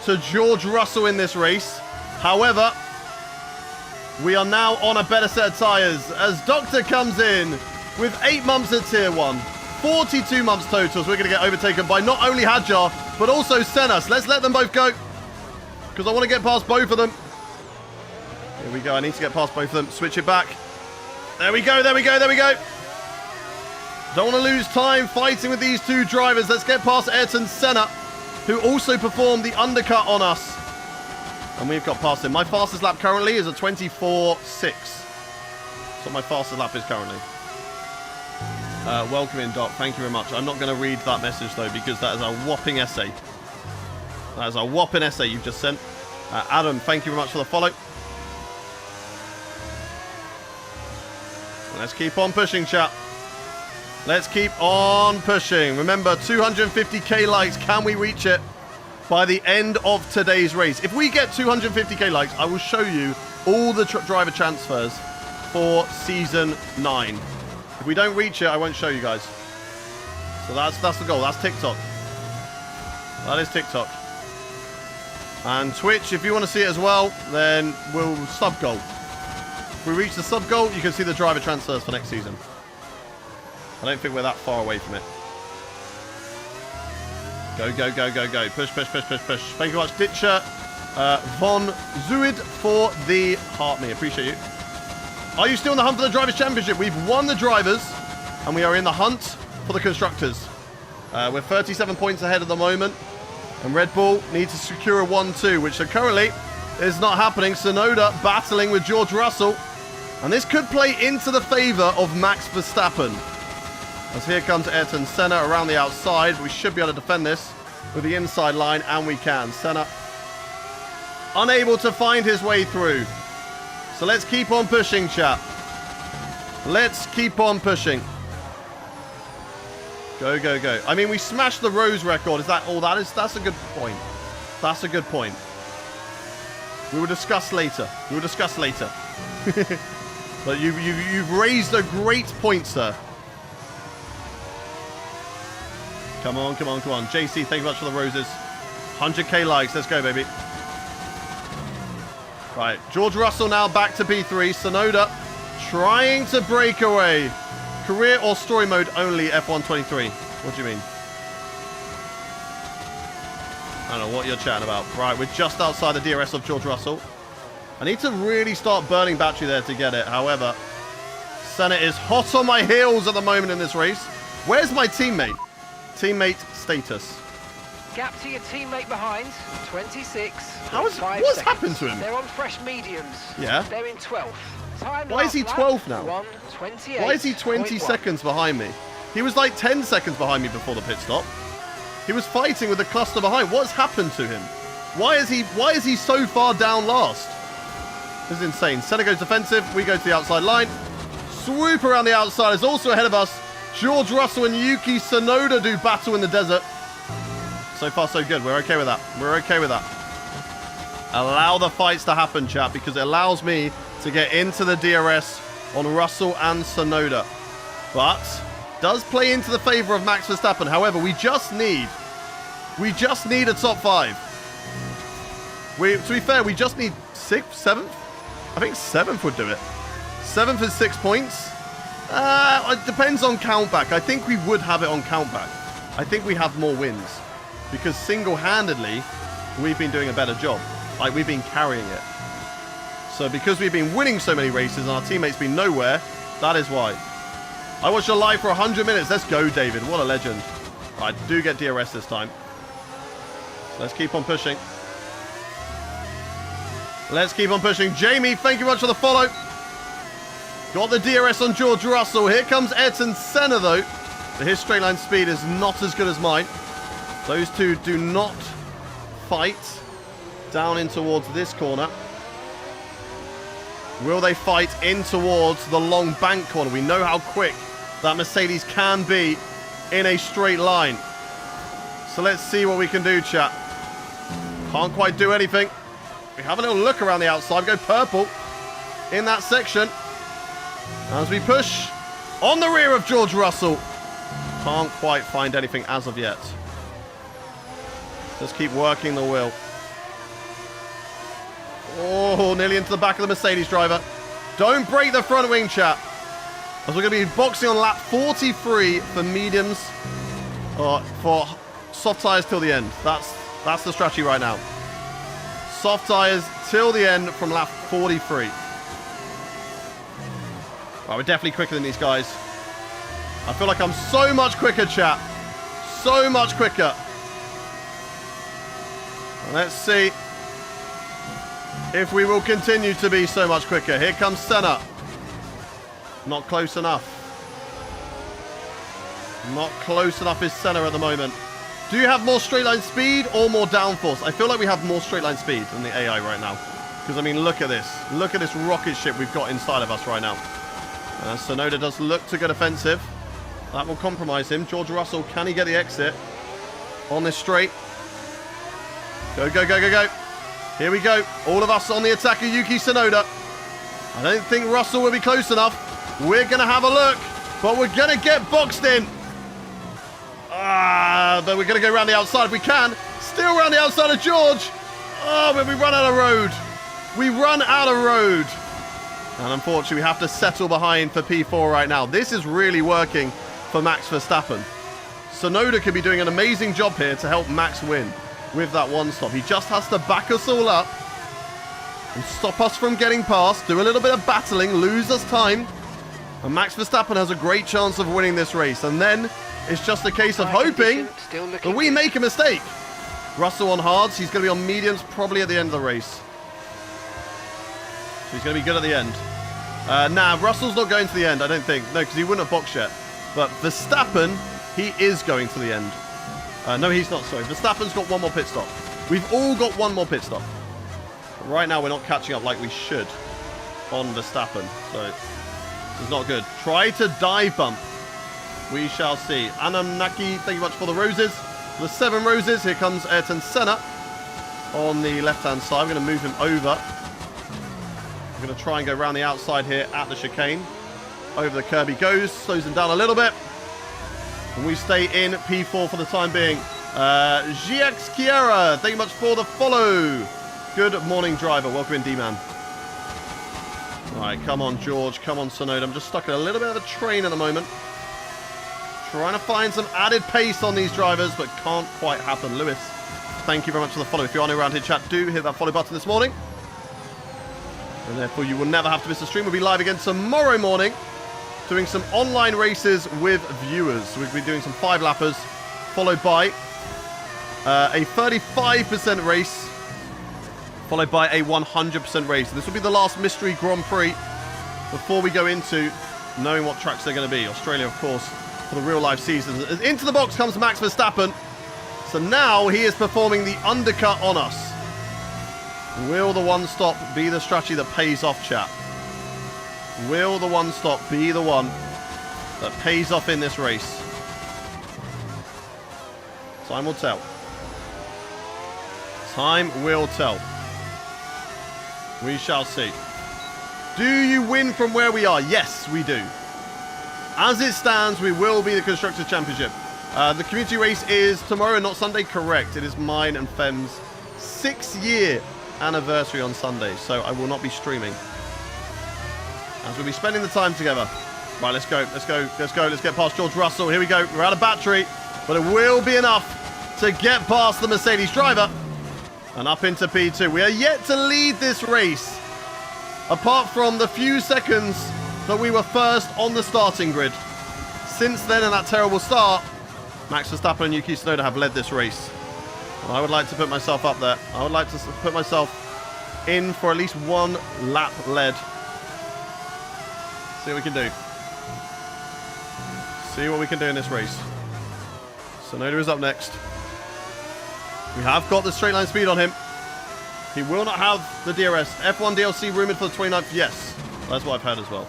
to George Russell in this race. However, we are now on a better set of tyres as Doctor comes in with 8 months at Tier 1. 42 months total, so we're going to get overtaken by not only Hadjar, but also Senna. So let's let them both go, because I want to get past both of them. Here we go. I need to get past both of them. Switch it back. There we go, there we go, there we go. Don't want to lose time fighting with these two drivers. Let's get past Ayrton Senna, who also performed the undercut on us. And we've got past him. My fastest lap currently is a 24.6. That's what my fastest lap is currently. Welcome in, Doc. Thank you very much. I'm not going to read that message, though, because that is a whopping essay. That is a whopping essay you've just sent. Adam, thank you very much for the follow. Let's keep on pushing, chat. Let's keep on pushing. Remember, 250k likes. Can we reach it by the end of today's race? If we get 250k likes, I will show you all the driver transfers for Season 9. If we don't reach it, I won't show you guys. So that's the goal. That's TikTok. That is TikTok. And Twitch, if you want to see it as well, then we'll sub-goal. If we reach the sub-goal, you can see the driver transfers for next season. I don't think we're that far away from it. Go, go, go, go, go. Push, push, push, push, push. Thank you very much, Ditcher Von Zuid, for the heart me. Appreciate you. Are you still in the hunt for the Drivers' Championship? We've won the Drivers, and we are in the hunt for the Constructors. We're 37 points ahead at the moment, and Red Bull need to secure a 1-2, which currently is not happening. Tsunoda battling with George Russell, and this could play into the favour of Max Verstappen. As here comes Ayrton Senna around the outside. We should be able to defend this with the inside line, and we can. Senna unable to find his way through. So let's keep on pushing, chat. Let's keep on pushing. Go, go, go. I mean, we smashed the Rose record. Is that all that is? That's a good point. That's a good point. We will discuss later. We will discuss later. But you've raised a great point, sir. Come on, come on, come on. JC, thank you much for the roses. 100k likes. Let's go, baby. Right, George Russell now back to P3. Tsunoda trying to break away. Career or story mode only, F1 23. What do you mean? I don't know what you're chatting about. Right, we're just outside the DRS of George Russell. I need to really start burning battery there to get it. However, Senna is hot on my heels at the moment in this race. Where's my teammate? Teammate status. Gap to your teammate behind, 26. What's happened to him? They're on fresh mediums. Yeah. They're in 12th. Time Why is he 12th now? 1:28. Why is he 20 seconds behind me? He was like 10 seconds behind me before the pit stop. He was fighting with the cluster behind. What's happened to him? Why is he so far down last? This is insane. Senna goes defensive. We go to the outside line. Swoop around the outside is also ahead of us. George Russell and Yuki Tsunoda do battle in the desert. So far, so good. We're okay with that. We're okay with that. Allow the fights to happen, chat, because it allows me to get into the DRS on Russell and Tsunoda. But does play into the favor of Max Verstappen. However, we just need a top 5. To be fair, we just need 6th, 7th. I think 7th would do it. 7th is 6 points. It depends on countback. I think we would have it on countback. I think we have more wins because single-handedly we've been doing a better job. Like, we've been carrying it. So because we've been winning so many races and our teammates been nowhere, that is why. I watched your live for 100 minutes. Let's go, David. What a legend. I do get DRS this time. So let's keep on pushing. Let's keep on pushing. Jamie, thank you much for the follow. Got the DRS on George Russell. Here comes Ayrton Senna, though. His straight line speed is not as good as mine. Those two do not fight down in towards this corner. Will they fight in towards the long bank corner? We know how quick that Mercedes can be in a straight line. So let's see what we can do, chat. Can't quite do anything. We have a little look around the outside. We go purple in that section. As we push on the rear of George Russell. Can't quite find anything as of yet. Just keep working the wheel. Oh, nearly into the back of the Mercedes driver. Don't break the front wing, chap. As we're going to be boxing on lap 43 for mediums. For soft tyres till the end. That's the strategy right now. Soft tyres till the end from lap 43. Right, we're definitely quicker than these guys. I feel like I'm so much quicker, chap. So much quicker. Let's see if we will continue to be so much quicker. Here comes Senna. Not close enough. Not close enough is Senna at the moment. Do you have more straight line speed or more downforce? I feel like we have more straight line speed than the AI right now. Because, I mean, look at this. Look at this rocket ship we've got inside of us right now. Tsunoda does look to go defensive. That will compromise him. George Russell, can he get the exit on this straight? Go, go, go, go, go. Here we go. All of us on the attack of Yuki Tsunoda. I don't think Russell will be close enough. We're going to have a look, but we're going to get boxed in. But we're going to go around the outside if we can. Still around the outside of George. Oh, but we run out of road. We run out of road. And unfortunately, we have to settle behind for P4 right now. This is really working for Max Verstappen. Tsunoda could be doing an amazing job here to help Max win with that one stop. He just has to back us all up and stop us from getting past, do a little bit of battling, lose us time. And Max Verstappen has a great chance of winning this race. And then it's just a case of hoping that we make a mistake. Russell on hards. He's going to be on mediums probably at the end of the race. So he's going to be good at the end. Nah, Russell's not going to the end, I don't think. No, because he wouldn't have boxed yet. But Verstappen, he is going to the end. No, he's not, sorry. Verstappen's got one more pit stop. We've all got one more pit stop. But right now, we're not catching up like we should on Verstappen. So it's not good. Try to dive bump. We shall see. Anamnaki, thank you much for the roses. The 7 roses. Here comes Ayrton Senna on the left-hand side. We're going to move him over. We're going to try and go around the outside here at the chicane. Over the curb he goes. Slows him down a little bit. And we stay in P4 for the time being. GX Kiera, thank you much for the follow. Good morning, driver. Welcome in, D-Man. All right, come on, George. Come on, Tsunoda. I'm just stuck in a little bit of a train at the moment. Trying to find some added pace on these drivers, but can't quite happen. Lewis, thank you very much for the follow. If you are new around here, chat, do hit that follow button this morning. And therefore, you will never have to miss a stream. We'll be live again tomorrow morning, doing some online races with viewers. So we'll be doing some 5-lappers, followed by a 35% race, followed by a 100% race. This will be the last mystery Grand Prix before we go into knowing what tracks they're going to be. Australia, of course, for the real-life season. Into the box comes Max Verstappen. So now he is performing the undercut on us. Will the one-stop be the strategy that pays off, chat? Will the one-stop be the one that pays off in this race? Time will tell. Time will tell. We shall see. Do you win from where we are? Yes, we do. As it stands, we will be the Constructors' Championship. The community race is tomorrow, not Sunday. Correct. It is mine and Fem's 6-year anniversary on Sunday, so I will not be streaming. As we'll be spending the time together. Right, let's go, let's go, let's go. Let's get past George Russell. Here we go. We're out of battery, but it will be enough to get past the Mercedes driver and up into P2. We are yet to lead this race, apart from the few seconds that we were first on the starting grid. Since then, in that terrible start, Max Verstappen and Yuki Tsunoda have led this race. And I would like to put myself up there. I would like to put myself in for at least one lap led. See what we can do. See what we can do in this race. Tsunoda is up next. We have got the straight line speed on him. He will not have the DRS. F1 DLC rumoured for the 29th. Yes, that's what I've heard as well.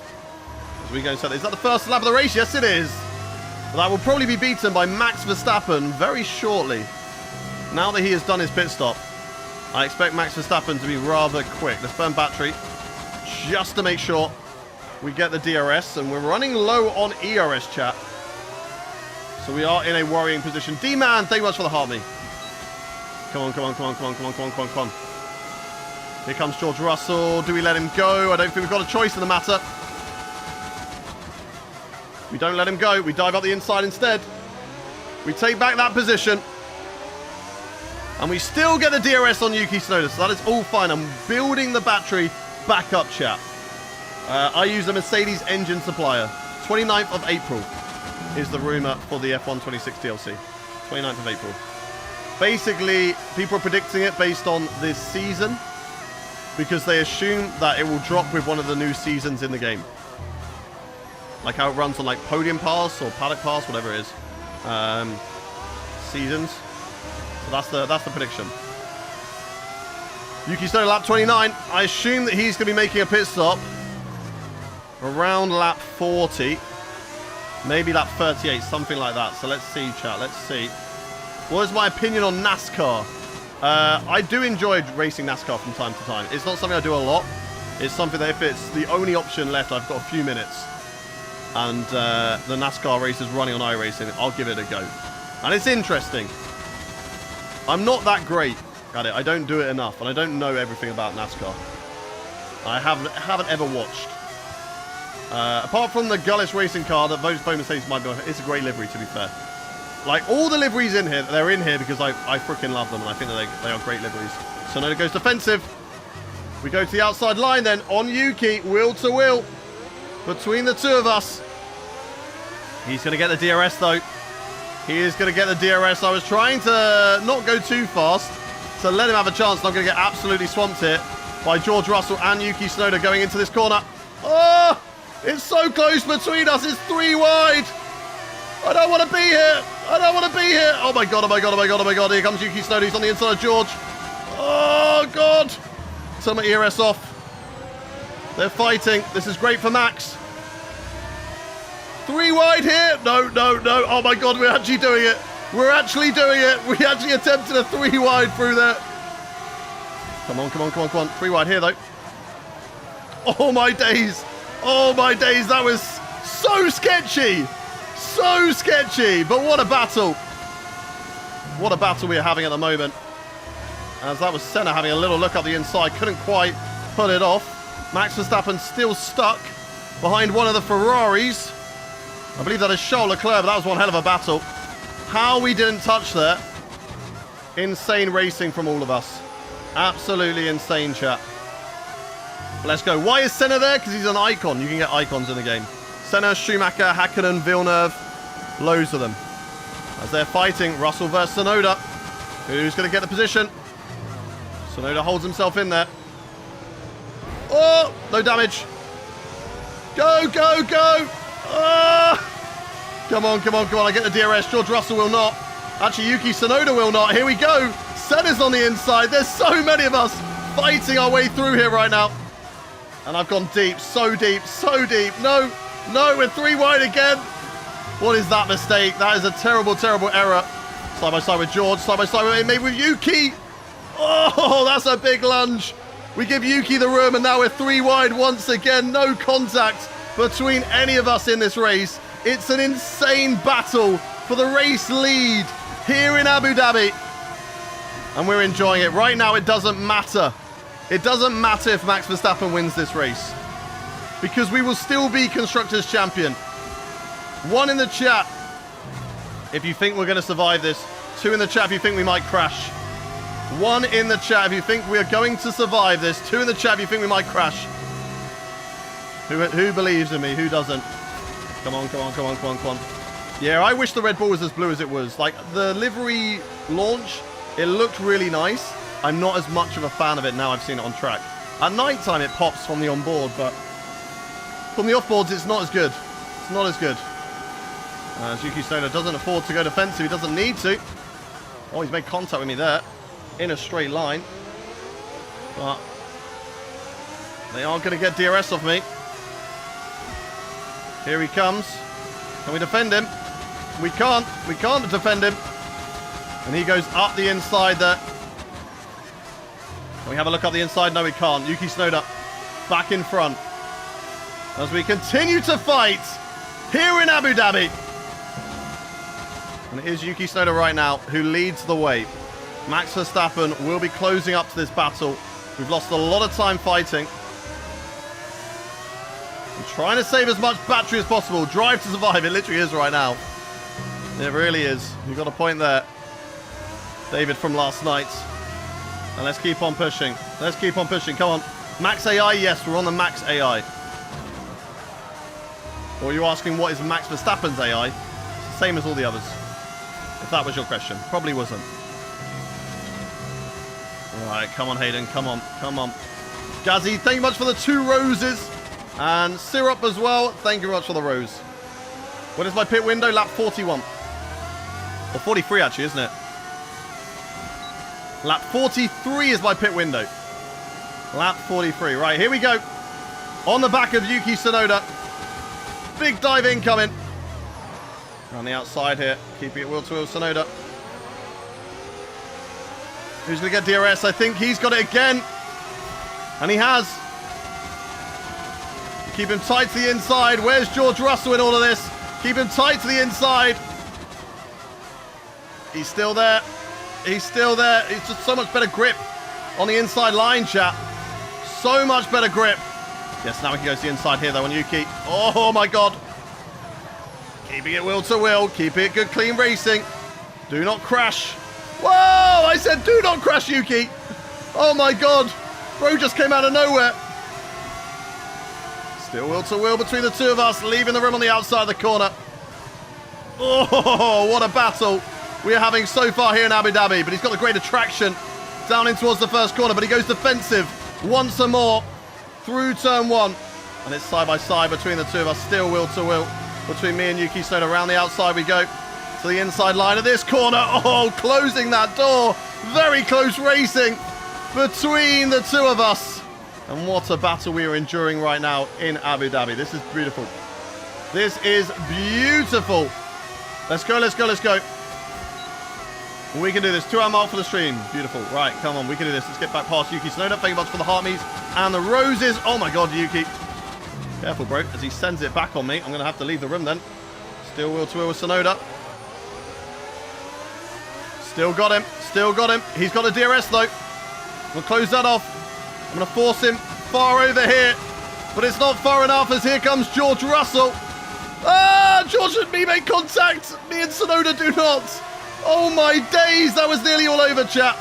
As we go inside, is that the first lap of the race? Yes, it is. But that will probably be beaten by Max Verstappen very shortly. Now that he has done his pit stop, I expect Max Verstappen to be rather quick. Let's burn battery just to make sure we get the DRS, and we're running low on ERS, chat. So we are in a worrying position. D-Man, thank you much for the heart me. Come on, come on, come on, come on, come on, come on, come on, come on. Here comes George Russell. Do we let him go? I don't think we've got a choice in the matter. We don't let him go. We dive up the inside instead. We take back that position. And we still get the DRS on Yuki Tsunoda, so that is all fine. I'm building the battery back up, chat. I use a Mercedes engine supplier. 29th of April is the rumor for the F1 26 DLC. 29th of April. Basically, people are predicting it based on this season because they assume that it will drop with one of the new seasons in the game. Like how it runs on like Podium Pass or Paddock Pass, whatever it is. Seasons. So that's the prediction. Yuki Tsunoda lap 29. I assume that he's going to be making a pit stop around lap 40. Maybe lap 38, something like that. So let's see, chat. Let's see. What is my opinion on NASCAR? I do enjoy racing NASCAR from time to time. It's not something I do a lot. It's something that if it's the only option left, I've got a few minutes, and the NASCAR race is running on iRacing, I'll give it a go. And it's interesting. I'm not that great at it. I don't do it enough, and I don't know everything about NASCAR. I haven't ever watched. Apart from the Gullis Racing car that Vodafone Mercedes might be on, it's a great livery, to be fair. Like, all the liveries in here, they're in here because I freaking love them, and I think that they are great liveries. Tsunoda goes defensive. We go to the outside line then, on Yuki, wheel to wheel, between the two of us. He's going to get the DRS, though. He is going to get the DRS. I was trying to not go too fast to let him have a chance, and I'm going to get absolutely swamped here by George Russell and Yuki Tsunoda going into this corner. Oh! It's so close between us. It's 3 wide. I don't want to be here. I don't want to be here. Oh my god, oh my god, oh my god, oh my god. Here comes Yuki Tsunoda. He's on the inside of George. Oh god. Turn my ERS off. They're fighting. This is great for Max. 3 wide here. No, no, no. Oh my god, we're actually doing it. We're actually doing it. We actually attempted a 3 wide through there. Come on, come on, come on, come on. 3 wide here though. Oh my days. Oh my days, that was so sketchy. So sketchy, but what a battle. What a battle we are having at the moment. As that was Senna having a little look up the inside, couldn't quite pull it off. Max Verstappen still stuck behind one of the Ferraris. I believe that is Charles Leclerc, but that was one hell of a battle. How we didn't touch there. Insane racing from all of us. Absolutely insane, chat. Let's go. Why is Senna there? Because he's an icon. You can get icons in the game. Senna, Schumacher, Hakkinen, Villeneuve. Loads of them. As they're fighting, Russell versus Tsunoda. Who's going to get the position? Tsunoda holds himself in there. Oh, no damage. Go, go, go. Come on, come on, come on. I get the DRS. George Russell will not. Actually, Yuki Tsunoda will not. Here we go. Senna's on the inside. There's so many of us fighting our way through here right now. And I've gone deep, so deep, so deep. No, no, we're 3 wide again. What is that mistake? That is a terrible, terrible error. Side by side with George, side by side maybe with Yuki. Oh, that's a big lunge. We give Yuki the room, and now we're 3 wide once again. No contact between any of us in this race. It's an insane battle for the race lead here in Abu Dhabi. And we're enjoying it. Right now, it doesn't matter. It doesn't matter if Max Verstappen wins this race, because we will still be Constructors' Champion. 1 in the chat if you think we're going to survive this. 2 in the chat if you think we might crash. 1 in the chat if you think we are going to survive this. 2 in the chat if you think we might crash. Who believes in me? Who doesn't? Come on, come on, come on, come on, come on. Yeah, I wish the Red Bull was as blue as it was. Like, the livery launch, it looked really nice. I'm not as much of a fan of it now I've seen it on track. At night time it pops from the onboard, but from the offboards it's not as good. It's not as good. As Yuki Tsunoda doesn't afford to go defensive, he doesn't need to. Oh, he's made contact with me there. In a straight line. But they are going to get DRS off me. Here he comes. Can we defend him? We can't. We can't defend him. And he goes up the inside there. Can we have a look up the inside? No, we can't. Yuki Tsunoda back in front. as we continue to fight here in Abu Dhabi. And it is Yuki Tsunoda right now who leads the way. Max Verstappen will be closing up to this battle. We've lost a lot of time fighting. I'm trying to save as much battery as possible. Drive to survive. It literally is right now. It really is. You've got a point there, David, from last night. And let's keep on pushing. Let's keep on pushing. Come on. Max AI? Yes, we're on the Max AI. Or are you asking what is Max Verstappen's AI? It's the same as all the others. If that was your question. Probably wasn't. Alright, come on, Hayden. Come on. Come on. Gazzy, thank you much for the 2 roses. And Syrup as well. Thank you very much for the rose. What is my pit window? Lap 41. Or 43, actually, isn't it? Lap 43 is my pit window. Lap 43. Right, here we go. On the back of Yuki Tsunoda. Big dive incoming. On the outside here. Keeping it wheel to wheel, Tsunoda. Who's going to get DRS? I think he's got it again. And he has. Keep him tight to the inside. Where's George Russell in all of this? Keep him tight to the inside. He's still there. He's still there. It's just so much better grip on the inside line, chat. So much better grip. Yes, now we can go to the inside here, though, on Yuki. Oh, my God. Keeping it wheel to wheel. Keeping it good, clean racing. Do not crash. Whoa! I said do not crash, Yuki. Oh, my God. Bro just came out of nowhere. Still wheel to wheel between the 2 of us. Leaving the room on the outside of the corner. Oh, what a battle we are having so far here in Abu Dhabi. But he's got the great attraction down in towards the first corner. But he goes defensive once more through turn 1. And it's side by side between the 2 of us. Still wheel to wheel between me and Yuki Tsunoda. Around the outside we go to the inside line of this corner. Oh, closing that door. Very close racing between the 2 of us. And what a battle we are enduring right now in Abu Dhabi. This is beautiful. This is beautiful. Let's go, let's go, let's go. We can do this. 2 hour mark for the stream. Beautiful. Right, come on. We can do this. Let's get back past Yuki Tsunoda. Thank you much for the heart me's and the roses. Oh, my God, Yuki. Careful, bro. As he sends it back on me, I'm going to have to leave the room then. Still wheel to wheel with Tsunoda. Still got him. Still got him. He's got a DRS, though. I'm going to close that off. I'm going to force him far over here. But it's not far enough as here comes George Russell. Ah, George and me make contact. Me and Tsunoda do not. Oh my days, that was nearly all over, chat.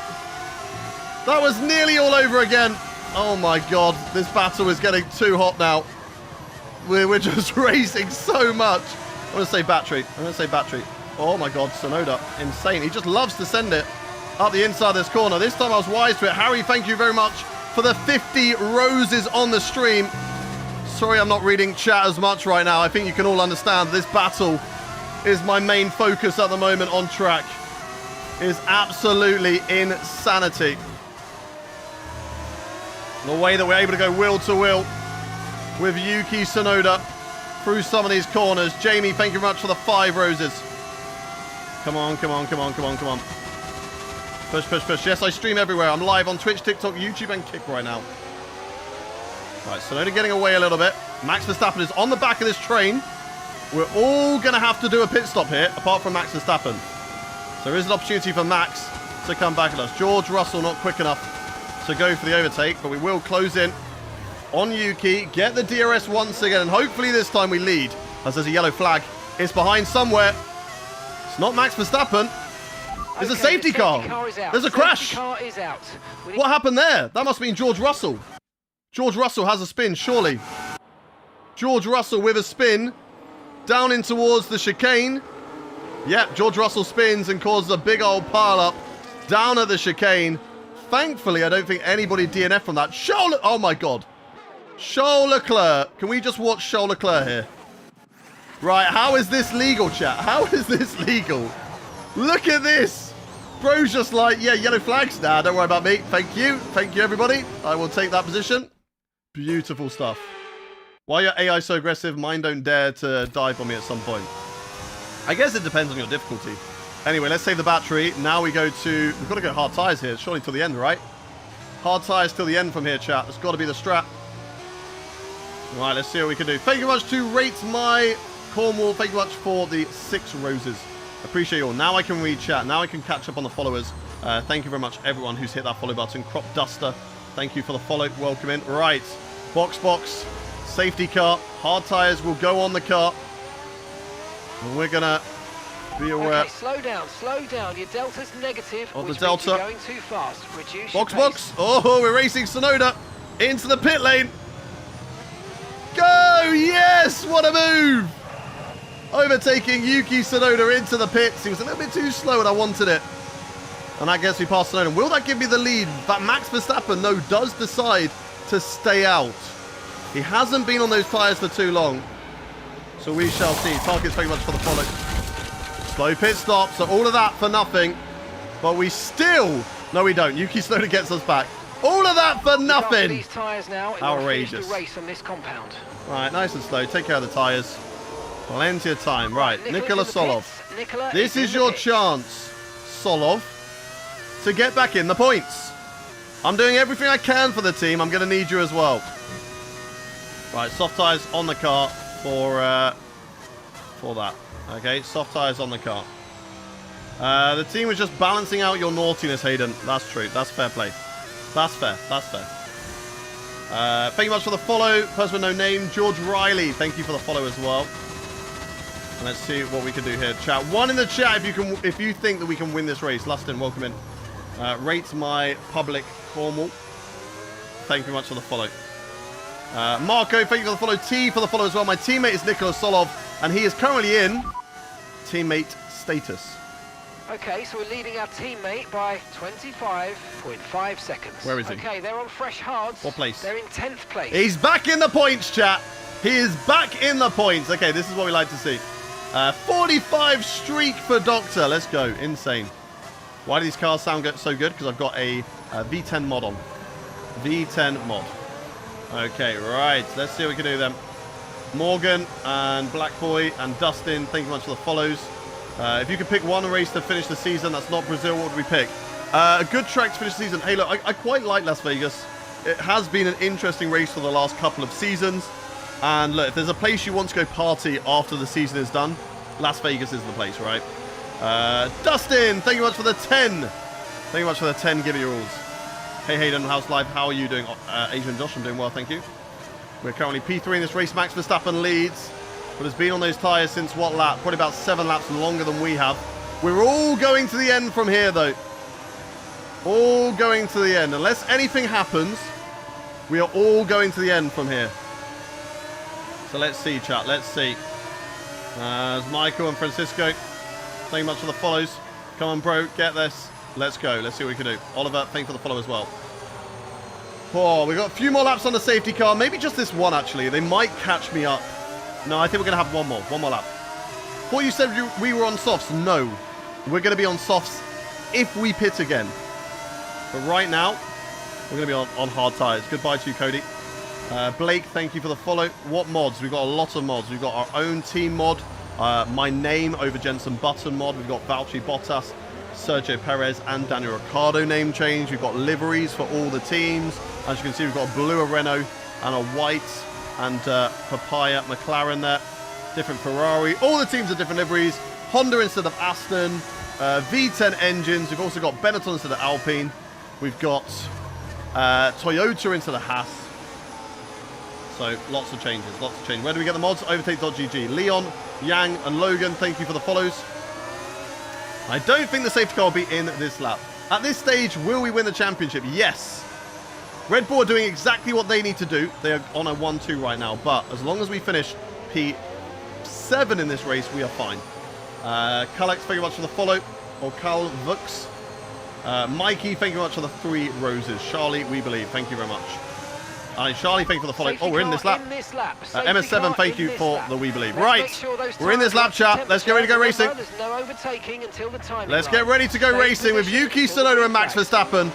That was nearly all over again. Oh my God, this battle is getting too hot now. We're just racing so much. I'm going to say battery. I'm going to say battery. Oh my God, Tsunoda, insane. He just loves to send it up the inside of this corner. This time I was wise to it. Harry, thank you very much for the 50 roses on the stream. Sorry I'm not reading chat as much right now. I think you can all understand this battle is my main focus at the moment on track. It is absolutely insanity. The way that we're able to go wheel to wheel with Yuki Tsunoda through some of these corners. Jamie, thank you very much for the 5 roses. Come on, come on, come on, come on, come on. Push, push, push. Yes, I stream everywhere. I'm live on Twitch, TikTok, YouTube, and Kick right now. Right, Tsunoda getting away a little bit. Max Verstappen is on the back of this train. We're all going to have to do a pit stop here, apart from Max Verstappen. So there is an opportunity for Max to come back at us. George Russell not quick enough to go for the overtake, but we will close in on Yuki, get the DRS once again, and hopefully this time we lead, as there's a yellow flag. It's behind somewhere. It's not Max Verstappen. There's a safety car. There's a crash. What happened there? That must mean George Russell. George Russell has a spin, surely. George Russell with a spin. Down in towards the chicane. Yep, George Russell spins and causes a big old pile up down at the chicane. Thankfully, I don't think anybody DNF from that. Oh my God. Charles Leclerc. Can we just watch Charles Leclerc here? Right, how is this legal, chat? How is this legal? Look at this. Bro's just like, yeah, yellow flags. Nah, don't worry about me. Thank you. Thank you, everybody. I will take that position. Beautiful stuff. Why are AI so aggressive? Mine don't dare to dive on me at some point. I guess it depends on your difficulty. Anyway, let's save the battery. Now we go to... We've got to go hard tyres here. Surely till the end, right? Hard tyres till the end from here, chat. That's got to be the strat. Right, let's see what we can do. Thank you very much to Rate My Cornwall. Thank you very much for the 6 roses. Appreciate you all. Now I can read chat. Now I can catch up on the followers. Thank you very much, everyone who's hit that follow button. Crop Duster, thank you for the follow. Welcome in. Right, box, safety car. Hard tyres will go on the car. And we're going to be aware. Okay, slow down. Your delta's negative. Of the which delta. means you're going too fast. Reduce Box. your pace. Oh, we're racing Sonoda into the pit lane. Go! Yes! What a move! Overtaking Yuki Tsunoda into the pits. He was a little bit too slow and I wanted it. And that gets me past Tsunoda. Will that give me the lead? But Max Verstappen, no, does decide to stay out. He hasn't been on those tyres for too long. So we shall see. Target's very much for the follow. Slow pit stop. So all of that for nothing. But we still... No, we don't. Yuki Tsunoda gets us back. All of that for nothing. These tyres now. Outrageous. The race on this compound. Right, nice and slow. Take care of the tyres. Plenty of time. Right, Nikola Solov. This is your chance, Solov, to get back in the points. I'm doing everything I can for the team. I'm going to need you as well. Right, soft tyres on the car for that. Okay, soft tyres on the car. The team was just balancing out your naughtiness, Hayden. That's true. That's fair play. That's fair. Thank you much for the follow. Person with no name, George Riley. Thank you for the follow as well. And let's see what we can do here. Chat. 1 in the chat if you think that we can win this race. Lustin, welcome in. Rate My Public Cornwall. Thank you very much for the follow. Marco, thank you for the follow. T for the follow as well. My teammate is Nikola Solov, and he is currently in teammate status. Okay, so we're leading our teammate by 25.5 seconds. Where is he? Okay, they're on fresh hards. What place? They're in 10th place. He's back in the points, chat. He is back in the points. Okay, this is what we like to see. 45 streak for Doctor. Let's go. Insane. Why do these cars sound so good? Because I've got a V10 mod on. V10 mod. Okay, right. Let's see what we can do then. Morgan and Black Boy and Dustin, thank you much for the follows. If you could pick one race to finish the season, that's not Brazil, what would we pick? A good track to finish the season. Hey, look, I quite like Las Vegas. It has been an interesting race for the last couple of seasons. And look, if there's a place you want to go party after the season is done, Las Vegas is the place, right? Dustin, thank you much for the 10. Thank you much for the 10 give it your alls. Hey Hayden, how's life? How are you doing? Adrian Josh, I'm doing well, thank you. We're currently P3 in this race. Max Verstappen leads, but has been on those tyres since what lap? Probably about 7 laps longer than we have. We're all going to the end from here, though. All going to the end. Unless anything happens, we are all going to the end from here. So let's see, chat. Let's see. There's Michael and Francisco. Thank you much for the follows. Come on, bro. Get this. Let's go. Let's see what we can do. Oliver, thank you for the follow as well. Oh, we've got a few more laps on the safety car. Maybe just this one, actually. They might catch me up. No, I think we're going to have one more. One more lap. Thought you said we were on softs. No. We're going to be on softs if we pit again. But right now, we're going to be on hard tyres. Goodbye to you, Cody. Blake, thank you for the follow. What mods? We've got a lot of mods. We've got our own team mod. My name over Jensen Button mod. We've got Valtteri Bottas, Sergio Perez, and Daniel Ricciardo name change. We've got liveries for all the teams. As you can see, we've got a blue Renault and a white and Papaya McLaren there. Different Ferrari. All the teams are different liveries. Honda instead of Aston. V10 engines. We've also got Benetton instead of Alpine. We've got Toyota instead of Haas. So lots of changes, lots of changes. Where do we get the mods? Overtake.gg. Leon, Yang, and Logan, thank you for the follows. I don't think the safety car will be in this lap. At this stage, will we win the championship? Yes. Red Bull are doing exactly what they need to do. They are on a 1-2 right now. But as long as we finish P7 in this race, we are fine. Kalex, thank you much for the follow. Or Carl Vux. Mikey, thank you much for the 3 roses. Charlie, we believe. Thank you very much. Charlie, thank you for the follow. Oh, we're in this lap. MS7, thank you for the we believe. Right, we're in this lap, chat. Let's get ready to go racing. Let's get ready to go racing with Yuki Tsunoda and Max Verstappen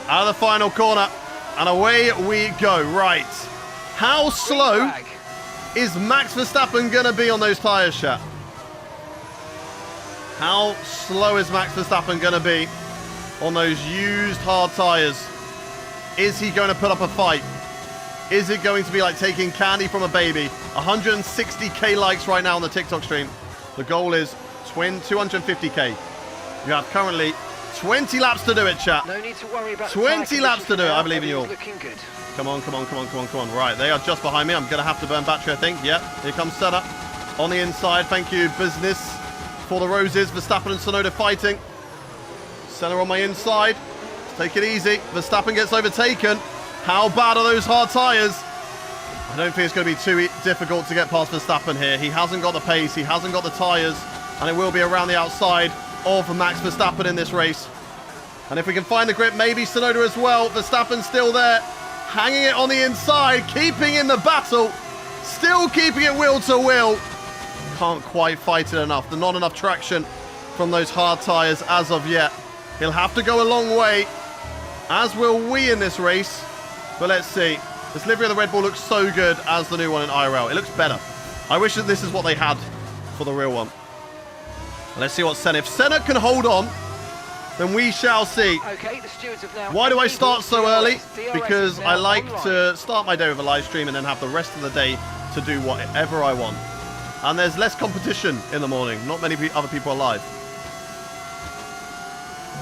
out of the final corner. And away we go. Right. How slow is Max Verstappen going to be on those tyres, chat? How slow is Max Verstappen going to be on those used hard tyres? Is he going to put up a fight? Is it going to be like taking candy from a baby? 160k likes right now on the TikTok stream. The goal is 250k. You have currently 20 laps to do it, chat. No need to worry about 20 laps to do it. I believe in you all. Looking good. Come on, come on, come on, come on, come on. Right, they are just behind me. I'm going to have to burn battery, I think. Yep, here comes Senna on the inside. Thank you, business, for the roses. Verstappen and Tsunoda fighting. Senna on my inside. Let's take it easy. Verstappen gets overtaken. How bad are those hard tyres? I don't think it's going to be too difficult to get past Verstappen here. He hasn't got the pace. He hasn't got the tyres. And it will be around the outside of Max Verstappen in this race. And if we can find the grip, maybe Tsunoda as well. Verstappen's still there, hanging it on the inside, keeping in the battle, still keeping it wheel to wheel. Can't quite fight it enough. There's not enough traction from those hard tyres as of yet. He'll have to go a long way, as will we in this race. But let's see. This livery of the Red Bull looks so good as the new one in IRL. It looks better. I wish that this is what they had for the real one. Let's see what Senna. If Senna can hold on, then we shall see. Okay, the stewards have now. Why do I start so early? DRS Because is I now like online. to start my day with a live stream and then have the rest of the day to do whatever I want. And there's less competition in the morning. Not many other people are live.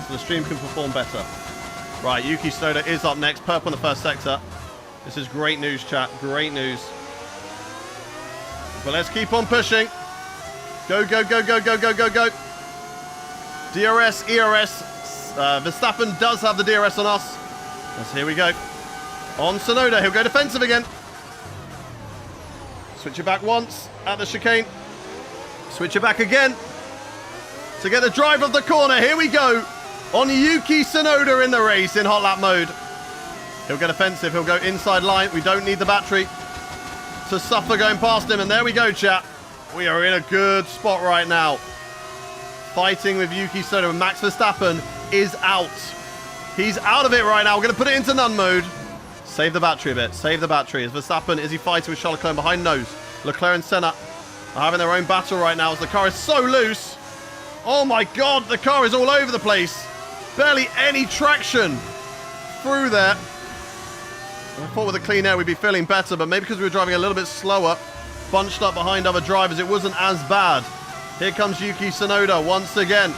So the stream can perform better. Right, Yuki Tsunoda is up next. Purple in the first sector. This is great news, chat. Great news. But let's keep on pushing. Go, go, go, go, go, go, go, go. DRS, ERS. Verstappen does have the DRS on us. Yes, here we go. On Tsunoda. He'll go defensive again. Switch it back once at the chicane. Switch it back again to get the drive of the corner. Here we go. On Yuki Tsunoda in the race in hot lap mode. He'll get offensive. He'll go inside line. We don't need the battery to suffer going past him. And there we go, chat. We are in a good spot right now. Fighting with Yuki Tsunoda. Max Verstappen is out. He's out of it right now. We're going to put it into none mode. Save the battery a bit. Save the battery. Is Verstappen, is he fighting with Charles Leclerc behind? No. Leclerc and Senna are having their own battle right now as the car is so loose. Oh my God, the car is all over the place. Barely any traction through there. I thought with the clean air we'd be feeling better, but maybe because we were driving a little bit slower, bunched up behind other drivers, it wasn't as bad. Here comes Yuki Tsunoda once again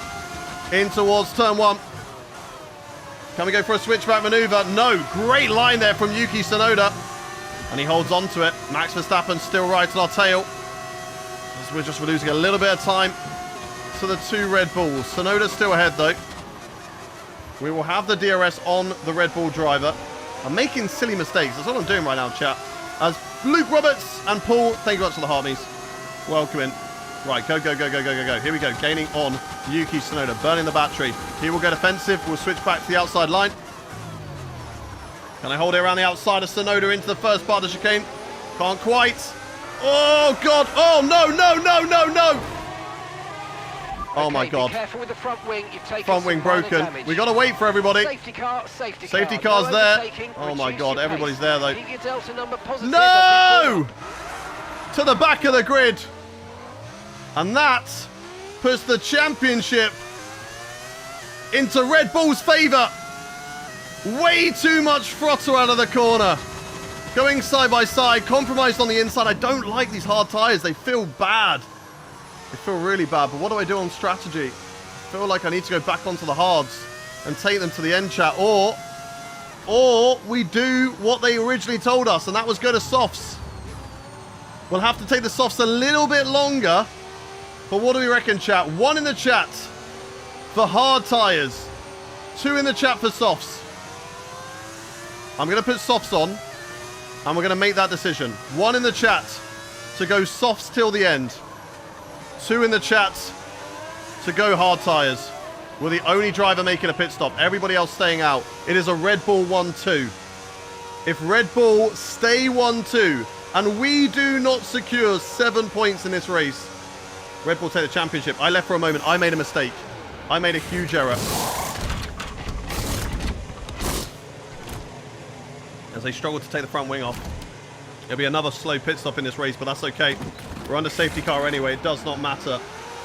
in towards turn one. Can we go for a switchback maneuver? No. Great line there from Yuki Tsunoda. And he holds on to it. Max Verstappen still right on our tail. As we're just losing a little bit of time to the two Red Bulls. Tsunoda's still ahead though. We will have the DRS on the Red Bull driver. I'm making silly mistakes. That's all I'm doing right now, chat. As Luke Roberts and Paul, thank you very much for the hearties. Welcome in. Right, go, go, go, go, go, go, go. Here we go. Gaining on Yuki Tsunoda. Burning the battery. He will go defensive. We'll switch back to the outside line. Can I hold it around the outside of Tsunoda into the first part of the chicane? Can't quite. Oh, God. Oh, no, no, no, no, no. Oh, my God. Be careful with the front wing. You've taken front wing some minor broken. damage. We got to wait for everybody. Safety car, safety car. Safety car's No there. overtaking. Oh, my Reduce God. your Everybody's pace. there, though. Keep your delta number positive. No! To the back of the grid. And that puts the championship into Red Bull's favour. Way too much throttle out of the corner. Going side by side, compromised on the inside. I don't like these hard tyres. They feel bad. They feel really bad. But what do I do on strategy? I feel like I need to go back onto the hards and take them to the end, chat. Or we do what they originally told us, and that was go to softs. We'll have to take the softs a little bit longer. But what do we reckon, chat? 1 in the chat for hard tyres. 2 in the chat for softs. I'm going to put softs on. And we're going to make that decision. 1 in the chat to go softs till the end. 2 in the chat to go hard tyres. We're the only driver making a pit stop. Everybody else staying out. It is a Red Bull 1-2. If Red Bull stay 1-2 and we do not secure 7 points in this race, Red Bull take the championship. I left for a moment. I made a mistake. I made a huge error. As they struggle to take the front wing off. It'll be another slow pit stop in this race, but that's okay. We're under safety car anyway. It does not matter.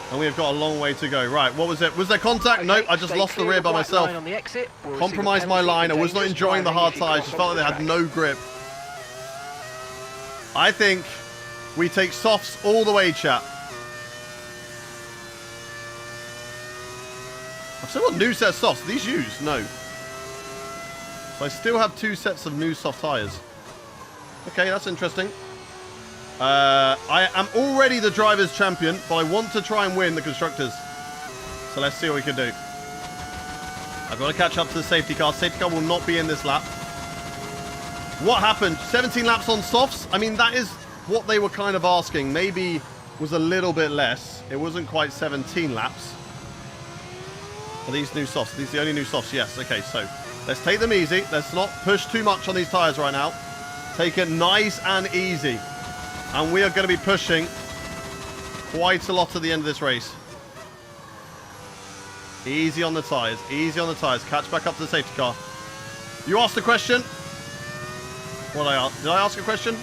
And we have got a long way to go. Right, what was it? Was there contact? Okay, nope, I just lost the rear by myself. On the exit. Compromised my line. I was not enjoying the hard tyres. Just felt like they had no grip. I think we take softs all the way, chat. I've still got new set of softs. Are these used? No. So I still have 2 sets of new soft tyres. Okay, that's interesting. I am already the driver's champion, but I want to try and win the constructors. So let's see what we can do. I've got to catch up to the safety car. Safety car will not be in this lap. What happened? 17 laps on softs? I mean, that is what they were kind of asking. Maybe was a little bit less. It wasn't quite 17 laps. Are these new softs? Are these the only new softs? Yes. Okay, so let's take them easy. Let's not push too much on these tyres right now. Take it nice and easy. And we are going to be pushing quite a lot at the end of this race. Easy on the tyres. Easy on the tyres. Catch back up to the safety car. You asked a question. What did I ask? Did I ask a question?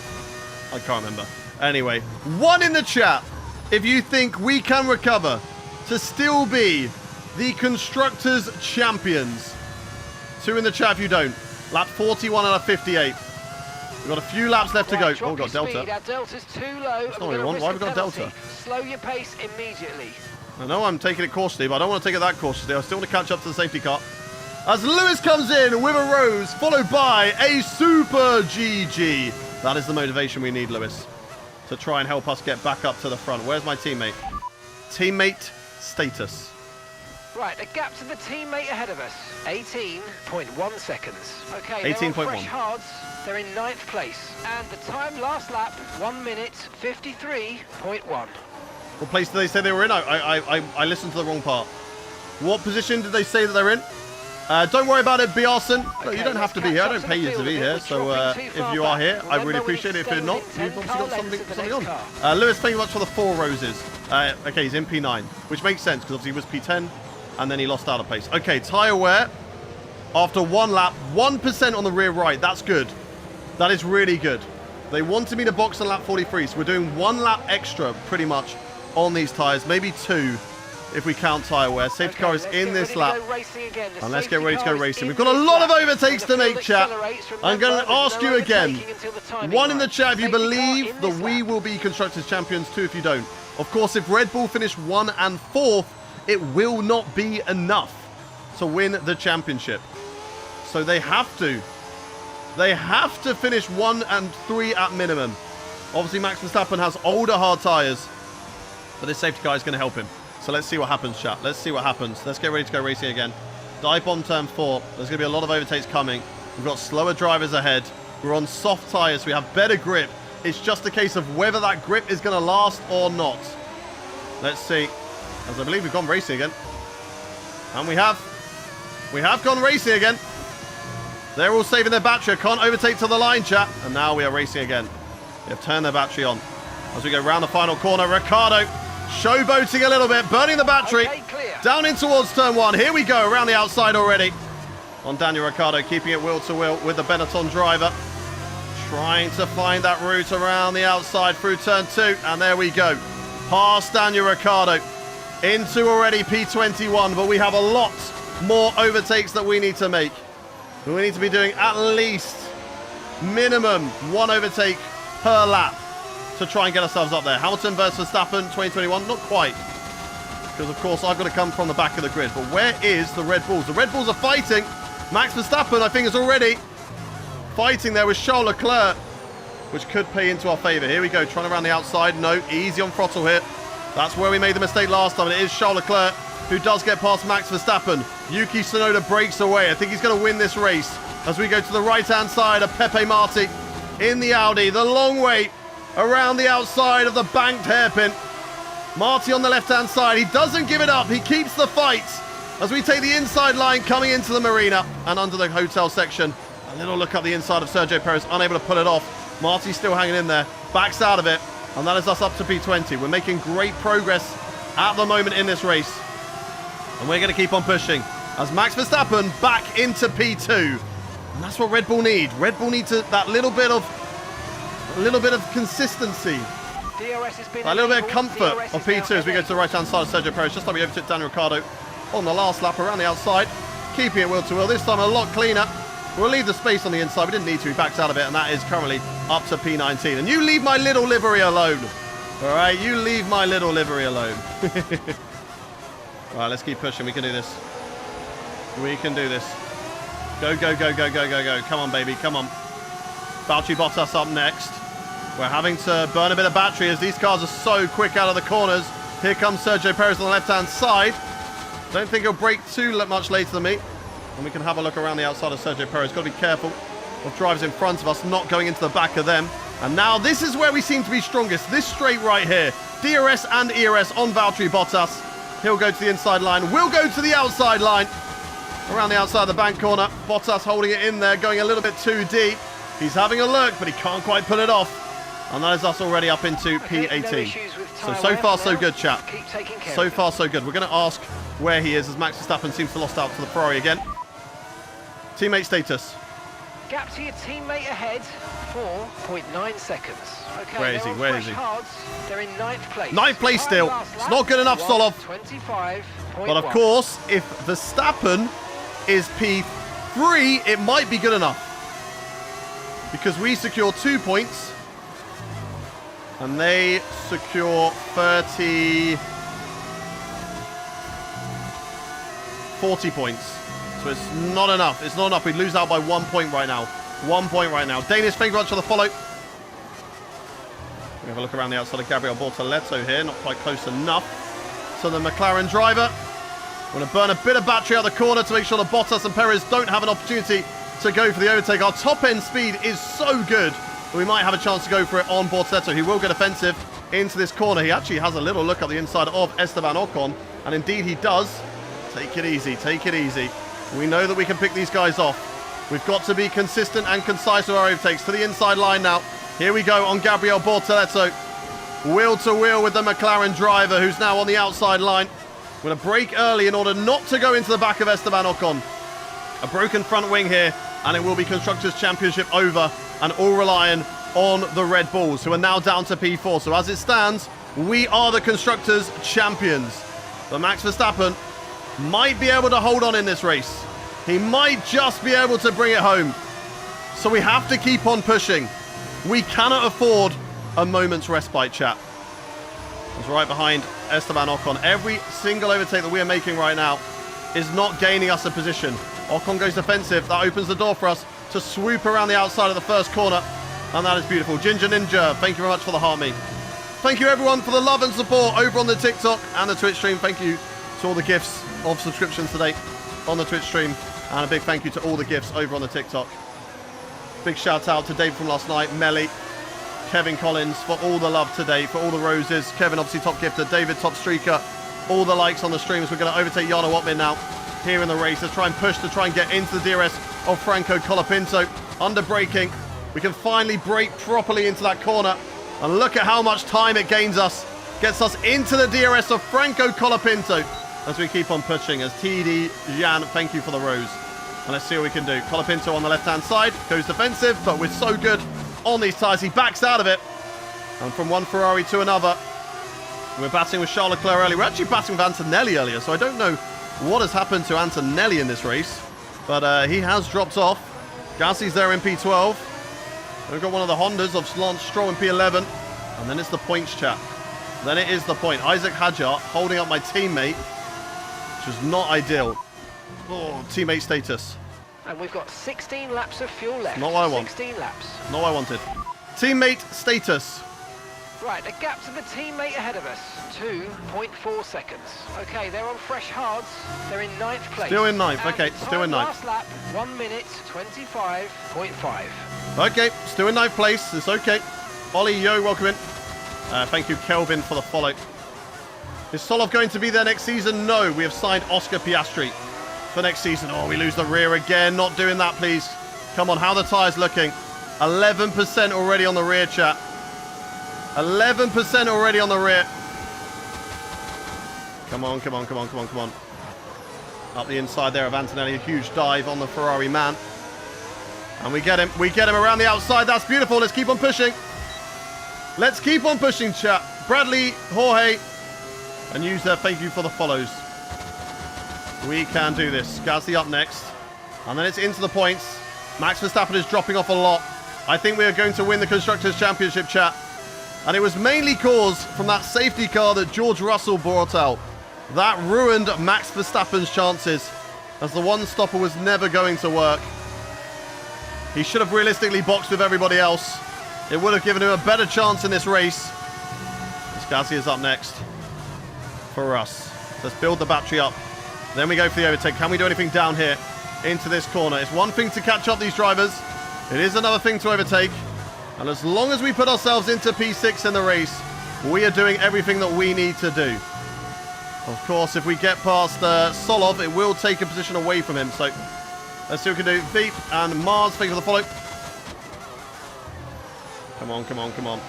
I can't remember. Anyway, 1 in the chat if you think we can recover to still be the Constructors' Champions. 2 in the chat if you don't. Lap 41 out of 58. We've got a few laps left to go. Oh, we've got Delta. Our Delta's too low. That's not what we want. Why have we got Delta? Slow your pace immediately. I know I'm taking it cautiously, but I don't want to take it that cautiously. I still want to catch up to the safety car. As Lewis comes in with a Rose, followed by a Super GG. That is the motivation we need, Lewis, to try and help us get back up to the front. Where's my teammate? Teammate status. Right, a gap to the teammate ahead of us. 18.1 seconds. Okay, 18.1. fresh hards. They're in 9th place. And the time last lap, 1 minute 53.1. What place did they say they were in? I listened to the wrong part. What position did they say that they're in? Don't worry about it, Bjarson. No, you don't have to be here. I don't pay you to be here. So if you are here, I really appreciate it. If you're not, you've obviously got something on. Lewis, thank you much for the 4 roses. Okay, he's in P9, which makes sense because obviously he was P10 and then he lost out of pace. Okay, tyre wear. After 1 lap, 1% on the rear right. That's good. That is really good. They wanted me to box on lap 43, so we're doing 1 lap extra pretty much on these tyres, maybe 2 if we count tyre wear. Safety car is in this lap. And let's get ready to go racing. We've got a lot of overtakes to make, chat. I'm going to ask you again. 1 in the chat if you believe that we will be Constructors' Champions, 2 if you don't. Of course, if Red Bull finish 1 and 4th, it will not be enough to win the championship. So they have to. They have to finish 1 and 3 at minimum. Obviously, Max Verstappen has older hard tyres, but this safety car is going to help him. So let's see what happens, chat. Let's see what happens. Let's get ready to go racing again. Dive bomb turn 4. There's going to be a lot of overtakes coming. We've got slower drivers ahead. We're on soft tyres. We have better grip. It's just a case of whether that grip is going to last or not. Let's see. As I believe we've gone racing again. And we have. We have gone racing again. They're all saving their battery. I can't overtake to the line, chat. And now we are racing again. They have turned their battery on. As we go round the final corner, Ricciardo showboating a little bit, burning the battery. Okay, down in towards turn 1. Here we go, around the outside already. On Daniel Ricciardo, keeping it wheel to wheel with the Benetton driver. Trying to find that route around the outside through turn 2. And there we go. Past Daniel Ricciardo. Into already P21, but we have a lot more overtakes that we need to make. We need to be doing at least minimum 1 overtake per lap to try and get ourselves up there. Hamilton versus Verstappen 2021, not quite. Because, of course, I've got to come from the back of the grid. But where is the Red Bulls? The Red Bulls are fighting. Max Verstappen, I think, is already fighting there with Charles Leclerc, which could pay into our favour. Here we go, trying to round the outside. No, easy on throttle here. That's where we made the mistake last time. And it is Charles Leclerc who does get past Max Verstappen. Yuki Tsunoda breaks away. I think he's going to win this race as we go to the right-hand side of Pepe Marti in the Audi. The long way around the outside of the banked hairpin. Marti on the left-hand side. He doesn't give it up. He keeps the fight as we take the inside line coming into the marina and under the hotel section. A little look up the inside of Sergio Perez, unable to pull it off. Marti's still hanging in there. Backs out of it. And that is us up to P20. We're making great progress at the moment in this race. And we're going to keep on pushing as Max Verstappen back into P2. And that's what Red Bull need. Red Bull needs that little bit of consistency. A little bit of comfort of P2 as we go to the right-hand side of Sergio Perez. Just like we overtook Daniel Ricciardo on the last lap around the outside. Keeping it wheel to wheel. This time a lot cleaner. We'll leave the space on the inside. We didn't need to. He backs out of it, and that is currently up to P19. And you leave my little livery alone. All right, you leave my little livery alone. All right, let's keep pushing. We can do this. We can do this. Go, go, go, go, go, go, go. Come on, baby. Come on. Valtteri Bottas up next. We're having to burn a bit of battery as these cars are so quick out of the corners. Here comes Sergio Perez on the left-hand side. Don't think he'll brake too much later than me. And we can have a look around the outside of Sergio Perez. Got to be careful of drivers in front of us, not going into the back of them. And now this is where we seem to be strongest. This straight right here. DRS and ERS on Valtteri Bottas. He'll go to the inside line. We'll go to the outside line. Around the outside of the bank corner. Bottas holding it in there, going a little bit too deep. He's having a look, but he can't quite pull it off. And that is us already up into P18. So far, so good, chap. So far, so good. We're going to ask where he is as Max Verstappen seems to have lost out to the Ferrari again. Teammate status. Gap to your teammate ahead, 4.9 seconds. Okay, where is he? Where is he? They're in 9th place. 9th place still. It's not good enough, Solov. 25.1. But of course, if Verstappen is P3, it might be good enough. Because we secure 2 points. And they secure 40 points. So it's not enough. It's not enough. We'd lose out by 1 point right now. 1 point right now. Danish, thank you very much for the follow. We have a look around the outside of Gabriel Bortoleto here. Not quite close enough. So the McLaren driver. We're going to burn a bit of battery out the corner to make sure that Bottas and Perez don't have an opportunity to go for the overtake. Our top end speed is so good that we might have a chance to go for it on Bortoleto. He will get offensive into this corner. He actually has a little look at the inside of Esteban Ocon. And indeed he does. Take it easy. Take it easy. We know that we can pick these guys off. We've got to be consistent and concise with our overtakes. To the inside line now. Here we go on Gabriel Bortoleto. Wheel to wheel with the McLaren driver who's now on the outside line. We're going to brake early in order not to go into the back of Esteban Ocon. A broken front wing here, and it will be Constructors' Championship over, and all relying on the Red Bulls, who are now down to P4. So as it stands, we are the Constructors' Champions. But Max Verstappen might be able to hold on in this race. He might just be able to bring it home. So we have to keep on pushing. We cannot afford a moment's respite, chat. It's right behind Esteban Ocon. Every single overtake that we are making right now is not gaining us a position. Ocon goes defensive. That opens the door for us to swoop around the outside of the first corner. And that is beautiful. Ginger Ninja, thank you very much for the heart me. Thank you everyone for the love and support over on the TikTok and the Twitch stream. Thank you to all the gifts of subscriptions today on the Twitch stream. And a big thank you to all the gifts over on the TikTok. Big shout out to Dave from last night, Melly, Kevin Collins for all the love today, for all the roses. Kevin obviously top gifter, David top streaker, all the likes on the streams. We're going to overtake Jarno Wattman now here in the race. Let's try and push to try and get into the DRS of Franco Colapinto. Under braking, we can finally brake properly into that corner. And look at how much time it gains us. Gets us into the DRS of Franco Colapinto as we keep on pushing. As TD Jan, thank you for the rose. And let's see what we can do. Colapinto on the left-hand side. Goes defensive, but we're so good on these tyres. He backs out of it. And from one Ferrari to another, we're battling with Charles Leclerc early. We're actually battling with Antonelli earlier, so I don't know what has happened to Antonelli in this race. But he has dropped off. Gassi's there in P12. We've got one of the Hondas of Lance Stroll in P11. And then it's the points, chat. Then it is the point. Isaac Hadjar holding up my teammate, which is not ideal. Oh, teammate status. And we've got 16 laps of fuel left. Not what I want. 16 laps. Not what I wanted. Teammate status. Right, a gap to the teammate ahead of us, 2.4 seconds. Okay, they're on fresh hards. They're in 9th place. Still in 9th, And okay, still in 9th. Last lap, 1 minute, 25.5. Okay, still in 9th place. It's okay. Ollie, yo, welcome in. Thank you, Kelvin, for the follow. Is Solov going to be there next season? No, we have signed Oscar Piastri for next season. Oh, we lose the rear again. Not doing that, please. Come on, how are the tyres looking? 11% already on the rear, chat. 11% already on the rear. Come on, come on, come on, come on, come on. Up the inside there of Antonelli. A huge dive on the Ferrari man. And we get him. We get him around the outside. That's beautiful. Let's keep on pushing. Let's keep on pushing, chat. Bradley, Jorge, and user, thank you for the follows. We can do this. Gasly up next. And then it's into the points. Max Verstappen is dropping off a lot. I think we are going to win the Constructors' Championship, chat. And it was mainly caused from that safety car that George Russell brought out. That ruined Max Verstappen's chances, as the one stopper was never going to work. He should have realistically boxed with everybody else. It would have given him a better chance in this race. Gasly is up next for us. Let's build the battery up. Then we go for the overtake. Can we do anything down here into this corner? It's one thing to catch up these drivers. It is another thing to overtake. And as long as we put ourselves into P6 in the race, we are doing everything that we need to do. Of course, if we get past Solov, it will take a position away from him. So let's see what we can do. Veep and Mars, thank you for the follow. Come on, come on, come on.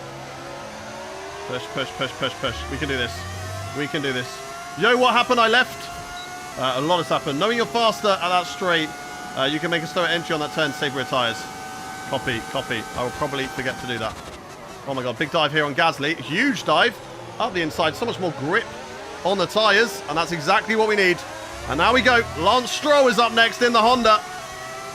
Push, push, push, push, push. We can do this. We can do this. Yo, what happened? I left. A lot has happened. Knowing you're faster at that straight, you can make a slower entry on that turn, save rear tyres. Copy, copy. I will probably forget to do that. Oh my god, big dive here on Gasly. Huge dive. Up the inside, so much more grip on the tyres, and that's exactly what we need. And now we go. Lance Stroll is up next in the Honda.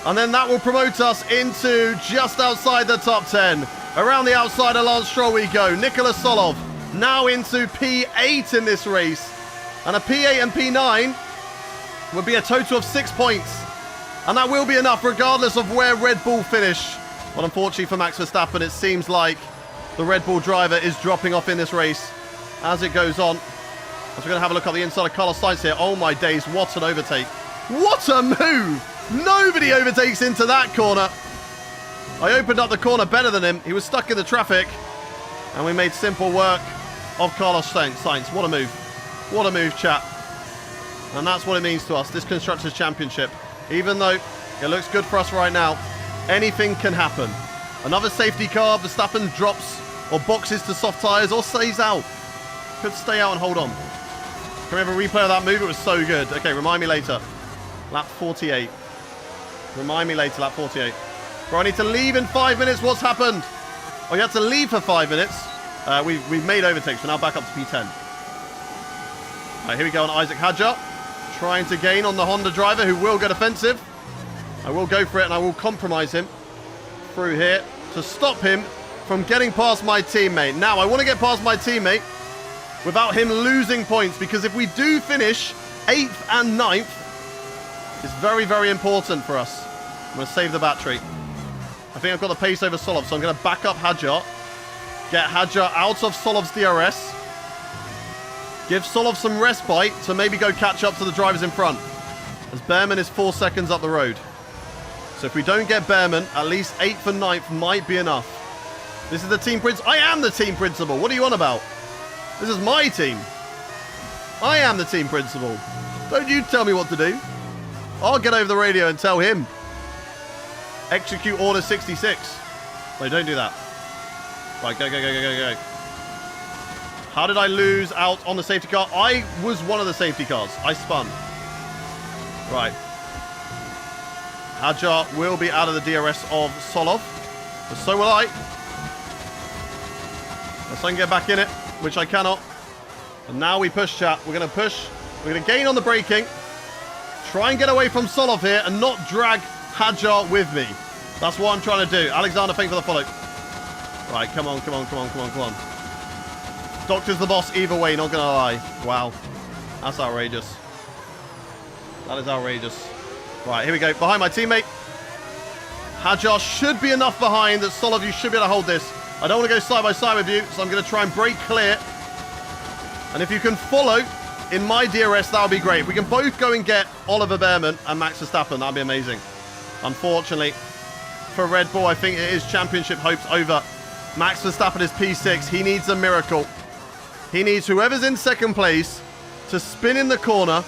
And then that will promote us into just outside the top 10. Around the outside of Lance Stroll we go. Nicholas Solov now into P8 in this race. And a P8 and P9 would be a total of 6 points. And that will be enough regardless of where Red Bull finish. But unfortunately for Max Verstappen, it seems like the Red Bull driver is dropping off in this race as it goes on. As we're going to have a look at the inside of Carlos Sainz here. Oh my days, what an overtake. What a move! Nobody overtakes into that corner. I opened up the corner better than him. He was stuck in the traffic. And we made simple work of Carlos Sainz. What a move. What a move, chat. And that's what it means to us, this Constructors' Championship. Even though it looks good for us right now, anything can happen. Another safety car, Verstappen drops or boxes to soft tyres or stays out. Could stay out and hold on. Can we have a replay of that move? It was so good. Okay, remind me later. Lap 48. Remind me later, lap 48. Bro, I need to leave in 5 minutes. What's happened? Oh, you had to leave for 5 minutes. We've made overtakes. We're now back up to P10. All right, here we go on Isaac Hadjar. Trying to gain on the Honda driver who will get offensive. I will go for it and I will compromise him through here to stop him from getting past my teammate. Now, I want to get past my teammate without him losing points, because if we do finish 8th and 9th, it's very, very important for us. I'm going to save the battery. I think I've got the pace over Solov, so I'm going to back up Hadjar. Get Hadjar out of Solov's DRS. Give Solov some respite to maybe go catch up to the drivers in front, as Behrman is 4 seconds up the road. So if we don't get Behrman, at least 8th and 9th might be enough. This is the team principal. I am the team principal. What are you on about? This is my team. I am the team principal. Don't you tell me what to do. I'll get over the radio and tell him. Execute order 66. No, don't do that. Right, go, go, go, go, go, go. How did I lose out on the safety car? I was one of the safety cars. I spun. Right. Hadjar will be out of the DRS of Solov. But so will I. Unless I can get back in it, which I cannot. And now we push, chat. We're going to push. We're going to gain on the braking. Try and get away from Solov here and not drag Hadjar with me. That's what I'm trying to do. Alexander, thank you for the follow. Right, come on, come on, come on, come on, come on. Doctor's the boss either way, not going to lie. Wow. That's outrageous. That is outrageous. Right, here we go. Behind my teammate. Hadjar should be enough behind that Solov, you should be able to hold this. I don't want to go side by side with you, so I'm going to try and break clear. And if you can follow in my DRS, that would be great. If we can both go and get Oliver Behrman and Max Verstappen, that would be amazing. Unfortunately, for Red Bull, I think it is championship hopes over. Max Verstappen is P6. He needs a miracle. He needs whoever's in second place to spin in the corner.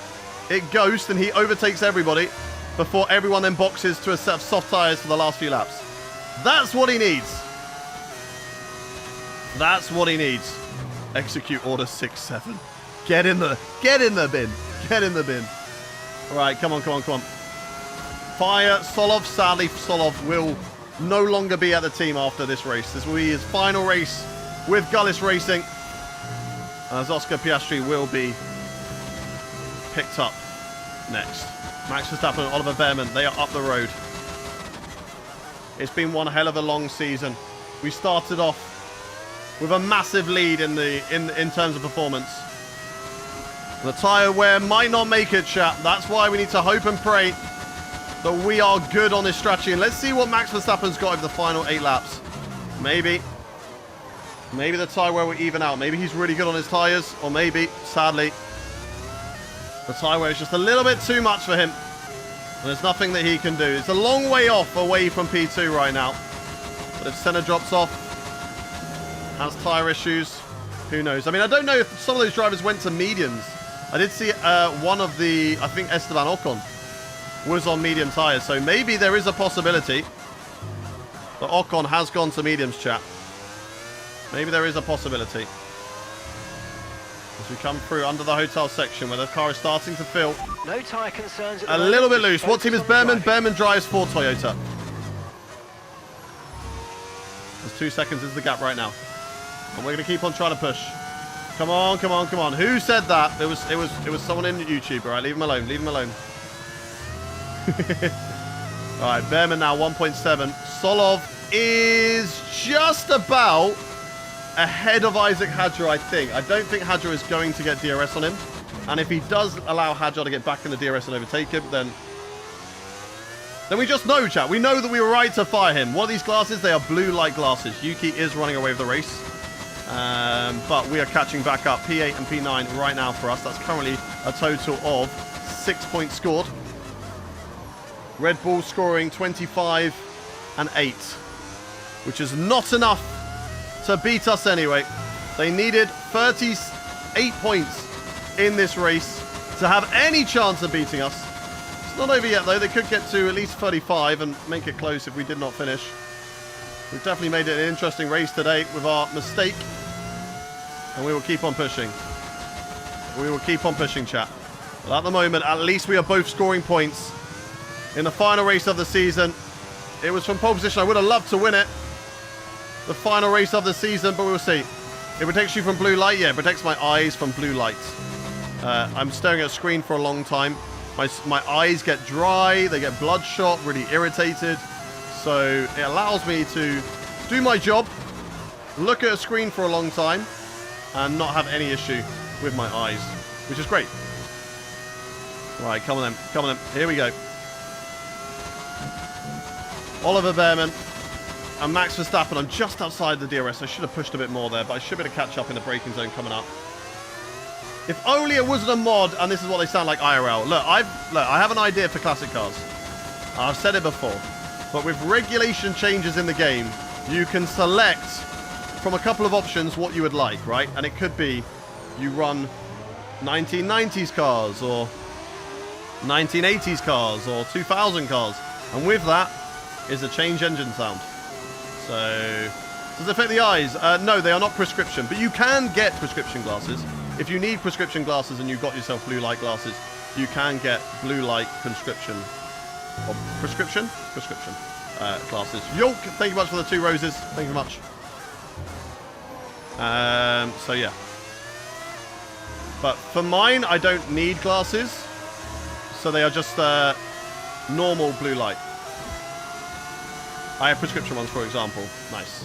It ghosts and he overtakes everybody before everyone then boxes to a set of soft tyres for the last few laps. That's what he needs. That's what he needs. Execute order 6-7. Get in the bin. Get in the bin. All right, come on, come on, come on. Fire Solov. Sadly, Solov will no longer be at the team after this race. This will be his final race with Gullis Racing, as Oscar Piastri will be picked up next. Max Verstappen and Oliver Behrman, they are up the road. It's been one hell of a long season. We started off with a massive lead in terms of performance. The tyre wear might not make it, chat. That's why we need to hope and pray that we are good on this strategy. And let's see what Max Verstappen's got over the final 8 laps. Maybe the tyre wear will even out. Maybe he's really good on his tyres. Or maybe, sadly, the tyre wear is just a little bit too much for him. And there's nothing that he can do. It's a long way off away from P2 right now. But if Senna drops off, has tyre issues, who knows? I mean, I don't know if some of those drivers went to mediums. I did see one of the, I think Esteban Ocon was on medium tyres. So maybe there is a possibility that Ocon has gone to mediums, chat. Maybe there is a possibility. As we come through under the hotel section where the car is starting to feel no tyre concerns at a the little moment. bit loose. What team is Behrman? Behrman drives for Toyota. There's 2 seconds is the gap right now. And we're going to keep on trying to push. Come on, come on, come on. Who said that? It was someone in YouTube. All right, leave him alone. Leave him alone. All right, Behrman now 1.7. Solov is just about ahead of Isaac Hadjar, I think. I don't think Hadjar is going to get DRS on him. And if he does allow Hadjar to get back in the DRS and overtake him, then we just know, chat. We know that we were right to fire him. What are these glasses? They are blue light glasses. Yuki is running away with the race. But we are catching back up. P8 and P9 right now for us. That's currently a total of 6 points scored. Red Bull scoring 25 and 8, which is not enough to beat us anyway. They needed 38 points in this race to have any chance of beating us. It's not over yet, though. They could get to at least 35 and make it close if we did not finish. We've definitely made it an interesting race today with our mistake. And we will keep on pushing. We will keep on pushing, chat. Well, at the moment, at least we are both scoring points. In the final race of the season, it was from pole position. I would have loved to win it. The final race of the season, but we'll see. It protects you from blue light. Yeah, it protects my eyes from blue light. I'm staring at a screen for a long time. My eyes get dry. They get bloodshot, really irritated. So it allows me to do my job, look at a screen for a long time, and not have any issue with my eyes, which is great. Right, come on then. Come on then. Here we go. Oliver Behrman and Max Verstappen. I'm just outside the DRS. I should have pushed a bit more there, but I should be able to catch up in the braking zone coming up. If only it wasn't a mod, and this is what they sound like IRL. Look, I have an idea for classic cars. I've said it before. But with regulation changes in the game, you can select from a couple of options what you would like, right? And it could be you run 1990s cars, or 1980s cars, or 2000 cars. And with that is a change engine sound. So, does it affect the eyes? No, they are not prescription, but you can get prescription glasses. If you need prescription glasses and you've got yourself blue light glasses, you can get blue light conscription. Or prescription glasses. Yolk, thank you much for the 2 roses. Thank you very much. So yeah. But for mine, I don't need glasses. So they are just normal blue light. I have prescription ones, for example. Nice.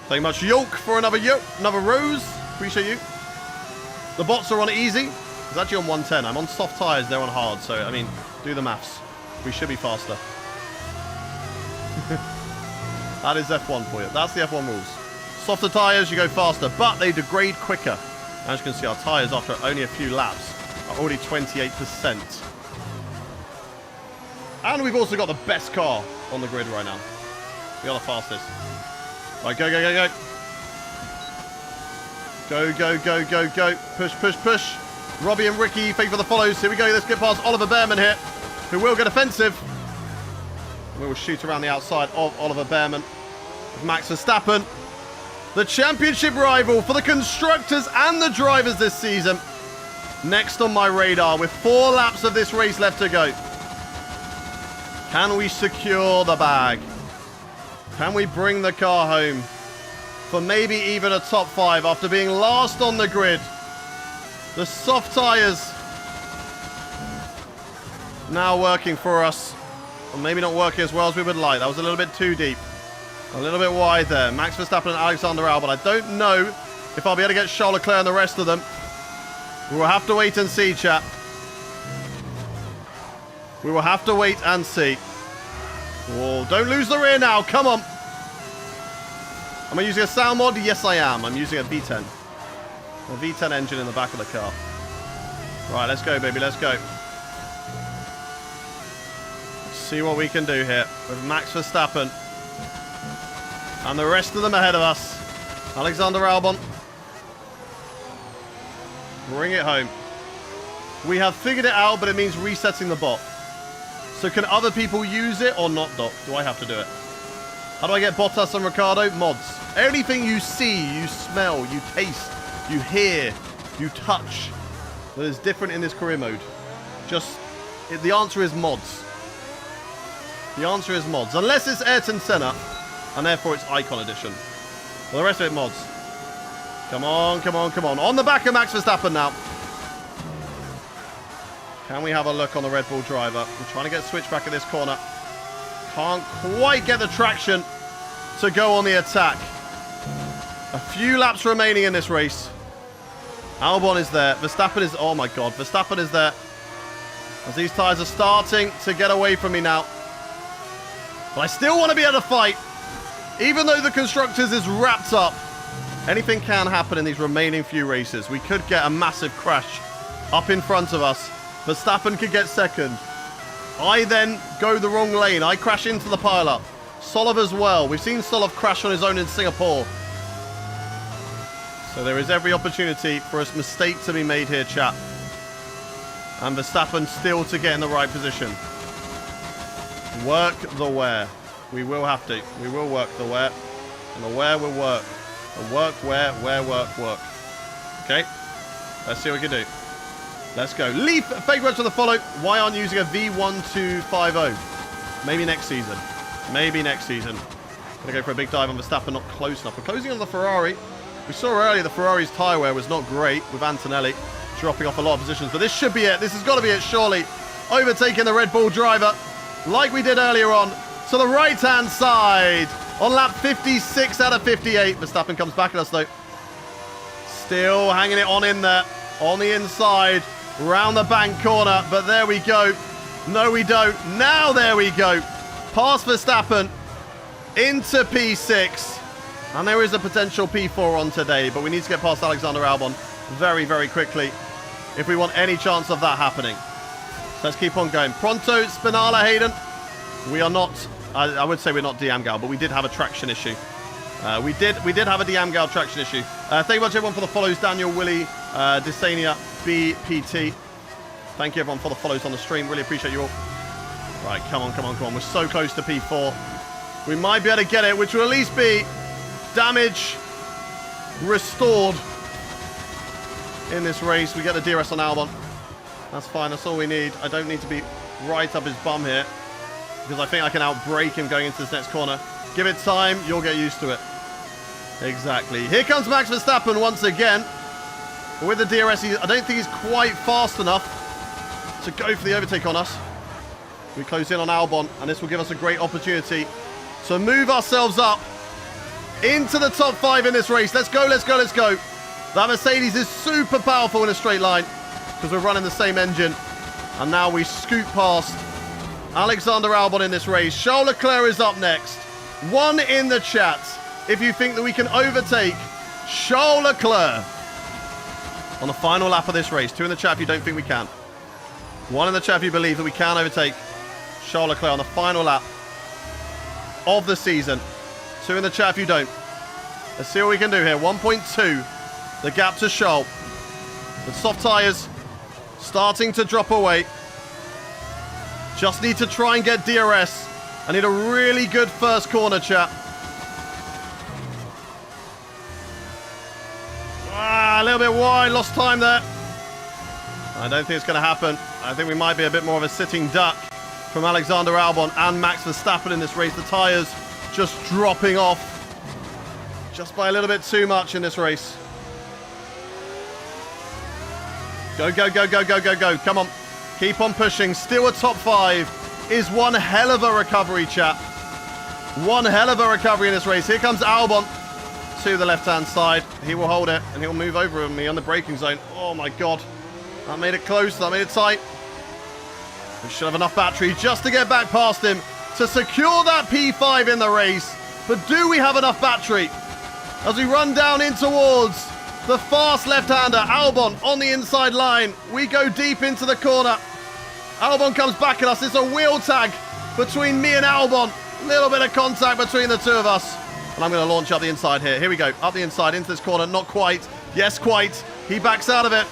Thank you much, Yolk, for another rose. Appreciate you. The bots are on easy. It's actually on 110. I'm on soft tyres. They're on hard. So, I mean, do the maths. We should be faster. That is F1 for you. That's the F1 rules. Softer tyres, you go faster, but they degrade quicker. As you can see, our tyres, after only a few laps, are already 28%. And we've also got the best car on the grid right now. We are the fastest. Right, go, go, go, go. Go, go, go, go, go. Push, push, push. Robbie and Ricky, thank you for the follows. Here we go. Let's get past Oliver Behrman here, who will get offensive. We will shoot around the outside of Oliver Behrman. With Max Verstappen, the championship rival for the constructors and the drivers this season. Next on my radar with 4 laps of this race left to go. Can we secure the bag? Can we bring the car home for maybe even a top 5 after being last on the grid? The soft tyres now working for us. maybe not working as well as we would like. That was a little bit too deep. A little bit wide there. Max Verstappen and Alexander Albon. I don't know if I'll be able to get Charles Leclerc and the rest of them. We will have to wait and see, chat. We will have to wait and see. Oh, don't lose the rear now. Come on. Am I using a sound mod? Yes, I am. I'm using a V10. A V10 engine in the back of the car. Right, let's go, baby. Let's go. See what we can do here with Max Verstappen and the rest of them ahead of us. Alexander Albon. Bring it home. We have figured it out, but it means resetting the bot. So can other people use it or not, Doc? Do I have to do it? How do I get Bottas and Ricciardo? Mods. Anything you see, you smell, you taste, you hear, you touch that is different in this career mode. The answer is mods. The answer is mods. Unless it's Ayrton Senna, and therefore it's Icon Edition. Well, the rest of it mods. Come on, come on, come on. On the back of Max Verstappen now. Can we have a look on the Red Bull driver? We're trying to get switched back at this corner. Can't quite get the traction to go on the attack. A few laps remaining in this race. Albon is there. Verstappen is... Oh, my God. Verstappen is there. As these tyres are starting to get away from me now. But I still want to be able to fight. Even though the Constructors is wrapped up, anything can happen in these remaining few races. We could get a massive crash up in front of us. Verstappen could get second. I then go the wrong lane. I crash into the pile-up. Solov as well. We've seen Solov crash on his own in Singapore. So there is every opportunity for a mistake to be made here, chat. And Verstappen still to get in the right position. Work the wear. We will have to. We will work the wear. And the wear will work. The work, wear, work, work. Okay? Let's see what we can do. Let's go. Leaf, fake words for the follow. Why aren't you using a V1250? Maybe next season. Maybe next season. Gonna go for a big dive on Verstappen, not close enough. We're closing on the Ferrari. We saw earlier the Ferrari's tyre wear was not great with Antonelli dropping off a lot of positions. But this should be it. This has got to be it, surely. Overtaking the Red Bull driver, like we did earlier on, to the right-hand side. On lap 56 out of 58. Verstappen comes back at us, though. Still hanging it on in there. On the inside. Round the bank corner. But there we go. No, we don't. Now there we go. Past Verstappen. Into P6. And there is a potential P4 on today. But we need to get past Alexander Albon very, very quickly if we want any chance of that happening. So let's keep on going. Pronto, Spinala, Hayden. We are not... I would say we're not Diamgal, but we did have a traction issue. We did have a Diamgal traction issue. Thank you much, everyone, for the follows. Daniel, Willie, Desania, BPT. Thank you, everyone, for the follows on the stream. Really appreciate you all. Right, come on, come on, come on. We're so close to P4. We might be able to get it, which will at least be damage restored in this race. We get the DRS on Albon. That's fine. That's all we need. I don't need to be right up his bum here, because I think I can outbrake him going into this next corner. Give it time, you'll get used to it. Exactly. Here comes Max Verstappen once again. But with the DRS, I don't think he's quite fast enough to go for the overtake on us. We close in on Albon, and this will give us a great opportunity to move ourselves up into the top 5 in this race. Let's go, let's go, let's go. That Mercedes is super powerful in a straight line because we're running the same engine. And now we scoot past Alexander Albon in this race. Charles Leclerc is up next. 1 in the chat if you think that we can overtake Charles Leclerc on the final lap of this race. 2 in the chat if you don't think we can. 1 in the chat if you believe that we can overtake Charles Leclerc on the final lap of the season. 2 in the chat if you don't. Let's see what we can do here. 1.2. The gap to Charles. The soft tyres starting to drop away. Just need to try and get DRS. I need a really good first corner, chat. A little bit wide. Lost time there. I don't think it's going to happen. I think we might be a bit more of a sitting duck from Alexander Albon and Max Verstappen in this race. The tyres just dropping off just by a little bit too much in this race. Go, go, go, go, go, go, go. Come on. Keep on pushing. Still a top 5 is one hell of a recovery, chat. One hell of a recovery in this race. Here comes Albon to the left-hand side. He will hold it, and he'll move over me on the braking zone. Oh, my God. That made it close. That made it tight. We should have enough battery just to get back past him to secure that P5 in the race. But do we have enough battery? As we run down in towards the fast left-hander, Albon on the inside line. We go deep into the corner. Albon comes back at us. It's a wheel tag between me and Albon. A little bit of contact between the two of us. And I'm going to launch up the inside here. Here we go. Up the inside into this corner. Not quite. Yes, quite. He backs out of it.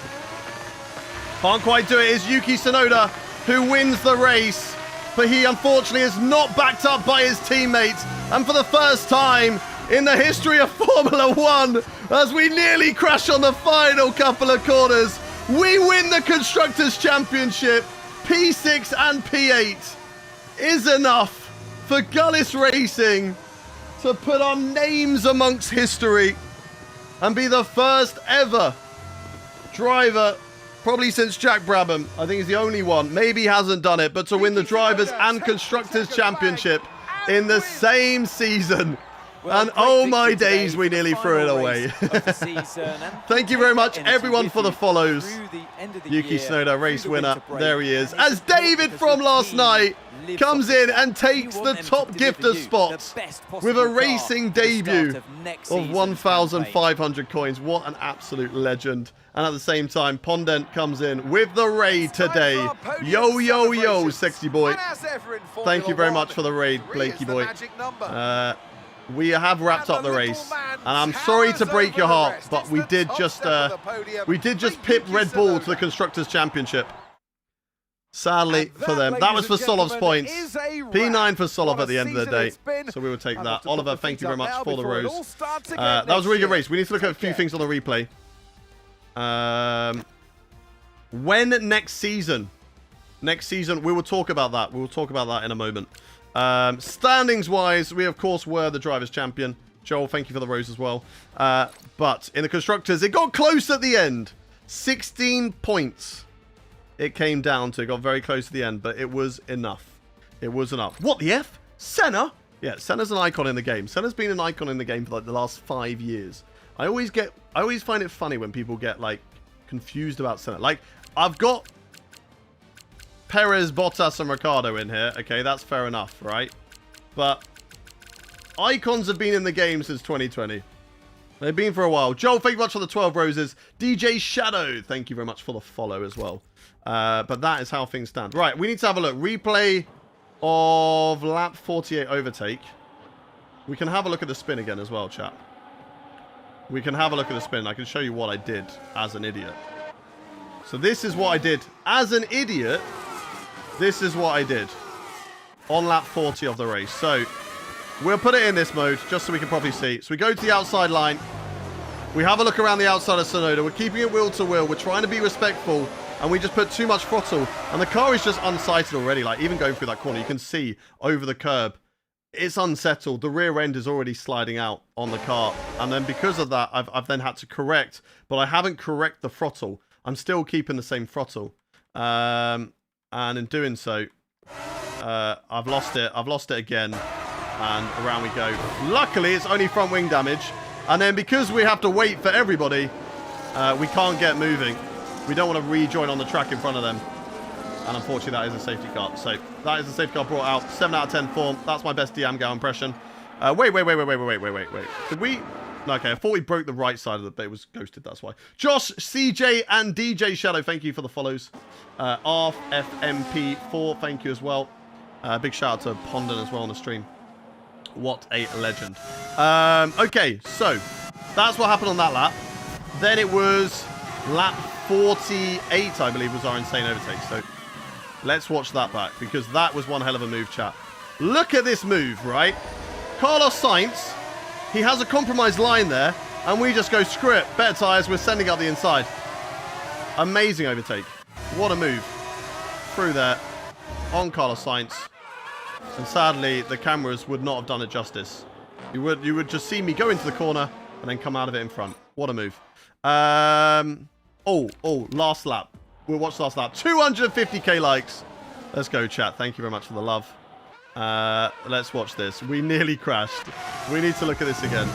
Can't quite do it. It's Yuki Tsunoda who wins the race. But he unfortunately is not backed up by his teammates. And for the first time in the history of Formula One, as we nearly crash on the final couple of corners, we win the Constructors' Championship. P6 and P8 is enough for Gullis Racing to put our names amongst history and be the first ever driver, probably since Jack Brabham. I think he's the only one. Maybe he hasn't done it, but to win the Drivers' and Constructors' Championship in the same season. Well, and oh my days, we nearly threw it away. Thank you very much, everyone, for the follows. Yuki Tsunoda, race winner. There he is. As David from last night comes in and takes the top gifter spot with a racing debut of 1,500 coins. What an absolute legend. And at the same time, Pondent comes in with the raid today. Yo, yo, yo, sexy boy. Thank you very much for the raid, Blakey boy. We have wrapped up the race, and I'm sorry to break your heart, but we did just pip Red Bull to the Constructors' Championship. Sadly for them. That was for Solov's points. P9 for Solov at the end of the day, so we will take that. Oliver, thank you very much for the rose. That was a really good race. We need to look at a few things on the replay. When next season? Next season, we will talk about that. We will talk about that in a moment. Standings wise, we of course were the Drivers' Champion. Joel, thank you for the rose as well. But in the Constructors, it got close at the end. 16 points it came down to. It got very close at the end, but it was enough. It was enough. What the F? Senna? Yeah, Senna's an icon in the game. Senna's been an icon in the game for like the last 5 years. I always find it funny when people get like confused about Senna. Like, I've got Perez, Bottas, and Ricciardo in here. Okay, that's fair enough, right? But icons have been in the game since 2020. They've been for a while. Joel, thank you very much for the 12 roses. DJ Shadow, thank you very much for the follow as well. But that is how things stand. Right, we need to have a look. Replay of lap 48 overtake. We can have a look at the spin again as well, chat. We can have a look at the spin. I can show you what I did as an idiot. So this is what I did as an idiot. This is what I did on lap 40 of the race. So we'll put it in this mode just so we can probably see. So we go to the outside line. We have a look around the outside of Tsunoda. We're keeping it wheel to wheel. We're trying to be respectful. And we just put too much throttle. And the car is just unsighted already. Like, even going through that corner, you can see over the curb. It's unsettled. The rear end is already sliding out on the car. And then because of that, I've then had to correct. But I haven't corrected the throttle. I'm still keeping the same throttle. And in doing so, I've lost it. I've lost it again. And around we go. Luckily, it's only front wing damage. And then because we have to wait for everybody, we can't get moving. We don't want to rejoin on the track in front of them. And unfortunately, that is a safety car. So that is a safety car brought out. 7 out of 10 form. That's my best Diamgao impression. Wait. Did we? No, okay, I thought we broke the right side of it, but it was ghosted, that's why. Josh, CJ, and DJ Shadow, thank you for the follows. RFMP4, thank you as well. Big shout out to Pondon as well on the stream. What a legend. Okay, so that's what happened on that lap. Then it was lap 48, I believe, was our insane overtake. So let's watch that back, because that was one hell of a move, chat. Look at this move, right? Carlos Sainz, he has a compromised line there, and we just go, screw it, better tyres, we're sending up the inside. Amazing overtake. What a move. Through there, on Carlos Sainz. And sadly, the cameras would not have done it justice. You would just see me go into the corner, and then come out of it in front. What a move. Last lap. We'll watch last lap. 250k likes. Let's go, chat. Thank you very much for the love. Let's watch this. We nearly crashed. We need to look at this again.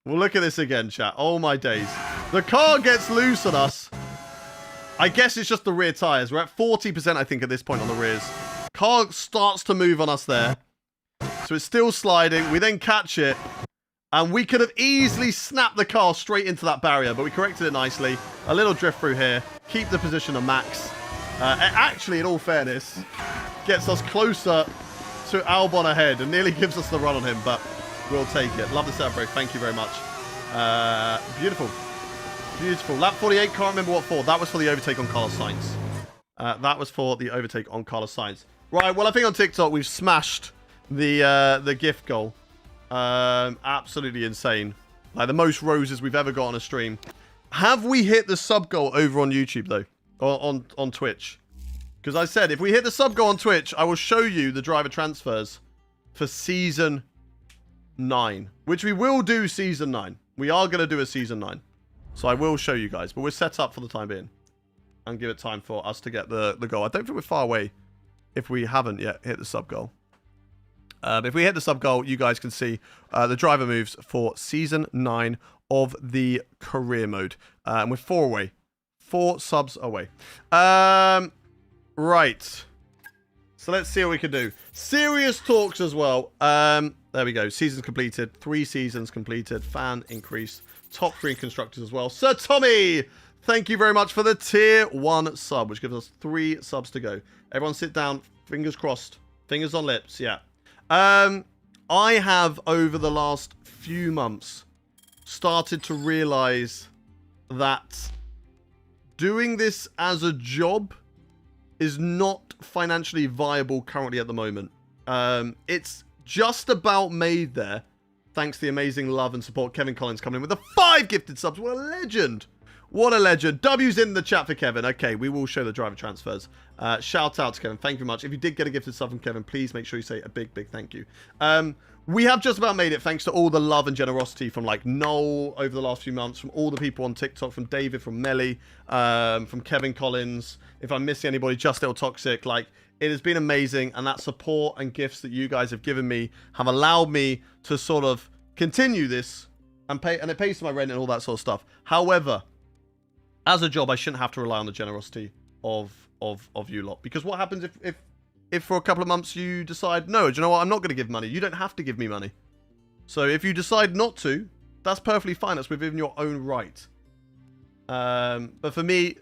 We'll look at this again, chat. Oh, my days. The car gets loose on us. I guess it's just the rear tyres. We're at 40%, I think, at this point on the rears. Car starts to move on us there. So it's still sliding. We then catch it. And we could have easily snapped the car straight into that barrier, but we corrected it nicely. A little drift through here. Keep the position of Max. Actually, in all fairness, gets us closer to Albon ahead and nearly gives us the run on him, but we'll take it. Love the setup break. Thank you very much. Beautiful. Beautiful. Lap 48, can't remember what for. That was for the overtake on Carlos Sainz. That was for the overtake on Carlos Sainz. Right, well, I think on TikTok we've smashed the gift goal. Absolutely insane. Like the most roses we've ever got on a stream. Have we hit the sub goal over on YouTube, though? Or on Twitch? Because I said, if we hit the sub goal on Twitch, I will show you the driver transfers for Season 9. Which we will do Season 9. We are going to do a Season 9. So I will show you guys. But we're set up for the time being. And give it time for us to get the goal. I don't think we're far away if we haven't yet hit the sub goal. If we hit the sub goal, you guys can see the driver moves for Season 9 of the career mode. And we're 4 away. 4 subs away. Right. So let's see what we can do. Serious talks as well. There we go. Seasons completed. 3 seasons completed. Fan increase. Top 3 constructors as well. Sir Tommy, thank you very much for the tier 1 sub, which gives us 3 subs to go. Everyone sit down. Fingers crossed. Fingers on lips. Yeah. I have, over the last few months, started to realize that doing this as a job is not financially viable currently at the moment. It's just about made there, thanks to the amazing love and support. Kevin Collins coming in with the 5 gifted subs. What a legend. What a legend. W's in the chat for Kevin. Okay, we will show the driver transfers. Shout out to Kevin. Thank you very much. If you did get a gifted sub from Kevin, please make sure you say a big, big thank you. We have just about made it thanks to all the love and generosity from like Noel over the last few months, from all the people on TikTok, from David, from Melly, from Kevin Collins. If I'm missing anybody, Just Little Toxic. Like, it has been amazing. And that support and gifts that you guys have given me have allowed me to sort of continue this and pay. And it pays for my rent and all that sort of stuff. However, as a job, I shouldn't have to rely on the generosity of you lot. Because what happens if for a couple of months you decide, no, do you know what, I'm not going to give money. You don't have to give me money. So if you decide not to, that's perfectly fine. That's within your own right. But for me,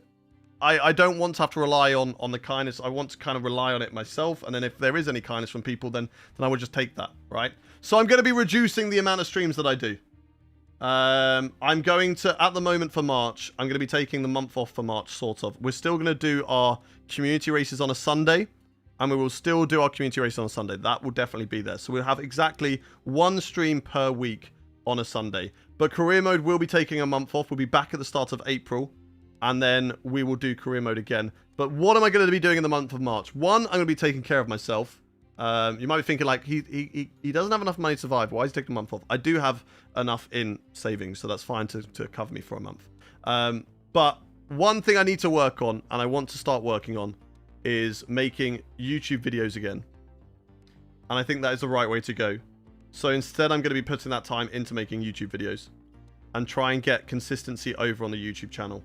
I don't want to have to rely on the kindness. I want to kind of rely on it myself. And then if there is any kindness from people, then I would just take that, right? So I'm going to be reducing the amount of streams that I do. I'm going to, at the moment for March, I'm going to be taking the month off for March, sort of. We're still going to do our community races on a Sunday, and we will still do our community races on a Sunday. That will definitely be there. So we'll have exactly 1 stream per week on a Sunday. But career mode will be taking a month off. We'll be back at the start of April, and then we will do career mode again. But what am I going to be doing in the month of March? 1, I'm going to be taking care of myself. You might be thinking, like, he doesn't have enough money to survive. Why is he taking a month off? I do have enough in savings, so that's fine to cover me for a month. But one thing I need to work on, and I want to start working on, is making YouTube videos again. And I think that is the right way to go. So instead, I'm going to be putting that time into making YouTube videos and try and get consistency over on the YouTube channel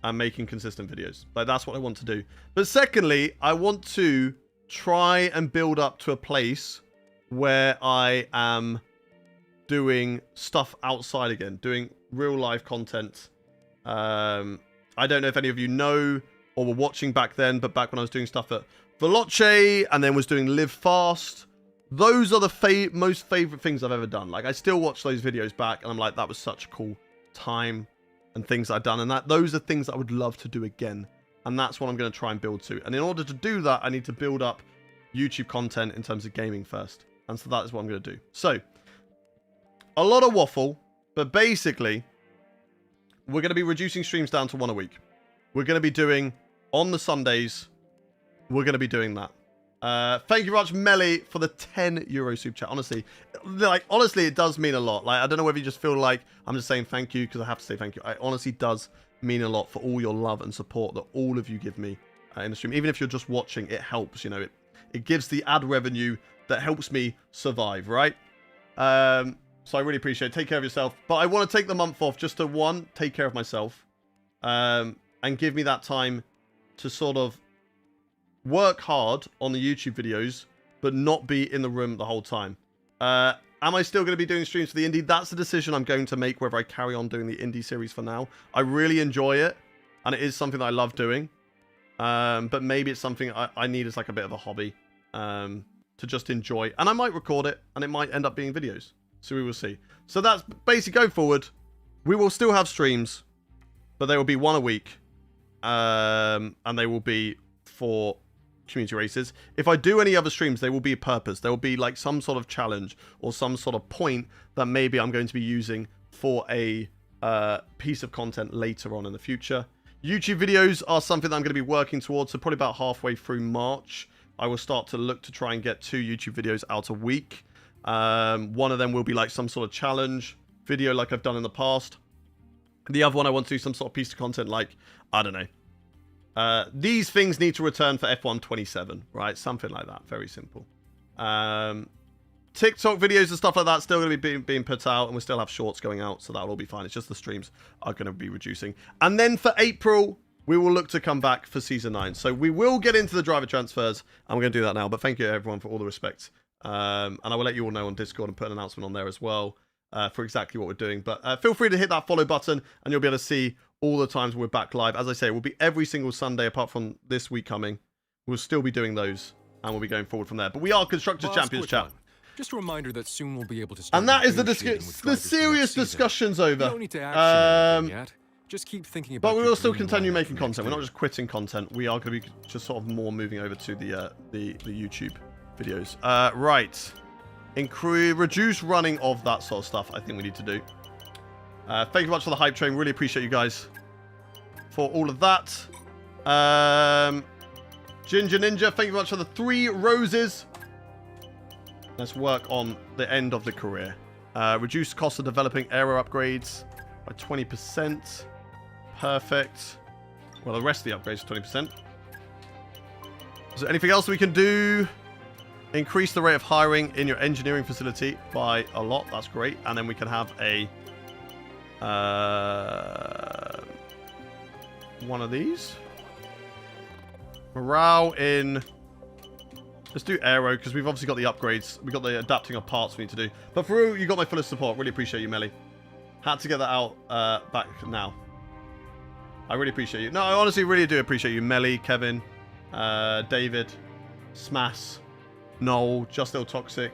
and making consistent videos. Like, that's what I want to do. But secondly, I want to try and build up to a place where I am doing stuff outside again, doing real life content. I don't know if any of you know or were watching back then, but back when I was doing stuff at Veloce and then was doing Live Fast, those are the most favorite things I've ever done. Like, I still watch those videos back and I'm like, that was such a cool time and things I've done. And those are things that I would love to do again. And that's what I'm going to try and build to. And in order to do that, I need to build up YouTube content in terms of gaming first. And so that is what I'm going to do. So, a lot of waffle, but basically, we're going to be reducing streams down to 1 a week. We're going to be doing, on the Sundays, we're going to be doing that. Thank you very much, Melly, for the €10 super chat. Honestly, it does mean a lot. Like, I don't know whether you just feel like I'm just saying thank you because I have to say thank you. It honestly does mean a lot for all your love and support that all of you give me in the stream. Even if you're just watching, it helps. You know, it gives the ad revenue that helps me survive, right? So I really appreciate it. Take care of yourself. But I want to take the month off just to, one, take care of myself. And give me that time to sort of work hard on the YouTube videos, but not be in the room the whole time. Am I still going to be doing streams for the indie? That's the decision I'm going to make, whether I carry on doing the indie series for now. I really enjoy it, and it is something that I love doing. But maybe it's something I need as like a bit of a hobby to just enjoy. And I might record it, and it might end up being videos. So we will see. So that's basically going forward. We will still have streams, but they will be one a week. And they will be for community races. If I do any other streams, they will be a purpose. There will be like some sort of challenge or some sort of point that maybe I'm going to be using for a piece of content later on in the future. YouTube videos are something that I'm going to be working towards. So probably about halfway through March, I will start to look to try and get 2 YouTube videos out a week. One of them will be like some sort of challenge video like I've done in the past. The other one, I want to do some sort of piece of content like, I don't know. These things need to return for F1 27, right? Something like that. Very simple. TikTok videos and stuff like that still going to be being put out, and we still have shorts going out, so that'll all be fine. It's just the streams are going to be reducing. And then for April, we will look to come back for Season 9. So we will get into the driver transfers, and we're going to do that now. But thank you, everyone, for all the respect. And I will let you all know on Discord and put an announcement on there as well for exactly what we're doing. But feel free to hit that follow button, and you'll be able to see all the times we're back live. As I say, it will be every single Sunday apart from this week coming. We'll still be doing those, and we'll be going forward from there. But we are Constructors Champions, chat. Just a reminder that soon we'll be able to start. And that is the serious discussion's over. You don't need to action yet. Just keep thinking about. But we will still continue making content. We're not just quitting content. We are going to be just sort of more moving over to the YouTube videos. Right. Reduce running of that sort of stuff. I think we need to do. Thank you much for the hype train. Really appreciate you guys for all of that. Ginger Ninja, thank you much for the 3 roses. Let's work on the end of the career. Reduce cost of developing aero upgrades by 20%. Perfect. Well, the rest of the upgrades 20%. Is there anything else we can do? Increase the rate of hiring in your engineering facility by a lot. That's great. And then we can have a one of these. Morale in. Let's do aero, because we've obviously got the upgrades. We've got the adapting of parts we need to do. But Faru, you got my fullest support. Really appreciate you, Melly. Had to get that out back now. I really appreciate you. No, I honestly really do appreciate you. Melly, Kevin, David, Smash, Noel, Just Ill Toxic,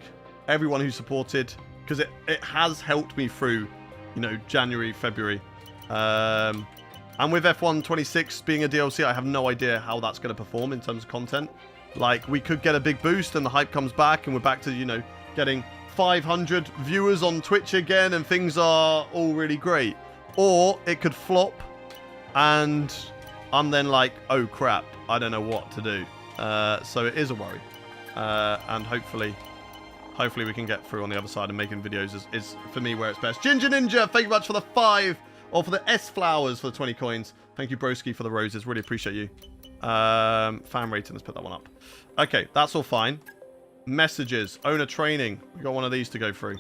everyone who supported. Because it has helped me through, you know, January, February. And with F1 26 being a DLC, I have no idea how that's going to perform in terms of content. Like, we could get a big boost and the hype comes back and we're back to, you know, getting 500 viewers on Twitch again and things are all really great. Or it could flop and I'm then like, oh crap, I don't know what to do. So it is a worry. And hopefully we can get through on the other side, and making videos is for me where it's best. Ginger Ninja, thank you much for the 5, or for the S Flowers for the 20 coins. Thank you, Broski, for the roses. Really appreciate you. Fan rating, let's put that one up. Okay, that's all fine. Messages, owner training. We got one of these to go through.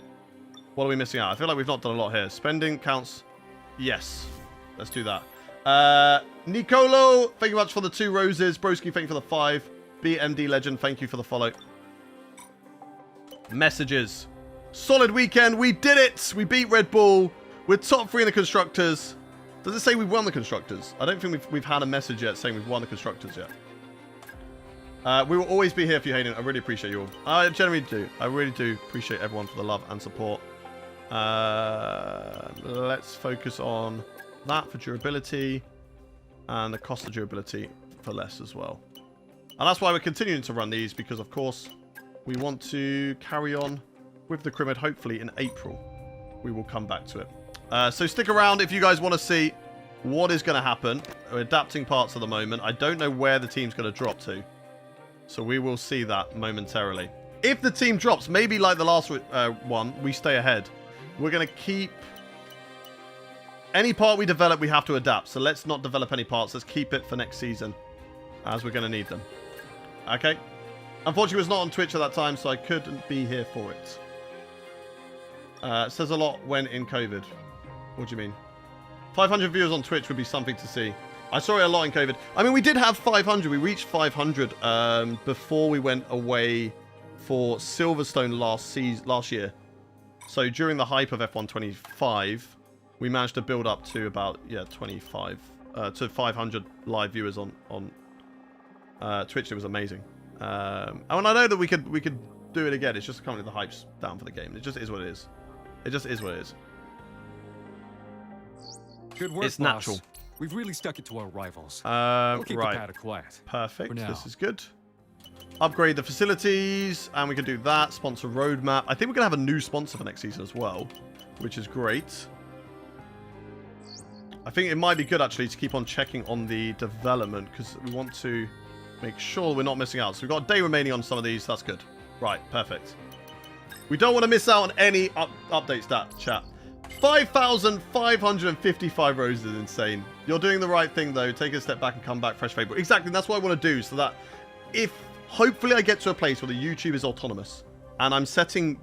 What are we missing out? I feel like we've not done a lot here. Spending counts. Yes, let's do that. Nicolo, thank you much for the 2 roses. Broski, thank you for the 5. BMD Legend, thank you for the follow. Messages. Solid weekend. We did it. We beat Red Bull. We're top 3 in the Constructors. Does it say we've won the Constructors? I don't think we've had a message yet saying we've won the Constructors yet. We will always be here for you, Hayden. I really appreciate you all. I generally do. I really do appreciate everyone for the love and support. Let's focus on that for durability. And the cost of durability for less as well. And that's why we're continuing to run these, because of course we want to carry on with the Crimid. Hopefully in April we will come back to it. So stick around if you guys want to see what is going to happen. We're adapting parts at the moment. I don't know where the team's going to drop to, so we will see that momentarily. If the team drops, maybe like the last one, we stay ahead. We're going to keep any part we develop, we have to adapt. So let's not develop any parts. Let's keep it for next season. as we're going to need them. Okay. Unfortunately, I was not on Twitch at that time, so I couldn't be here for it. Says a lot when in COVID. What do you mean? 500 viewers on Twitch would be something to see. I saw it a lot in COVID. I mean, we did have 500. We reached 500 before we went away for Silverstone last year. So during the hype of F1 25, we managed to build up to about 25 to 500 live viewers on Twitch. It was amazing. And I know that we could do it again. It's just currently the hype's down for the game. It just is what it is. It just is what it is. Good work, It's natural. boss. We've really stuck it to our rivals. We'll keep the Right. pad quiet. Perfect. For now. This is good. Upgrade the facilities, and we can do that. Sponsor roadmap. I think we're going to have a new sponsor for next season as well, which is great. I think it might be good, actually, to keep on checking on the development, because we want to make sure we're not missing out. So we've got a day remaining on some of these. That's good. Right, perfect. We don't want to miss out on any updates, chat. 5,555 roses is insane. You're doing the right thing, though. Take a step back and come back fresh favorite. Exactly, that's what I want to do, so that if hopefully I get to a place where the YouTube is autonomous and I'm setting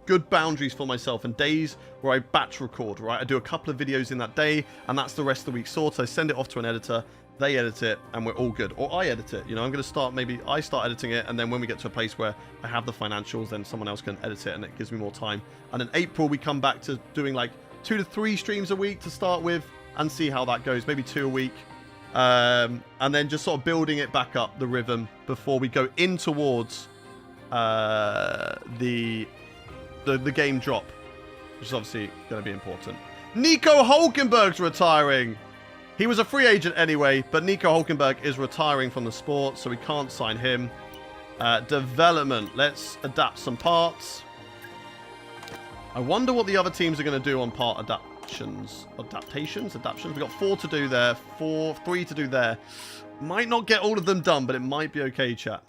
good boundaries for myself and days where I batch record, right? I do a couple of videos in that day, and that's the rest of the week sorted. I send it off to an editor, they edit it, and we're all good. Or I edit it. You know, I'm going to start, maybe I start editing it, and then when we get to a place where I have the financials, then someone else can edit it, and it gives me more time. And in April, we come back to doing like 2 to 3 streams a week to start with, and see how that goes. Maybe 2 a week. And then just sort of building it back up, the rhythm, before we go in towards the game drop, which is obviously going to be important. Nico Hulkenberg's retiring. He was a free agent anyway, but Nico Hulkenberg is retiring from the sport, so we can't sign him. Development. Let's adapt some parts. I wonder what the other teams are going to do on part adaptations. Adaptations? We've got 4 to do there. 3 to do there. Might not get all of them done, but it might be okay, chat.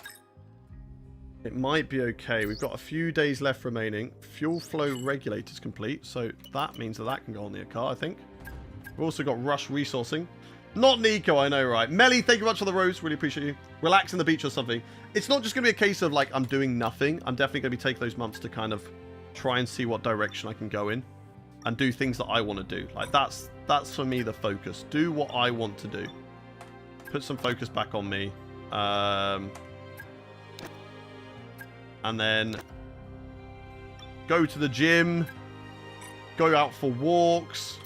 It might be okay. We've got a few days left remaining. Fuel flow regulators complete, so that means that can go on the car, I think. We've also got rush resourcing. Not Nico, I know, right? Melly, thank you much for the rose. Really appreciate you. Relax on the beach or something. It's not just going to be a case of, like, I'm doing nothing. I'm definitely going to be taking those months to kind of try and see what direction I can go in and do things that I want to do. Like, that's for me the focus. Do what I want to do. Put some focus back on me. And then go to the gym. Go out for walks.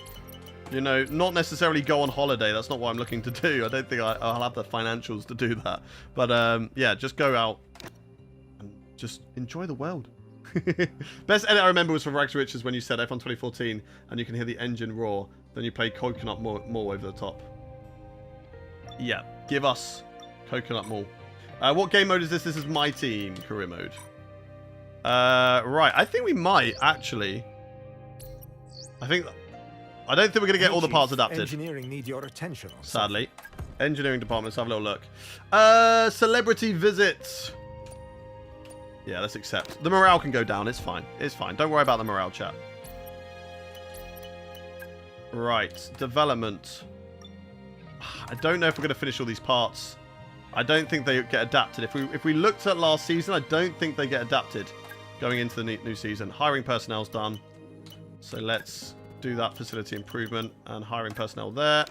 You know, not necessarily go on holiday. That's not what I'm looking to do. I don't think I'll have the financials to do that. But, yeah, just go out and just enjoy the world. Best edit I remember was from Rags to Riches when you said F1 2014 and you can hear the engine roar. Then you play Coconut Mall over the top. Yeah, give us Coconut Mall. What game mode is this? This is my team career mode. Right, I think we might actually. I don't think we're going to get all the parts adapted. Engineering need your attention. Sadly. Engineering department, let's have a little look. Celebrity visits. Yeah, let's accept. The morale can go down. It's fine. It's fine. Don't worry about the morale, chat. Right. Development. I don't know if we're going to finish all these parts. I don't think they get adapted. If we looked at last season, I don't think they get adapted going into the new season. Hiring personnel's done. So let's do that facility improvement and hiring personnel there.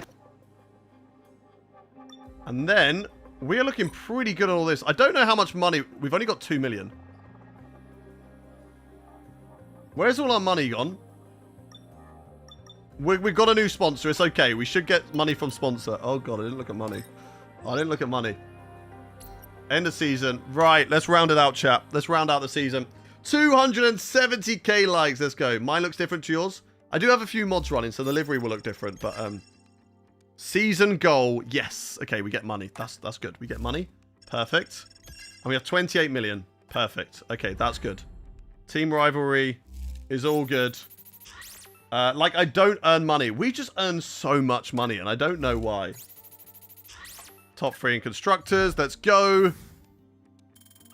And then we're looking pretty good on all this. I don't know how much money. We've only got 2 million. Where's all our money gone? We've got a new sponsor. It's okay. We should get money from sponsor. Oh, God. I didn't look at money. I didn't look at money. End of season. Right. Let's round it out, chat. Let's round out the season. 270k likes. Let's go. Mine looks different to yours. I do have a few mods running, so the livery will look different. But season goal. Yes. Okay, we get money. That's good. We get money. Perfect. And we have 28 million. Perfect. Okay, that's good. Team rivalry is all good. Like, I don't earn money. We just earn so much money, and I don't know why. Top 3 in constructors. Let's go.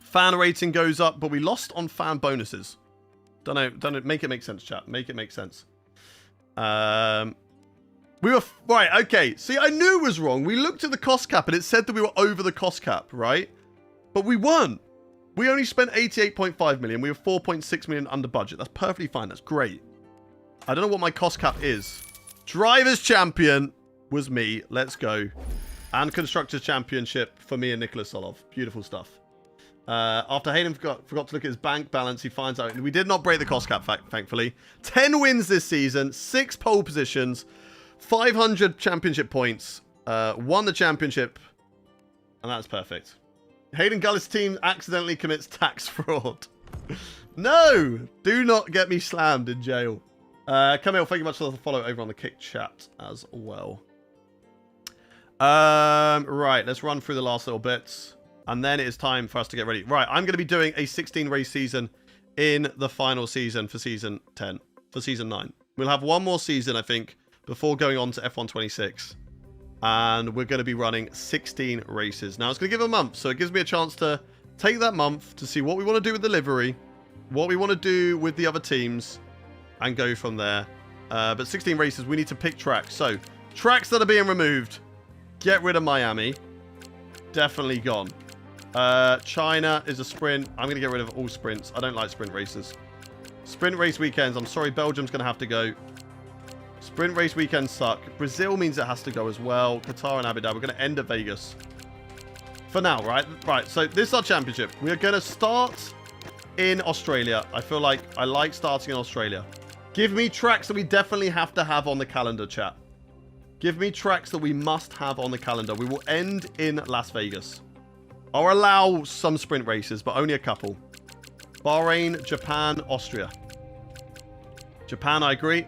Fan rating goes up, but we lost on fan bonuses. Don't know. Make it make sense, chat. Make it make sense. We were... Right, okay. See, I knew it was wrong. We looked at the cost cap and it said that we were over the cost cap, right? But we weren't. We only spent 88.5 million. We were 4.6 million under budget. That's perfectly fine. That's great. I don't know what my cost cap is. Drivers champion was me. Let's go. And Constructors Championship for me and Nicholas Solov. Beautiful stuff. After Hayden forgot to look at his bank balance, he finds out we did not break the cost cap, thankfully. 10 wins this season, 6 pole positions, 500 championship points, won the championship, and that's perfect. Hayden Gullis' team accidentally commits tax fraud. No! Do not get me slammed in jail. Camille, thank you much for the follow over on the Kick chat as well. Right, let's run through the last little bits. And then it is time for us to get ready. Right, I'm going to be doing a 16 race season in the final season for season 10. For season 9. We'll have one more season, I think, before going on to F1 26. And we're going to be running 16 races. Now, it's going to give a month. So it gives me a chance to take that month to see what we want to do with the livery. What we want to do with the other teams. And go from there. But 16 races, we need to pick tracks. So, tracks that are being removed. Get rid of Miami. Definitely gone. China is a sprint. I'm going to get rid of all sprints. I don't like sprint races. Sprint race weekends. I'm sorry, Belgium's going to have to go. Sprint race weekends suck. Brazil means it has to go as well. Qatar and Abu Dhabi. We're going to end at Vegas. For now, right? Right, so this is our championship. We are going to start in Australia. I feel like I like starting in Australia. Give me tracks that we definitely have to have on the calendar, chat. Give me tracks that we must have on the calendar. We will end in Las Vegas. I'll allow some sprint races, but only a couple. Bahrain, Japan, Austria. Japan, I agree.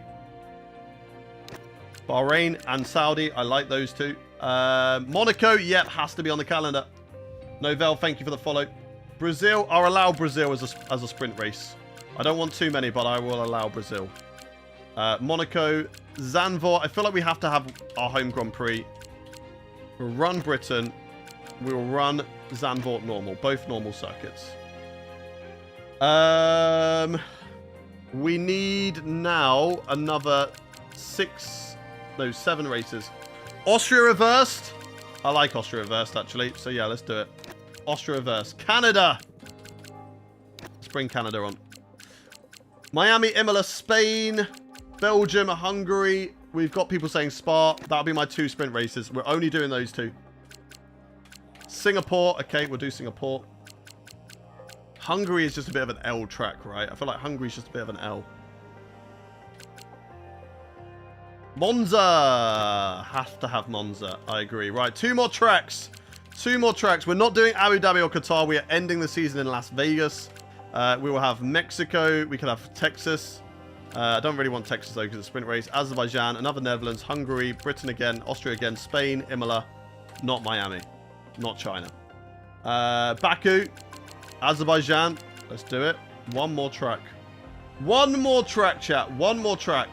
Bahrain and Saudi, I like those two. Monaco, yep, has to be on the calendar. Novell, thank you for the follow. Brazil, I'll allow Brazil as a sprint race. I don't want too many, but I will allow Brazil. Monaco, Zandvoort, I feel like we have to have our home Grand Prix. We'll run Britain. We will run Zandvoort normal. Both normal circuits. We need now another 7 races. Austria reversed. I like Austria reversed, actually. So, yeah, let's do it. Austria reversed. Canada. Let's bring Canada on. Miami, Imola, Spain, Belgium, Hungary. We've got people saying Spa. That'll be my 2 sprint races. We're only doing those 2. Singapore. Okay, we'll do Singapore. Hungary is just a bit of an L track, right? I feel like Hungary is just a bit of an L. Monza. Have to have Monza. I agree. Right, 2 more tracks. 2 more tracks. We're not doing Abu Dhabi or Qatar. We are ending the season in Las Vegas. We will have Mexico. We could have Texas. I don't really want Texas, though, because it's a sprint race. Azerbaijan, another Netherlands, Hungary, Britain again, Austria again, Spain, Imola. Not Miami. Not China. Baku. Azerbaijan. Let's do it. 1 more track. 1 more track, chat. 1 more track.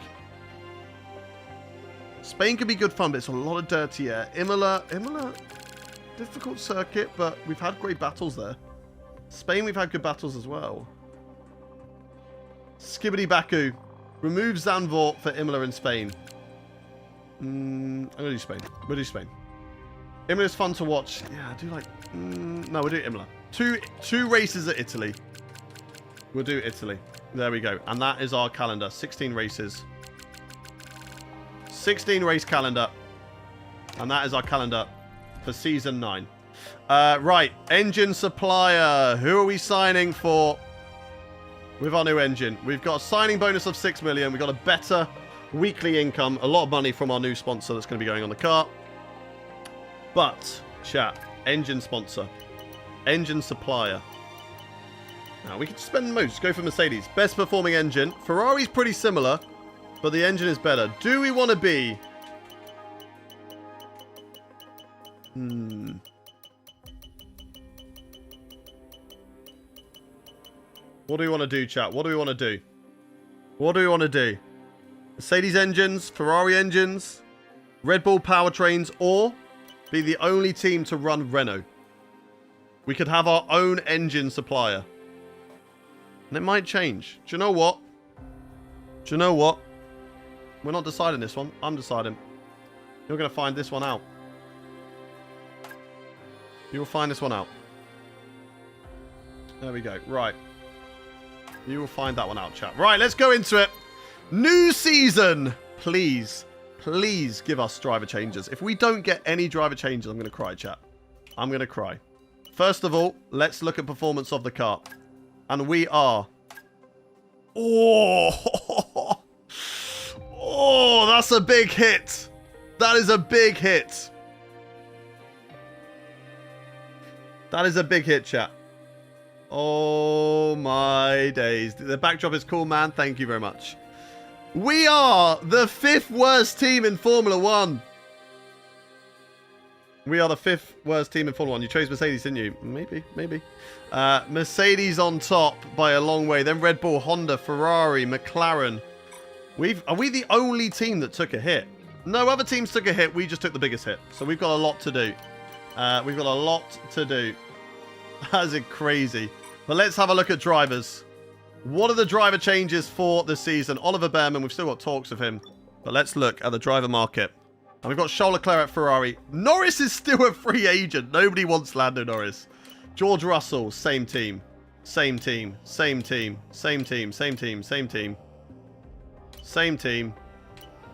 Spain could be good fun, but it's a lot of dirty air. Imola. Difficult circuit, but we've had great battles there. Spain, we've had good battles as well. Skibbity Baku. Remove Zandvoort for Imola in Spain. I'm going to do Spain. We'll do Spain. Imola's fun to watch. Yeah, I do like... no, we'll do Imola. Two races at Italy. We'll do Italy. There we go. And that is our calendar. 16 races. 16 race calendar. And that is our calendar for season 9. Right. Engine supplier. Who are we signing for with our new engine? We've got a signing bonus of 6 million. We've got a better weekly income. A lot of money from our new sponsor that's going to be going on the car. But, chat, engine sponsor. Engine supplier. Now, we could spend most. Go for Mercedes. Best performing engine. Ferrari's pretty similar, but the engine is better. Do we want to be... What do we want to do, chat? What do we want to do? What do we want to do? Mercedes engines, Ferrari engines, Red Bull powertrains, or be the only team to run Renault. We could have our own engine supplier. And it might change. Do you know what? Do you know what? We're not deciding this one. I'm deciding. You're going to find this one out. You will find this one out. There we go. Right. You will find that one out, chat. Right, let's go into it. New season. Please, please give us driver changes. If we don't get any driver changes, I'm going to cry, chat. I'm going to cry. First of all, let's look at performance of the car. And we are... Oh! Oh, that's a big hit. That is a big hit. That is a big hit, chat. Oh my days. The backdrop is cool, man. Thank you very much. We are the 5th worst team in Formula 1. We are the 5th worst team in Formula 1. You chose Mercedes, didn't you? Maybe, maybe. Mercedes on top by a long way. Then Red Bull, Honda, Ferrari, McLaren. Are we the only team that took a hit? No other teams took a hit. We just took the biggest hit. So we've got a lot to do. We've got a lot to do. That is crazy. But let's have a look at drivers. What are the driver changes for the season? Oliver Behrman, we've still got talks of him. But let's look at the driver market. And we've got Charles Leclerc at Ferrari. Norris is still a free agent. Nobody wants Lando Norris. George Russell, same team. Same team. Same team. Same team. Same team. Same team. Same team.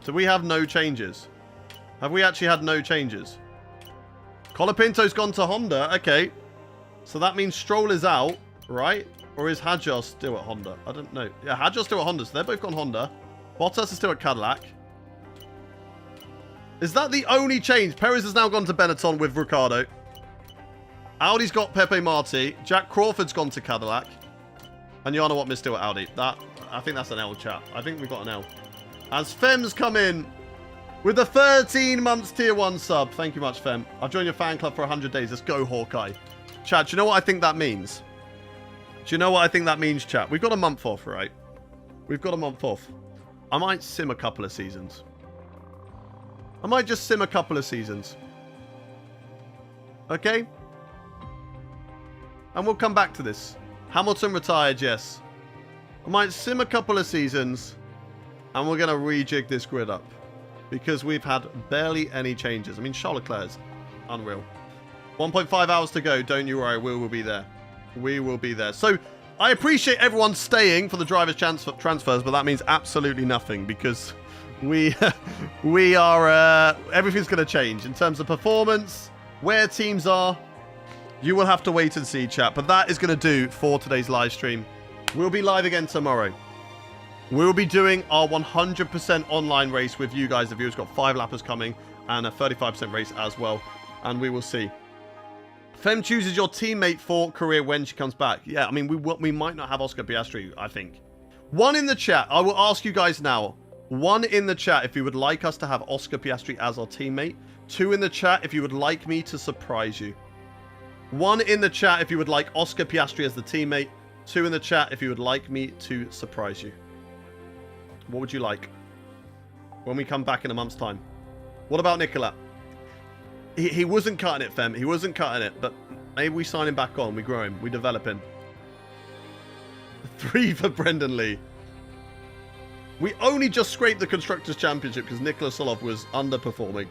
So we have no changes. Have we actually had no changes? Colapinto's gone to Honda. Okay. So that means Stroll is out, right? Or is Hadjar still at Honda? I don't know. Yeah, Hadjar's still at Honda, so they're both gone Honda. Bottas is still at Cadillac. Is that the only change? Perez has now gone to Benetton with Ricciardo. Audi's got Pepe Marti. Jack Crawford's gone to Cadillac. And Jana Wattman's still at Audi. I think that's an L, chat. I think we've got an L. As Fem's come in with the 13 months tier 1 sub. Thank you much, Fem. I've joined your fan club for 100 days. Let's go, Hawkeye. Chat, do you know what I think that means? Do you know what I think that means, chat? We've got a month off, right? We've got a month off. I might sim a couple of seasons. I might just sim a couple of seasons. Okay? And we'll come back to this. Hamilton retired, yes. I might sim a couple of seasons. And we're going to rejig this grid up. Because we've had barely any changes. I mean, Charles Leclerc's unreal. 1.5 hours to go. Don't you worry. We will be there. We will be there. So, I appreciate everyone staying for the driver's transfers, but that means absolutely nothing because we are... everything's going to change in terms of performance, where teams are. You will have to wait and see, chat. But that is going to do for today's live stream. We'll be live again tomorrow. We'll be doing our 100% online race with you guys. The viewers got 5 lappers coming and a 35% race as well. And we will see. Fem chooses your teammate for career when she comes back. Yeah, I mean, we might not have Oscar Piastri, I think. 1 in the chat. I will ask you guys now. 1 in the chat if you would like us to have Oscar Piastri as our teammate. 2 in the chat if you would like me to surprise you. 1 in the chat if you would like Oscar Piastri as the teammate. 2 in the chat if you would like me to surprise you. What would you like when we come back in a month's time? What about Nicola? He wasn't cutting it, Fem. He wasn't cutting it, but maybe we sign him back on. We grow him. We develop him. 3 for Brendan Lee. We only just scraped the Constructors' Championship because Nikola Solov was underperforming.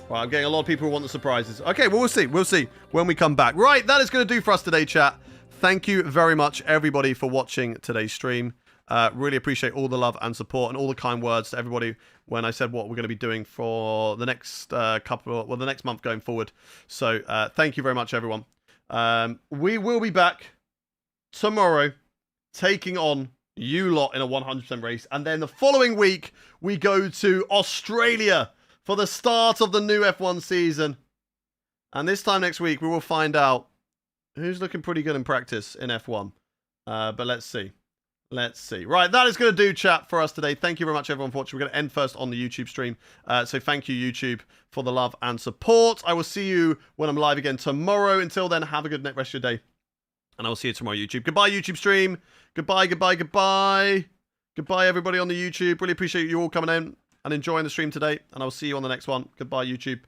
Right, I'm getting a lot of people who want the surprises. Okay, well, we'll see. We'll see when we come back. Right, that is going to do for us today, chat. Thank you very much, everybody, for watching today's stream. Really appreciate all the love and support and all the kind words to everybody when I said what we're going to be doing for the next the next month going forward. So thank you very much, everyone. We will be back tomorrow taking on you lot in a 100% race. And then the following week, we go to Australia for the start of the new F1 season. And this time next week, we will find out who's looking pretty good in practice in F1. But let's see. Let's see. Right, that is going to do, chat, for us today. Thank you very much, everyone, for watching. We're going to end first on the YouTube stream. So thank you, YouTube, for the love and support. I will see you when I'm live again tomorrow. Until then, have a good rest of your day. And I will see you tomorrow, YouTube. Goodbye, YouTube stream. Goodbye, goodbye, goodbye. Goodbye, everybody on the YouTube. Really appreciate you all coming in and enjoying the stream today. And I will see you on the next one. Goodbye, YouTube.